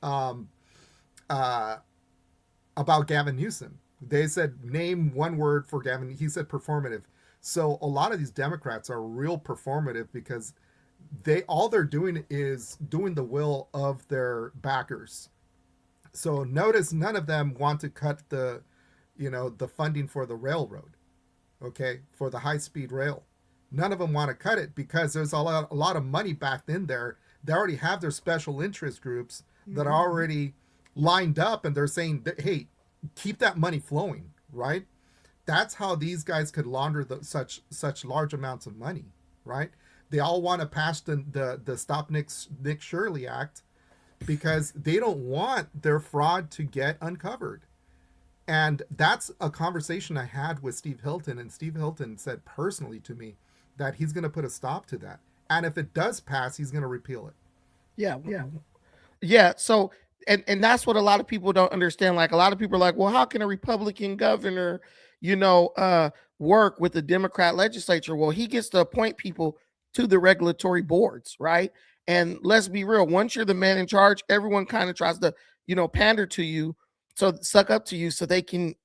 Gavin Newsom. They said, name one word for Gavin. He said performative. So a lot of these Democrats are real performative because all they're doing is doing the will of their backers. So notice none of them want to cut the funding for the railroad, okay, for the high-speed rail. None of them want to cut it because there's a lot of money backed in there. They already have their special interest groups that are already lined up, and they're saying that, hey, keep that money flowing, right? That's how these guys could launder such large amounts of money, right? They all want to pass the Stop Nick Shirley Act because they don't want their fraud to get uncovered. And that's a conversation I had with Steve Hilton, and Steve Hilton said personally to me that he's going to put a stop to that. And if it does pass, he's going to repeal it. Yeah. So, and that's what a lot of people don't understand. Like, a lot of people are like, well, how can a Republican governor, work with the Democrat legislature? Well, he gets to appoint people to the regulatory boards, right? And let's be real, once you're the man in charge, everyone kind of tries to, pander to you, so suck up to you so they can,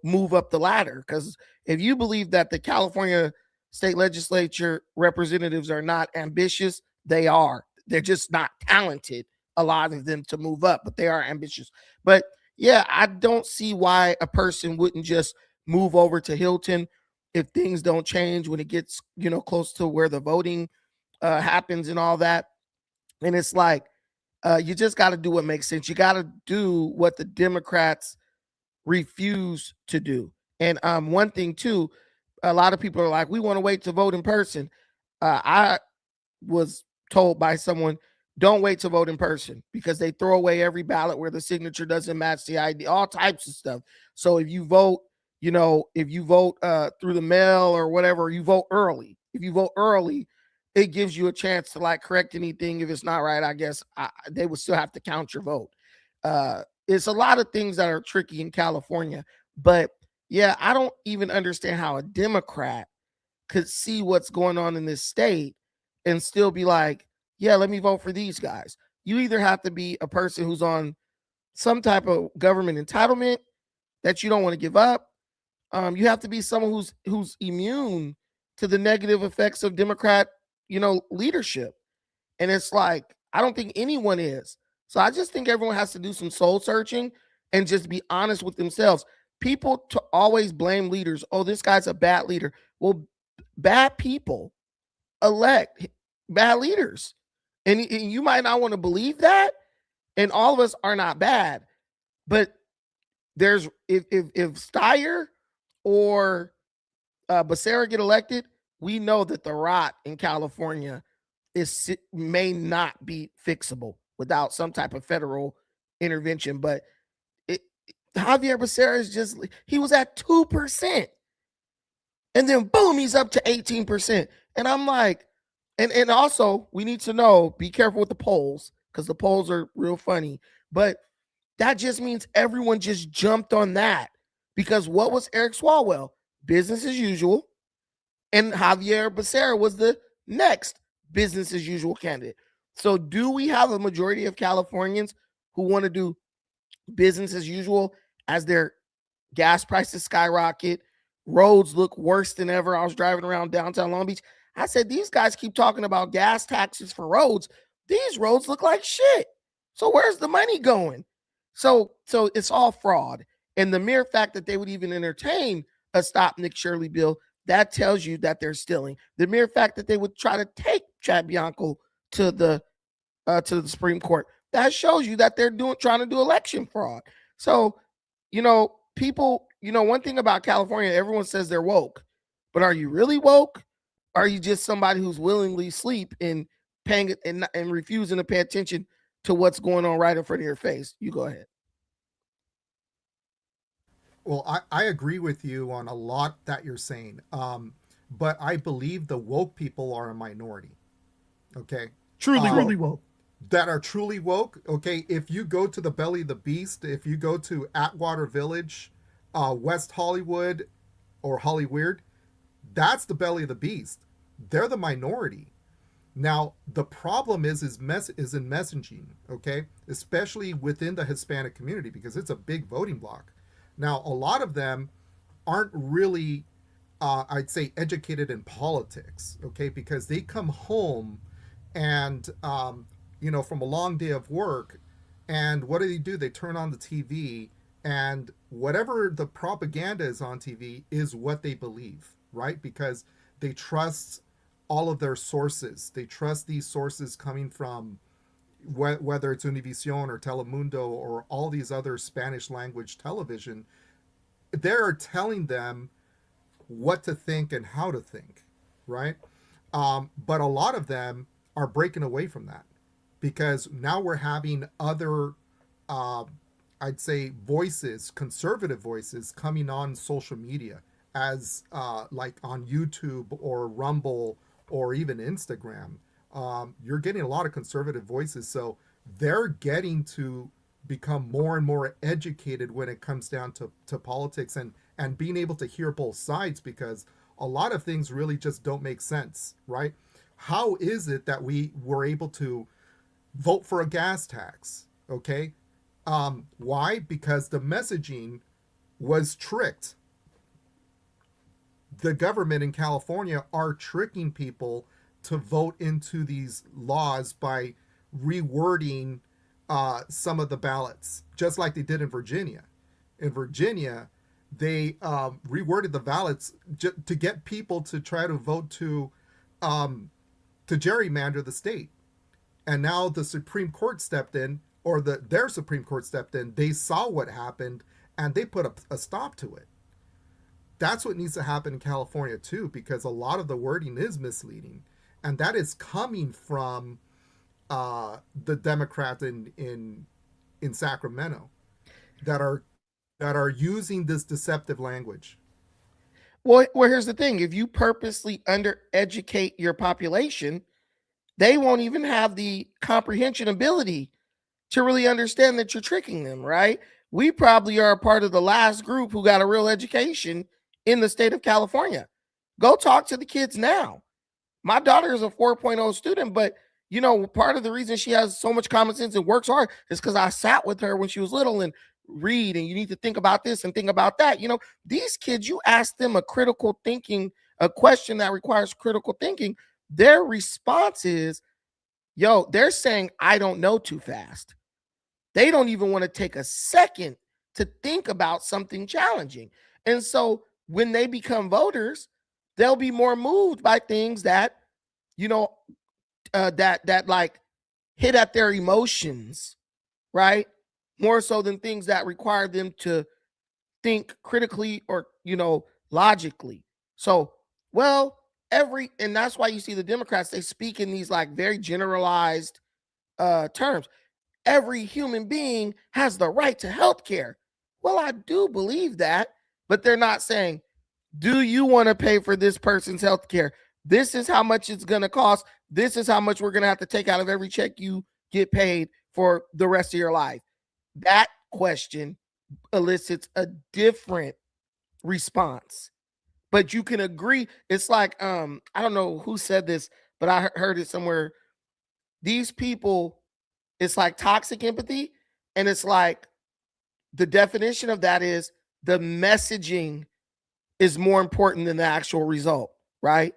move up the ladder. Because if you believe that the California state legislature representatives are not ambitious, they are. They're just not talented, a lot of them, to move up, but they are ambitious. But yeah, I don't see why a person wouldn't just move over to Hilton if things don't change when it gets, close to where the voting happens and all that. And it's like, you just got to do what makes sense. You got to do what the Democrats refuse to do. And one thing too, a lot of people are like, we want to wait to vote in person. I was told by someone, don't wait to vote in person because they throw away every ballot where the signature doesn't match the ID, all types of stuff. So if you vote, through the mail or whatever, you vote early. If you vote early, it gives you a chance to like correct anything. If it's not right, I guess they would still have to count your vote. It's a lot of things that are tricky in California, but yeah, I don't even understand how a Democrat could see what's going on in this state and still be like, yeah, let me vote for these guys. You either have to be a person who's on some type of government entitlement that you don't want to give up. You have to be someone who's immune to the negative effects of Democrat, leadership. And it's like, I don't think anyone is. So I just think everyone has to do some soul searching and just be honest with themselves. People to always blame leaders. Oh, this guy's a bad leader. Well, bad people elect bad leaders. And you might not want to believe that. And all of us are not bad. But there's if Steyer or Becerra get elected, we know that the rot in California may not be fixable without some type of federal intervention. But Javier Becerra he was at 2%. And then boom, he's up to 18%. And I'm like, and also we need to know, be careful with the polls, because the polls are real funny. But that just means everyone just jumped on that. Because what was Eric Swalwell? Business as usual. And Javier Becerra was the next business as usual candidate. So do we have a majority of Californians who want to do business as usual as their gas prices skyrocket, roads look worse than ever? I was driving around downtown Long Beach. I said, these guys keep talking about gas taxes for roads. These roads look like shit. So where's the money going? So it's all fraud. And the mere fact that they would even entertain a Stop Nick Shirley bill, that tells you that they're stealing. The mere fact that they would try to take Chad Bianco to the Supreme Court, that shows you that they're trying to do election fraud. So, people, one thing about California, everyone says they're woke, but are you really woke? Or are you just somebody who's willingly asleep and paying and refusing to pay attention to what's going on right in front of your face? You go ahead. Well, I agree with you on a lot that you're saying. But I believe the woke people are a minority. Okay. Truly woke. That are truly woke. Okay. If you go to the belly of the beast, if you go to Atwater Village, West Hollywood, or Hollyweird, that's the belly of the beast. They're the minority. Now, the problem is in messaging, okay? Especially within the Hispanic community, because it's a big voting bloc. Now, a lot of them aren't really, I'd say, educated in politics, okay? Because they come home and, from a long day of work, and what do? They turn on the TV, and whatever the propaganda is on TV is what they believe, right? Because they trust all of their sources. They trust these sources coming from whether it's Univision or Telemundo or all these other Spanish language television. They're telling them what to think and how to think, right? But a lot of them are breaking away from that, because now we're having other, I'd say, voices, conservative voices, coming on social media, as like on YouTube or Rumble or even Instagram. You're getting a lot of conservative voices, so they're getting to become more and more educated when it comes down to politics, and being able to hear both sides, because a lot of things really just don't make sense, right? How is it that we were able to vote for a gas tax? Okay. Why? Because the messaging was tricked. The government in California are tricking people to vote into these laws by rewording some of the ballots, just like they did in Virginia. In Virginia, they reworded the ballots to get people to try to vote to gerrymander the state. And now the Supreme Court stepped in, or their Supreme Court stepped in. They saw what happened, and they put a stop to it. That's what needs to happen in California too, because a lot of the wording is misleading, and that is coming from the Democrats in Sacramento that are using this deceptive language. Well, here's the thing. If you purposely undereducate your population, they won't even have the comprehension ability to really understand that you're tricking them, right? We probably are a part of the last group who got a real education in the state of California. Go talk to the kids now. My daughter is a 4.0 student, but you know, part of the reason she has so much common sense and works hard is because I sat with her when she was little and read, and you need to think about this and think about that. You know, these kids, you ask them a question that requires critical thinking, their response is, yo, they're saying, I don't know too fast. They don't even want to take a second to think about something challenging. And so when they become voters, they'll be more moved by things that, you know, that like hit at their emotions, right? More so than things that require them to think critically or, you know, logically. So, well, and that's why you see the Democrats, they speak in these like very generalized terms. Every human being has the right to health care. Well, I do believe that, but they're not saying, do you want to pay for this person's health care? This is how much it's going to cost. This is how much we're going to have to take out of every check you get paid for the rest of your life. That question elicits a different response. But you can agree. It's like, I don't know who said this, but I heard it somewhere. These people, it's like toxic empathy. And it's like the definition of that is the messaging is more important than the actual result, right?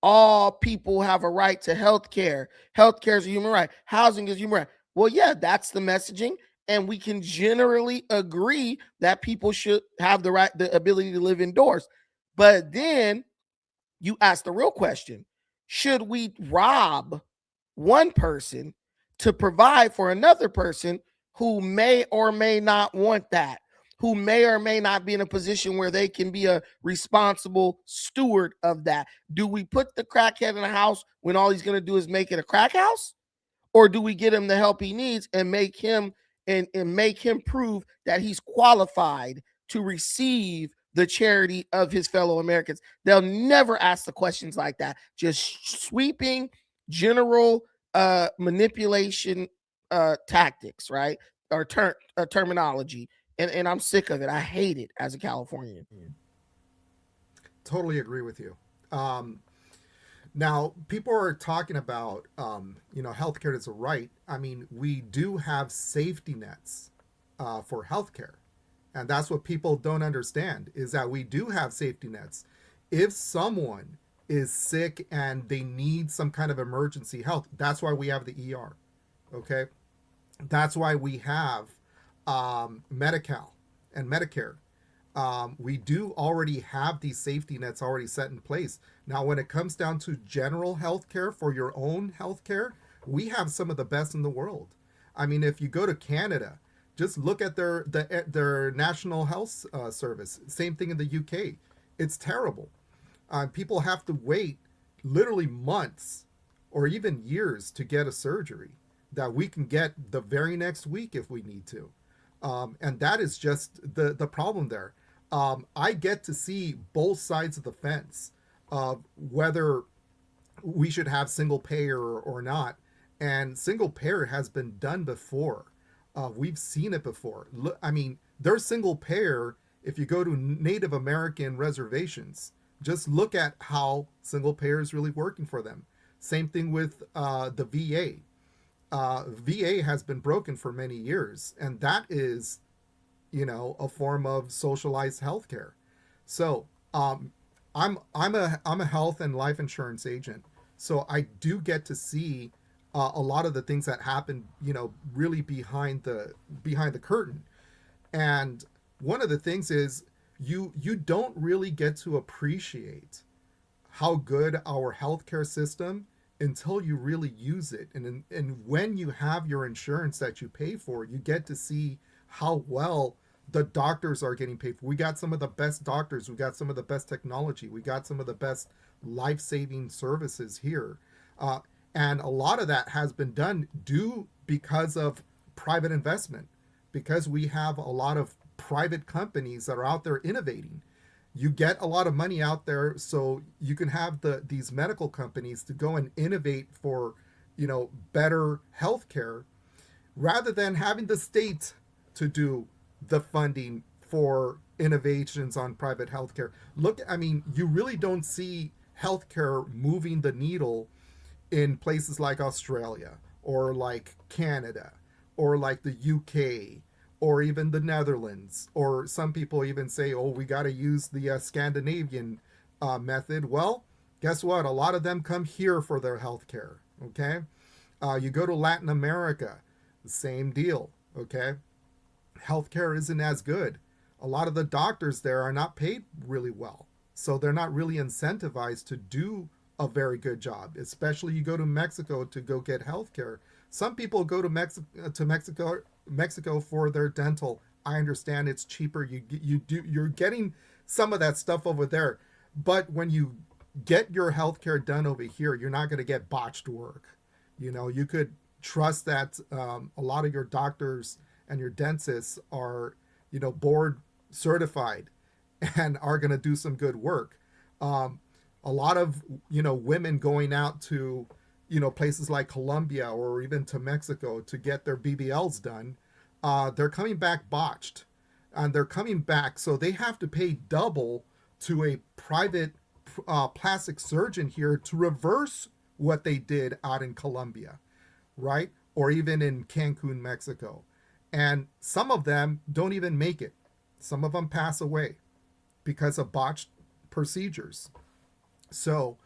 All people have a right to health care. Health care is a human right. Housing is a human right. Well, yeah, that's the messaging. And we can generally agree that people should have the ability to live indoors. But then you ask the real question, should we rob one person to provide for another person who may or may not want that, who may or may not be in a position where they can be a responsible steward of that? Do we put the crackhead in a house when all he's going to do is make it a crack house? Or do we get him the help he needs and make him prove that he's qualified to receive the charity of his fellow Americans? They'll never ask the questions like that. Just sweeping general manipulation tactics, right? Or terminology. And I'm sick of it. I hate it as a Californian. Totally agree with you. Now, people are talking about, healthcare is a right. I mean, we do have safety nets for healthcare. And that's what people don't understand, is that we do have safety nets. If someone is sick and they need some kind of emergency health, that's why we have the ER. Okay? That's why we have Medi-Cal and Medicare. We do already have these safety nets already set in place. Now, when it comes down to general health care for your own health care, we have some of the best in the world. I mean, if you go to Canada, just look at their national health service. Same thing in the UK. It's terrible. People have to wait literally months or even years to get a surgery that we can get the very next week if we need to. And that is just the problem there. I get to see both sides of the fence of whether we should have single payer or not. And single payer has been done before. We've seen it before. Look, I mean, there's single payer if you go to Native American reservations. Just look at how single payer is really working for them. Same thing with the VA. VA has been broken for many years, and that is, a form of socialized healthcare. So I'm a health and life insurance agent, so I do get to see a lot of the things that happen, really behind the curtain. And one of the things is you don't really get to appreciate how good our healthcare system until you really use it. And when you have your insurance that you pay for, you get to see how well the doctors are getting paid for. We got some of the best doctors. We got some of the best technology. We got some of the best life-saving services here. And a lot of that has been done because of private investment, because we have a lot of private companies that are out there innovating. you get a lot of money out there, so you can have these medical companies to go and innovate for, better healthcare, rather than having the state to do the funding for innovations on private healthcare. You really don't see healthcare moving the needle in places like Australia or like Canada or like the UK or even the Netherlands, or some people even say, oh, we got to use the Scandinavian method. Well, guess what? A lot of them come here for their healthcare. Okay. You go to Latin America, the same deal. Okay. Healthcare isn't as good. A lot of the doctors there are not paid really well, so they're not really incentivized to do a very good job. Especially you go to Mexico to go get healthcare. Some people go to Mexico for their dental. I understand it's cheaper. You're getting some of that stuff over there, but when you get your healthcare done over here, you're not going to get botched work. You could trust that a lot of your doctors and your dentists are, board certified and are going to do some good work. A lot of, women going out to, places like Colombia or even to Mexico to get their BBLs done, they're coming back botched, and they're coming back, so they have to pay double to a private plastic surgeon here to reverse what they did out in Colombia, right? Or even in Cancun, Mexico. And some of them don't even make it. Some of them pass away because of botched procedures. So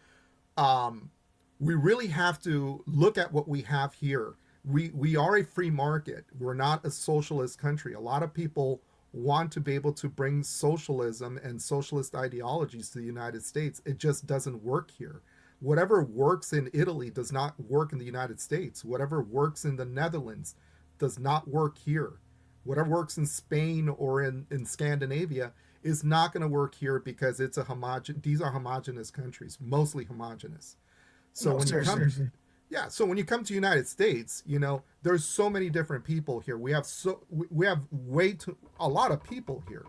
we really have to look at what we have here. We are a free market. We're not a socialist country. A lot of people want to be able to bring socialism and socialist ideologies to the United States. It just doesn't work here. Whatever works in Italy does not work in the United States. Whatever works in the Netherlands does not work here. Whatever works in Spain or in Scandinavia is not going to work here, because it's these are homogenous countries, mostly homogenous. So when you come, so when you come to United States, there's so many different people here. We have a lot of people here.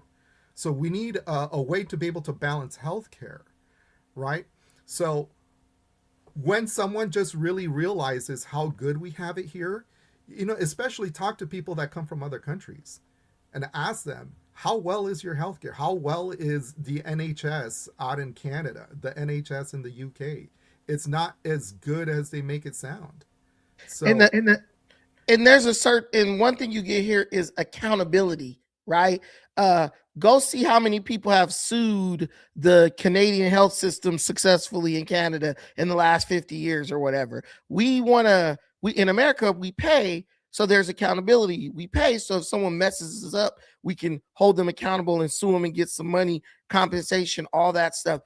So we need a way to be able to balance healthcare, right? So when someone just really realizes how good we have it here, especially talk to people that come from other countries and ask them, how well is your healthcare? How well is the NHS out in Canada, the NHS in the UK? It's not as good as they make it sound. So and there's a certain one thing you get here is accountability, right? Go see how many people have sued the Canadian health system successfully in Canada in the last 50 years or whatever. We in America, we pay, so there's accountability. We pay, so if someone messes us up, we can hold them accountable and sue them and get some money, compensation, all that stuff.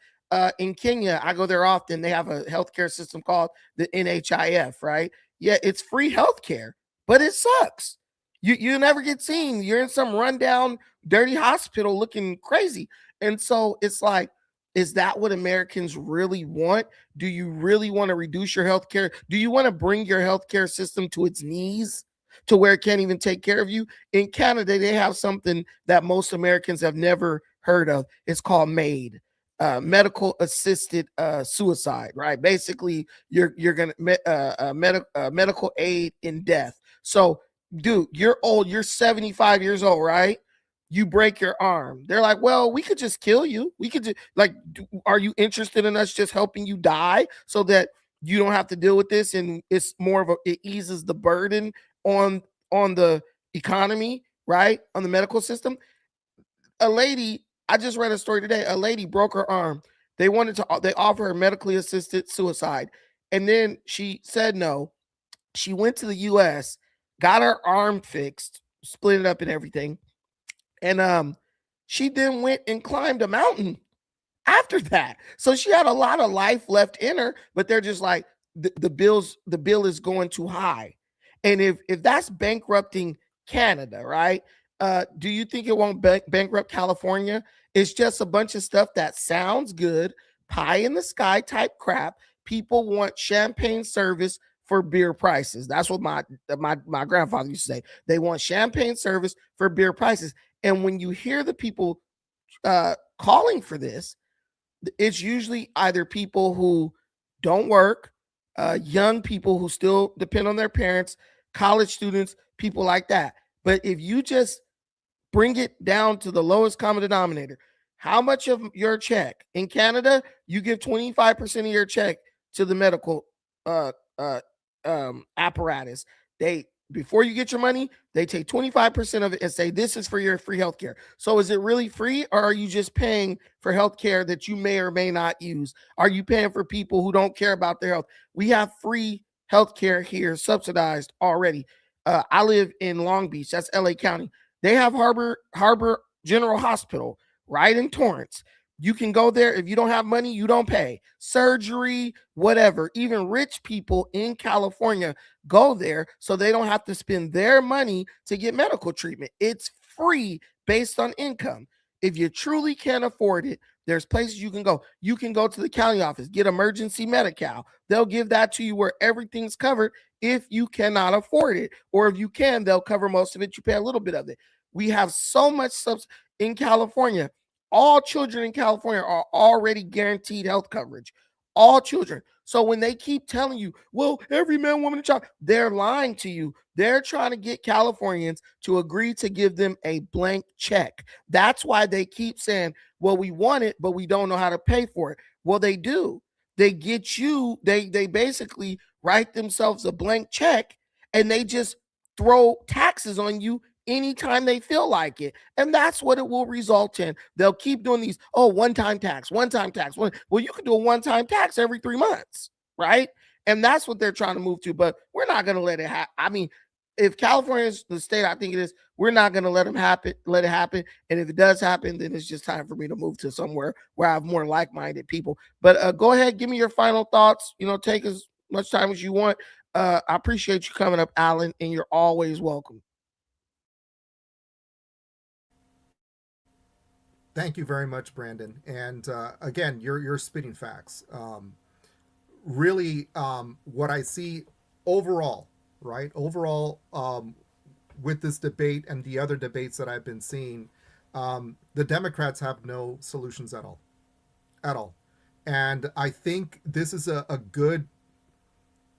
In Kenya, I go there often. They have a healthcare system called the NHIF, right? Yeah, it's free healthcare, but it sucks. You never get seen. You're in some rundown, dirty hospital looking crazy. And so it's like, is that what Americans really want? Do you really want to reduce your healthcare? Do you want to bring your healthcare system to its knees, to where it can't even take care of you? In Canada, they have something that most Americans have never heard of. It's called MAID. Medical assisted suicide, right? Basically, you're gonna medical aid in death. So, dude, you're old. You're 75 years old, right? You break your arm. They're like, well, we could just kill you. We could just are you interested in us just helping you die so that you don't have to deal with this? And it's more of it eases the burden on the economy, right? On the medical system. I just read a story today. A lady broke her arm. They offer her medically assisted suicide. And then she said no. She went to the US, got her arm fixed, split it up and everything. And she then went and climbed a mountain after that. So she had a lot of life left in her, but they're just like, the bill is going too high. And if that's bankrupting Canada, right? Do you think it won't bankrupt California? It's just a bunch of stuff that sounds good, pie in the sky type crap. People want champagne service for beer prices. That's what my grandfather used to say. They want champagne service for beer prices. And when you hear the people calling for this, it's usually either people who don't work, young people who still depend on their parents, college students, people like that. But if you just bring it down to the lowest common denominator, how much of your check in Canada, you give 25% of your check to the medical apparatus. They, before you get your money, they take 25% of it and say, this is for your free healthcare. So is it really free, or are you just paying for healthcare that you may or may not use? Are you paying for people who don't care about their health? We have free healthcare here, subsidized already. I live in Long Beach, that's LA County. They have Harbor General Hospital right in Torrance. You can go there. If you don't have money, you don't pay. Surgery, whatever. Even rich people in California go there so they don't have to spend their money to get medical treatment. It's free based on income. If you truly can't afford it, there's places you can go. You can go to the county office, get emergency Medi-Cal. They'll give that to you where everything's covered if you cannot afford it. Or if you can, they'll cover most of it. You pay a little bit of it. We have so much stuff in California. All children in California are already guaranteed health coverage. All children. So when they keep telling you, well, every man, woman, and child, they're lying to you. They're trying to get Californians to agree to give them a blank check. That's why they keep saying, well, we want it, but we don't know how to pay for it. Well, they do. They get you, they basically write themselves a blank check, and they just throw taxes on you anytime they feel like it. And that's what it will result in. They'll keep doing these, one-time tax. Well, you can do a one-time tax every 3 months, right? And that's what they're trying to move to. But we're not going to let it happen. I mean, if California is the state I think it is, we're not going to let it happen. And if it does happen, then it's just time for me to move to somewhere where I have more like-minded people. But go ahead, give me your final thoughts. Take as much time as you want. I appreciate you coming up, Alan, and you're always welcome. Thank you very much, Brandon. And again, you're spitting facts. Really, what I see overall, right? Overall, with this debate and the other debates that I've been seeing, the Democrats have no solutions at all. And I think this is a good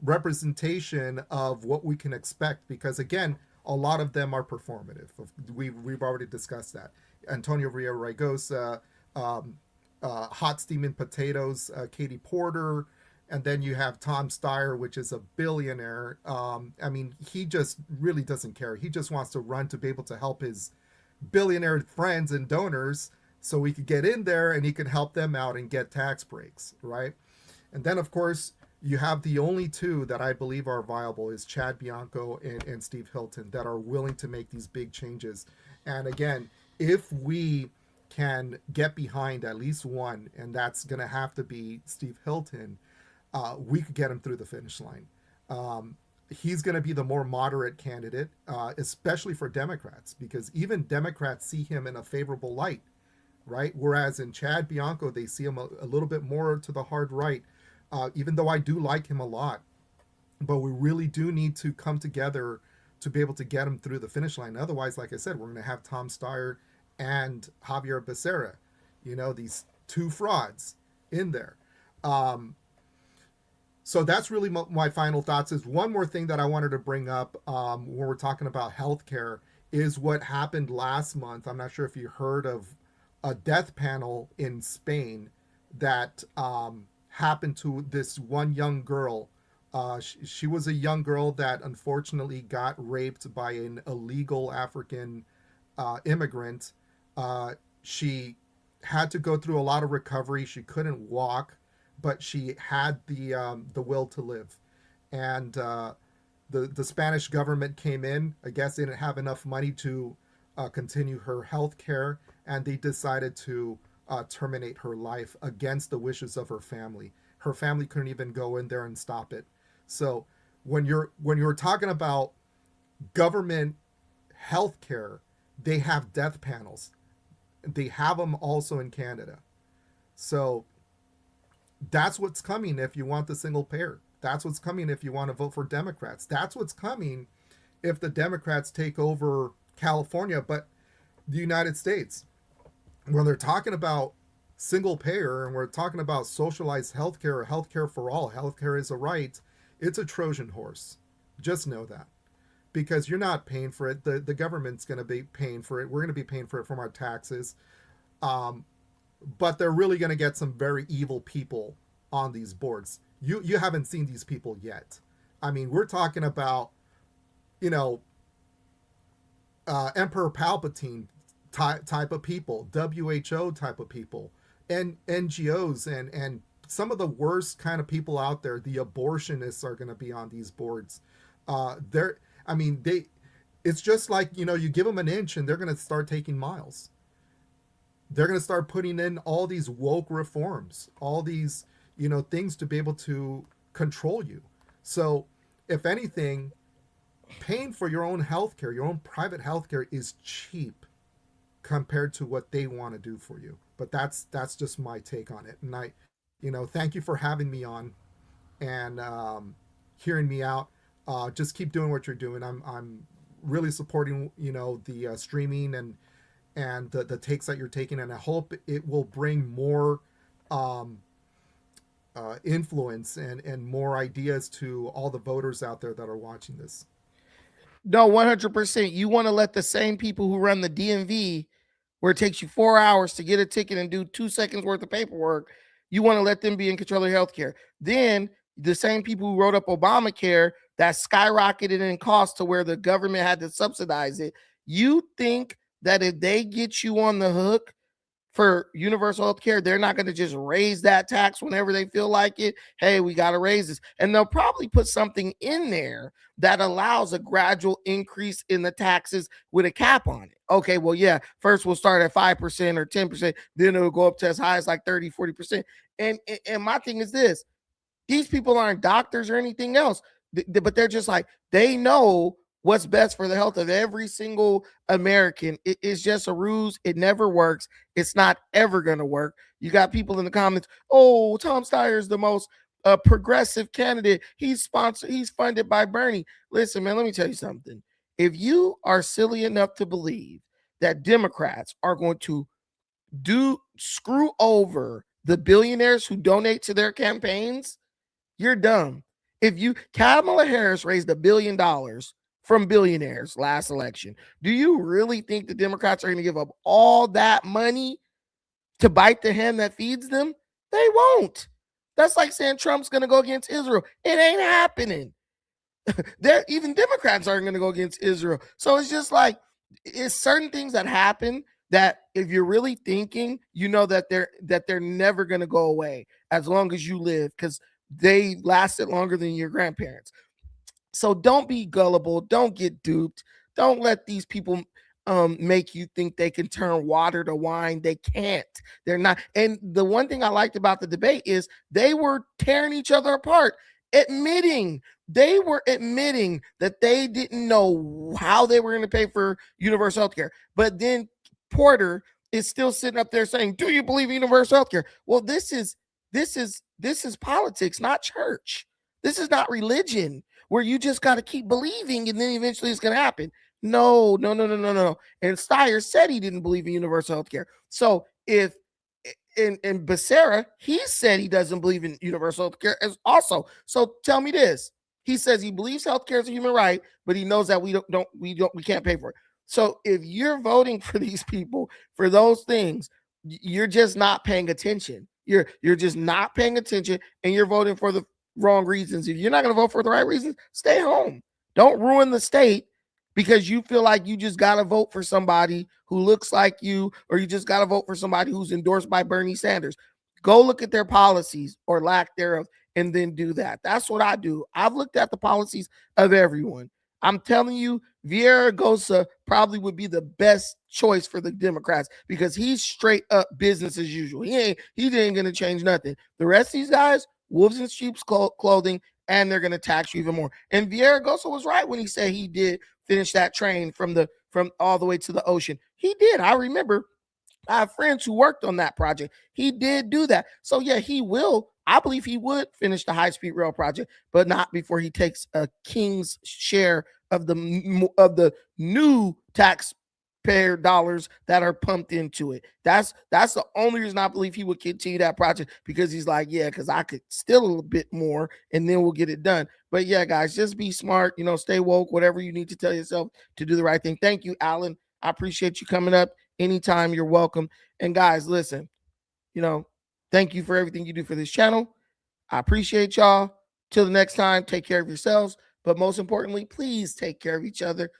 representation of what we can expect, because again, a lot of them are performative. We've already discussed that. Antonio Villaraigosa, Hot Steaming Potatoes, Katie Porter, and then you have Tom Steyer, which is a billionaire. I mean, he just really doesn't care. He just wants to run to be able to help his billionaire friends and donors so he could get in there and he could help them out and get tax breaks, right? And then, of course, you have the only two that I believe are viable is Chad Bianco and Steve Hilton that are willing to make these big changes. And again, if we can get behind at least one, and that's going to have to be Steve Hilton, we could get him through the finish line. He's going to be the more moderate candidate, especially for Democrats, because even Democrats see him in a favorable light, right? Whereas in Chad Bianco, they see him a little bit more to the hard right, even though I do like him a lot. But we really do need to come together to be able to get him through the finish line. Otherwise, like I said, we're going to have Tom Steyer and Javier Becerra, these two frauds in there. So that's really my final thoughts. Is one more thing that I wanted to bring up when we're talking about healthcare is what happened last month. I'm not sure if you heard of a death panel in Spain that happened to this one young girl. She was a young girl that unfortunately got raped by an illegal African immigrant. She had to go through a lot of recovery. She couldn't walk, but she had the will to live. And the Spanish government came in. I guess they didn't have enough money to continue her health care, and they decided to terminate her life against the wishes of her family. Her family couldn't even go in there and stop it. So when you're talking about government health care, they have death panels. They have them also in Canada. So that's what's coming if you want the single payer. That's what's coming if you want to vote for Democrats. That's what's coming if the Democrats take over California, but the United States. when they're talking about single payer and we're talking about socialized healthcare or healthcare for all, healthcare is a right, it's a Trojan horse. Just know that. Because you're not paying for it. The government's going to be paying for it. We're going to be paying for it from our taxes. But they're really going to get some very evil people on these boards. You haven't seen these people yet. I mean, we're talking about, Emperor Palpatine type of people, WHO type of people, and NGOs and some of the worst kind of people out there. The abortionists are going to be on these boards. It's just like, you give them an inch and they're going to start taking miles. They're going to start putting in all these woke reforms, all these, things to be able to control you. So if anything, paying for your own healthcare, your own private healthcare is cheap compared to what they want to do for you. But that's just my take on it. And thank you for having me on and hearing me out. Just keep doing what you're doing. I'm really supporting, the streaming and the takes that you're taking, and I hope it will bring more influence and more ideas to all the voters out there that are watching this. No, 100%. You want to let the same people who run the DMV, where it takes you 4 hours to get a ticket and do 2 seconds worth of paperwork, you want to let them be in control of healthcare. Then the same people who wrote up Obamacare that skyrocketed in cost to where the government had to subsidize it. You think that if they get you on the hook for universal health care, they're not going to just raise that tax whenever they feel like it? Hey, we got to raise this. And they'll probably put something in there that allows a gradual increase in the taxes with a cap on it. Okay, well, yeah, first we'll start at 5% or 10%, then it'll go up to as high as like 30, 40%. And my thing is this: these people aren't doctors or anything else, but they're just like, they know what's best for the health of every single American. It's just a ruse. It never works. It's not ever going to work. You got people in the comments, oh, Tom Steyer is the most progressive candidate. He's funded by Bernie. Listen, man, let me tell you something. If you are silly enough to believe that Democrats are going to screw over the billionaires who donate to their campaigns, you're dumb. Kamala Harris raised $1 billion from billionaires last election. Do you really think the Democrats are going to give up all that money to bite the hand that feeds them? They won't. That's like saying Trump's going to go against Israel. It ain't happening. Even Democrats aren't going to go against Israel. So it's just like, it's certain things that happen that if you're really thinking, that they're never going to go away as long as you live, because they lasted longer than your grandparents. So don't be gullible. Don't get duped. Don't let these people make you think they can turn water to wine. They can't. They're not. And the one thing I liked about the debate is they were tearing each other apart, admitting that they didn't know how they were going to pay for universal health care. But then Porter is still sitting up there saying, do you believe in universal health care? Well, this is politics, not church. This is not religion where you just got to keep believing and then eventually it's going to happen. No. And Steyer said he didn't believe in universal health care. So if in Becerra, he said he doesn't believe in universal health care as also. So tell me this. He says he believes health care is a human right, but he knows that we can't pay for it. So if you're voting for these people for those things, you're just not paying attention. You're just not paying attention, and you're voting for the wrong reasons. If you're not going to vote for the right reasons, stay home. Don't ruin the state because you feel like you just got to vote for somebody who looks like you, or you just got to vote for somebody who's endorsed by Bernie Sanders. Go look at their policies or lack thereof and then do that. That's what I do. I've looked at the policies of everyone. I'm telling you, Villaraigosa probably would be the best choice for the Democrats because he's straight up business as usual. He ain't going to change nothing. The rest of these guys, wolves in sheep's clothing, and they're going to tax you even more. And Villaraigosa was right when he said he did finish that train from all the way to the ocean. He did. I remember. I have friends who worked on that project. He did do that. So yeah, he will. I believe he would finish the high-speed rail project, but not before he takes a king's share of the new tax taxpayer dollars that are pumped into it. That's the only reason I believe he would continue that project, because he's like, yeah, because I could steal a little bit more and then we'll get it done. But yeah, guys, just be smart, stay woke, whatever you need to tell yourself to do the right thing. Thank you, Alan. I appreciate you coming up. Anytime, you're welcome. And guys, listen, thank you for everything you do for this channel. I appreciate y'all. Till the next time, take care of yourselves. But most importantly, please take care of each other.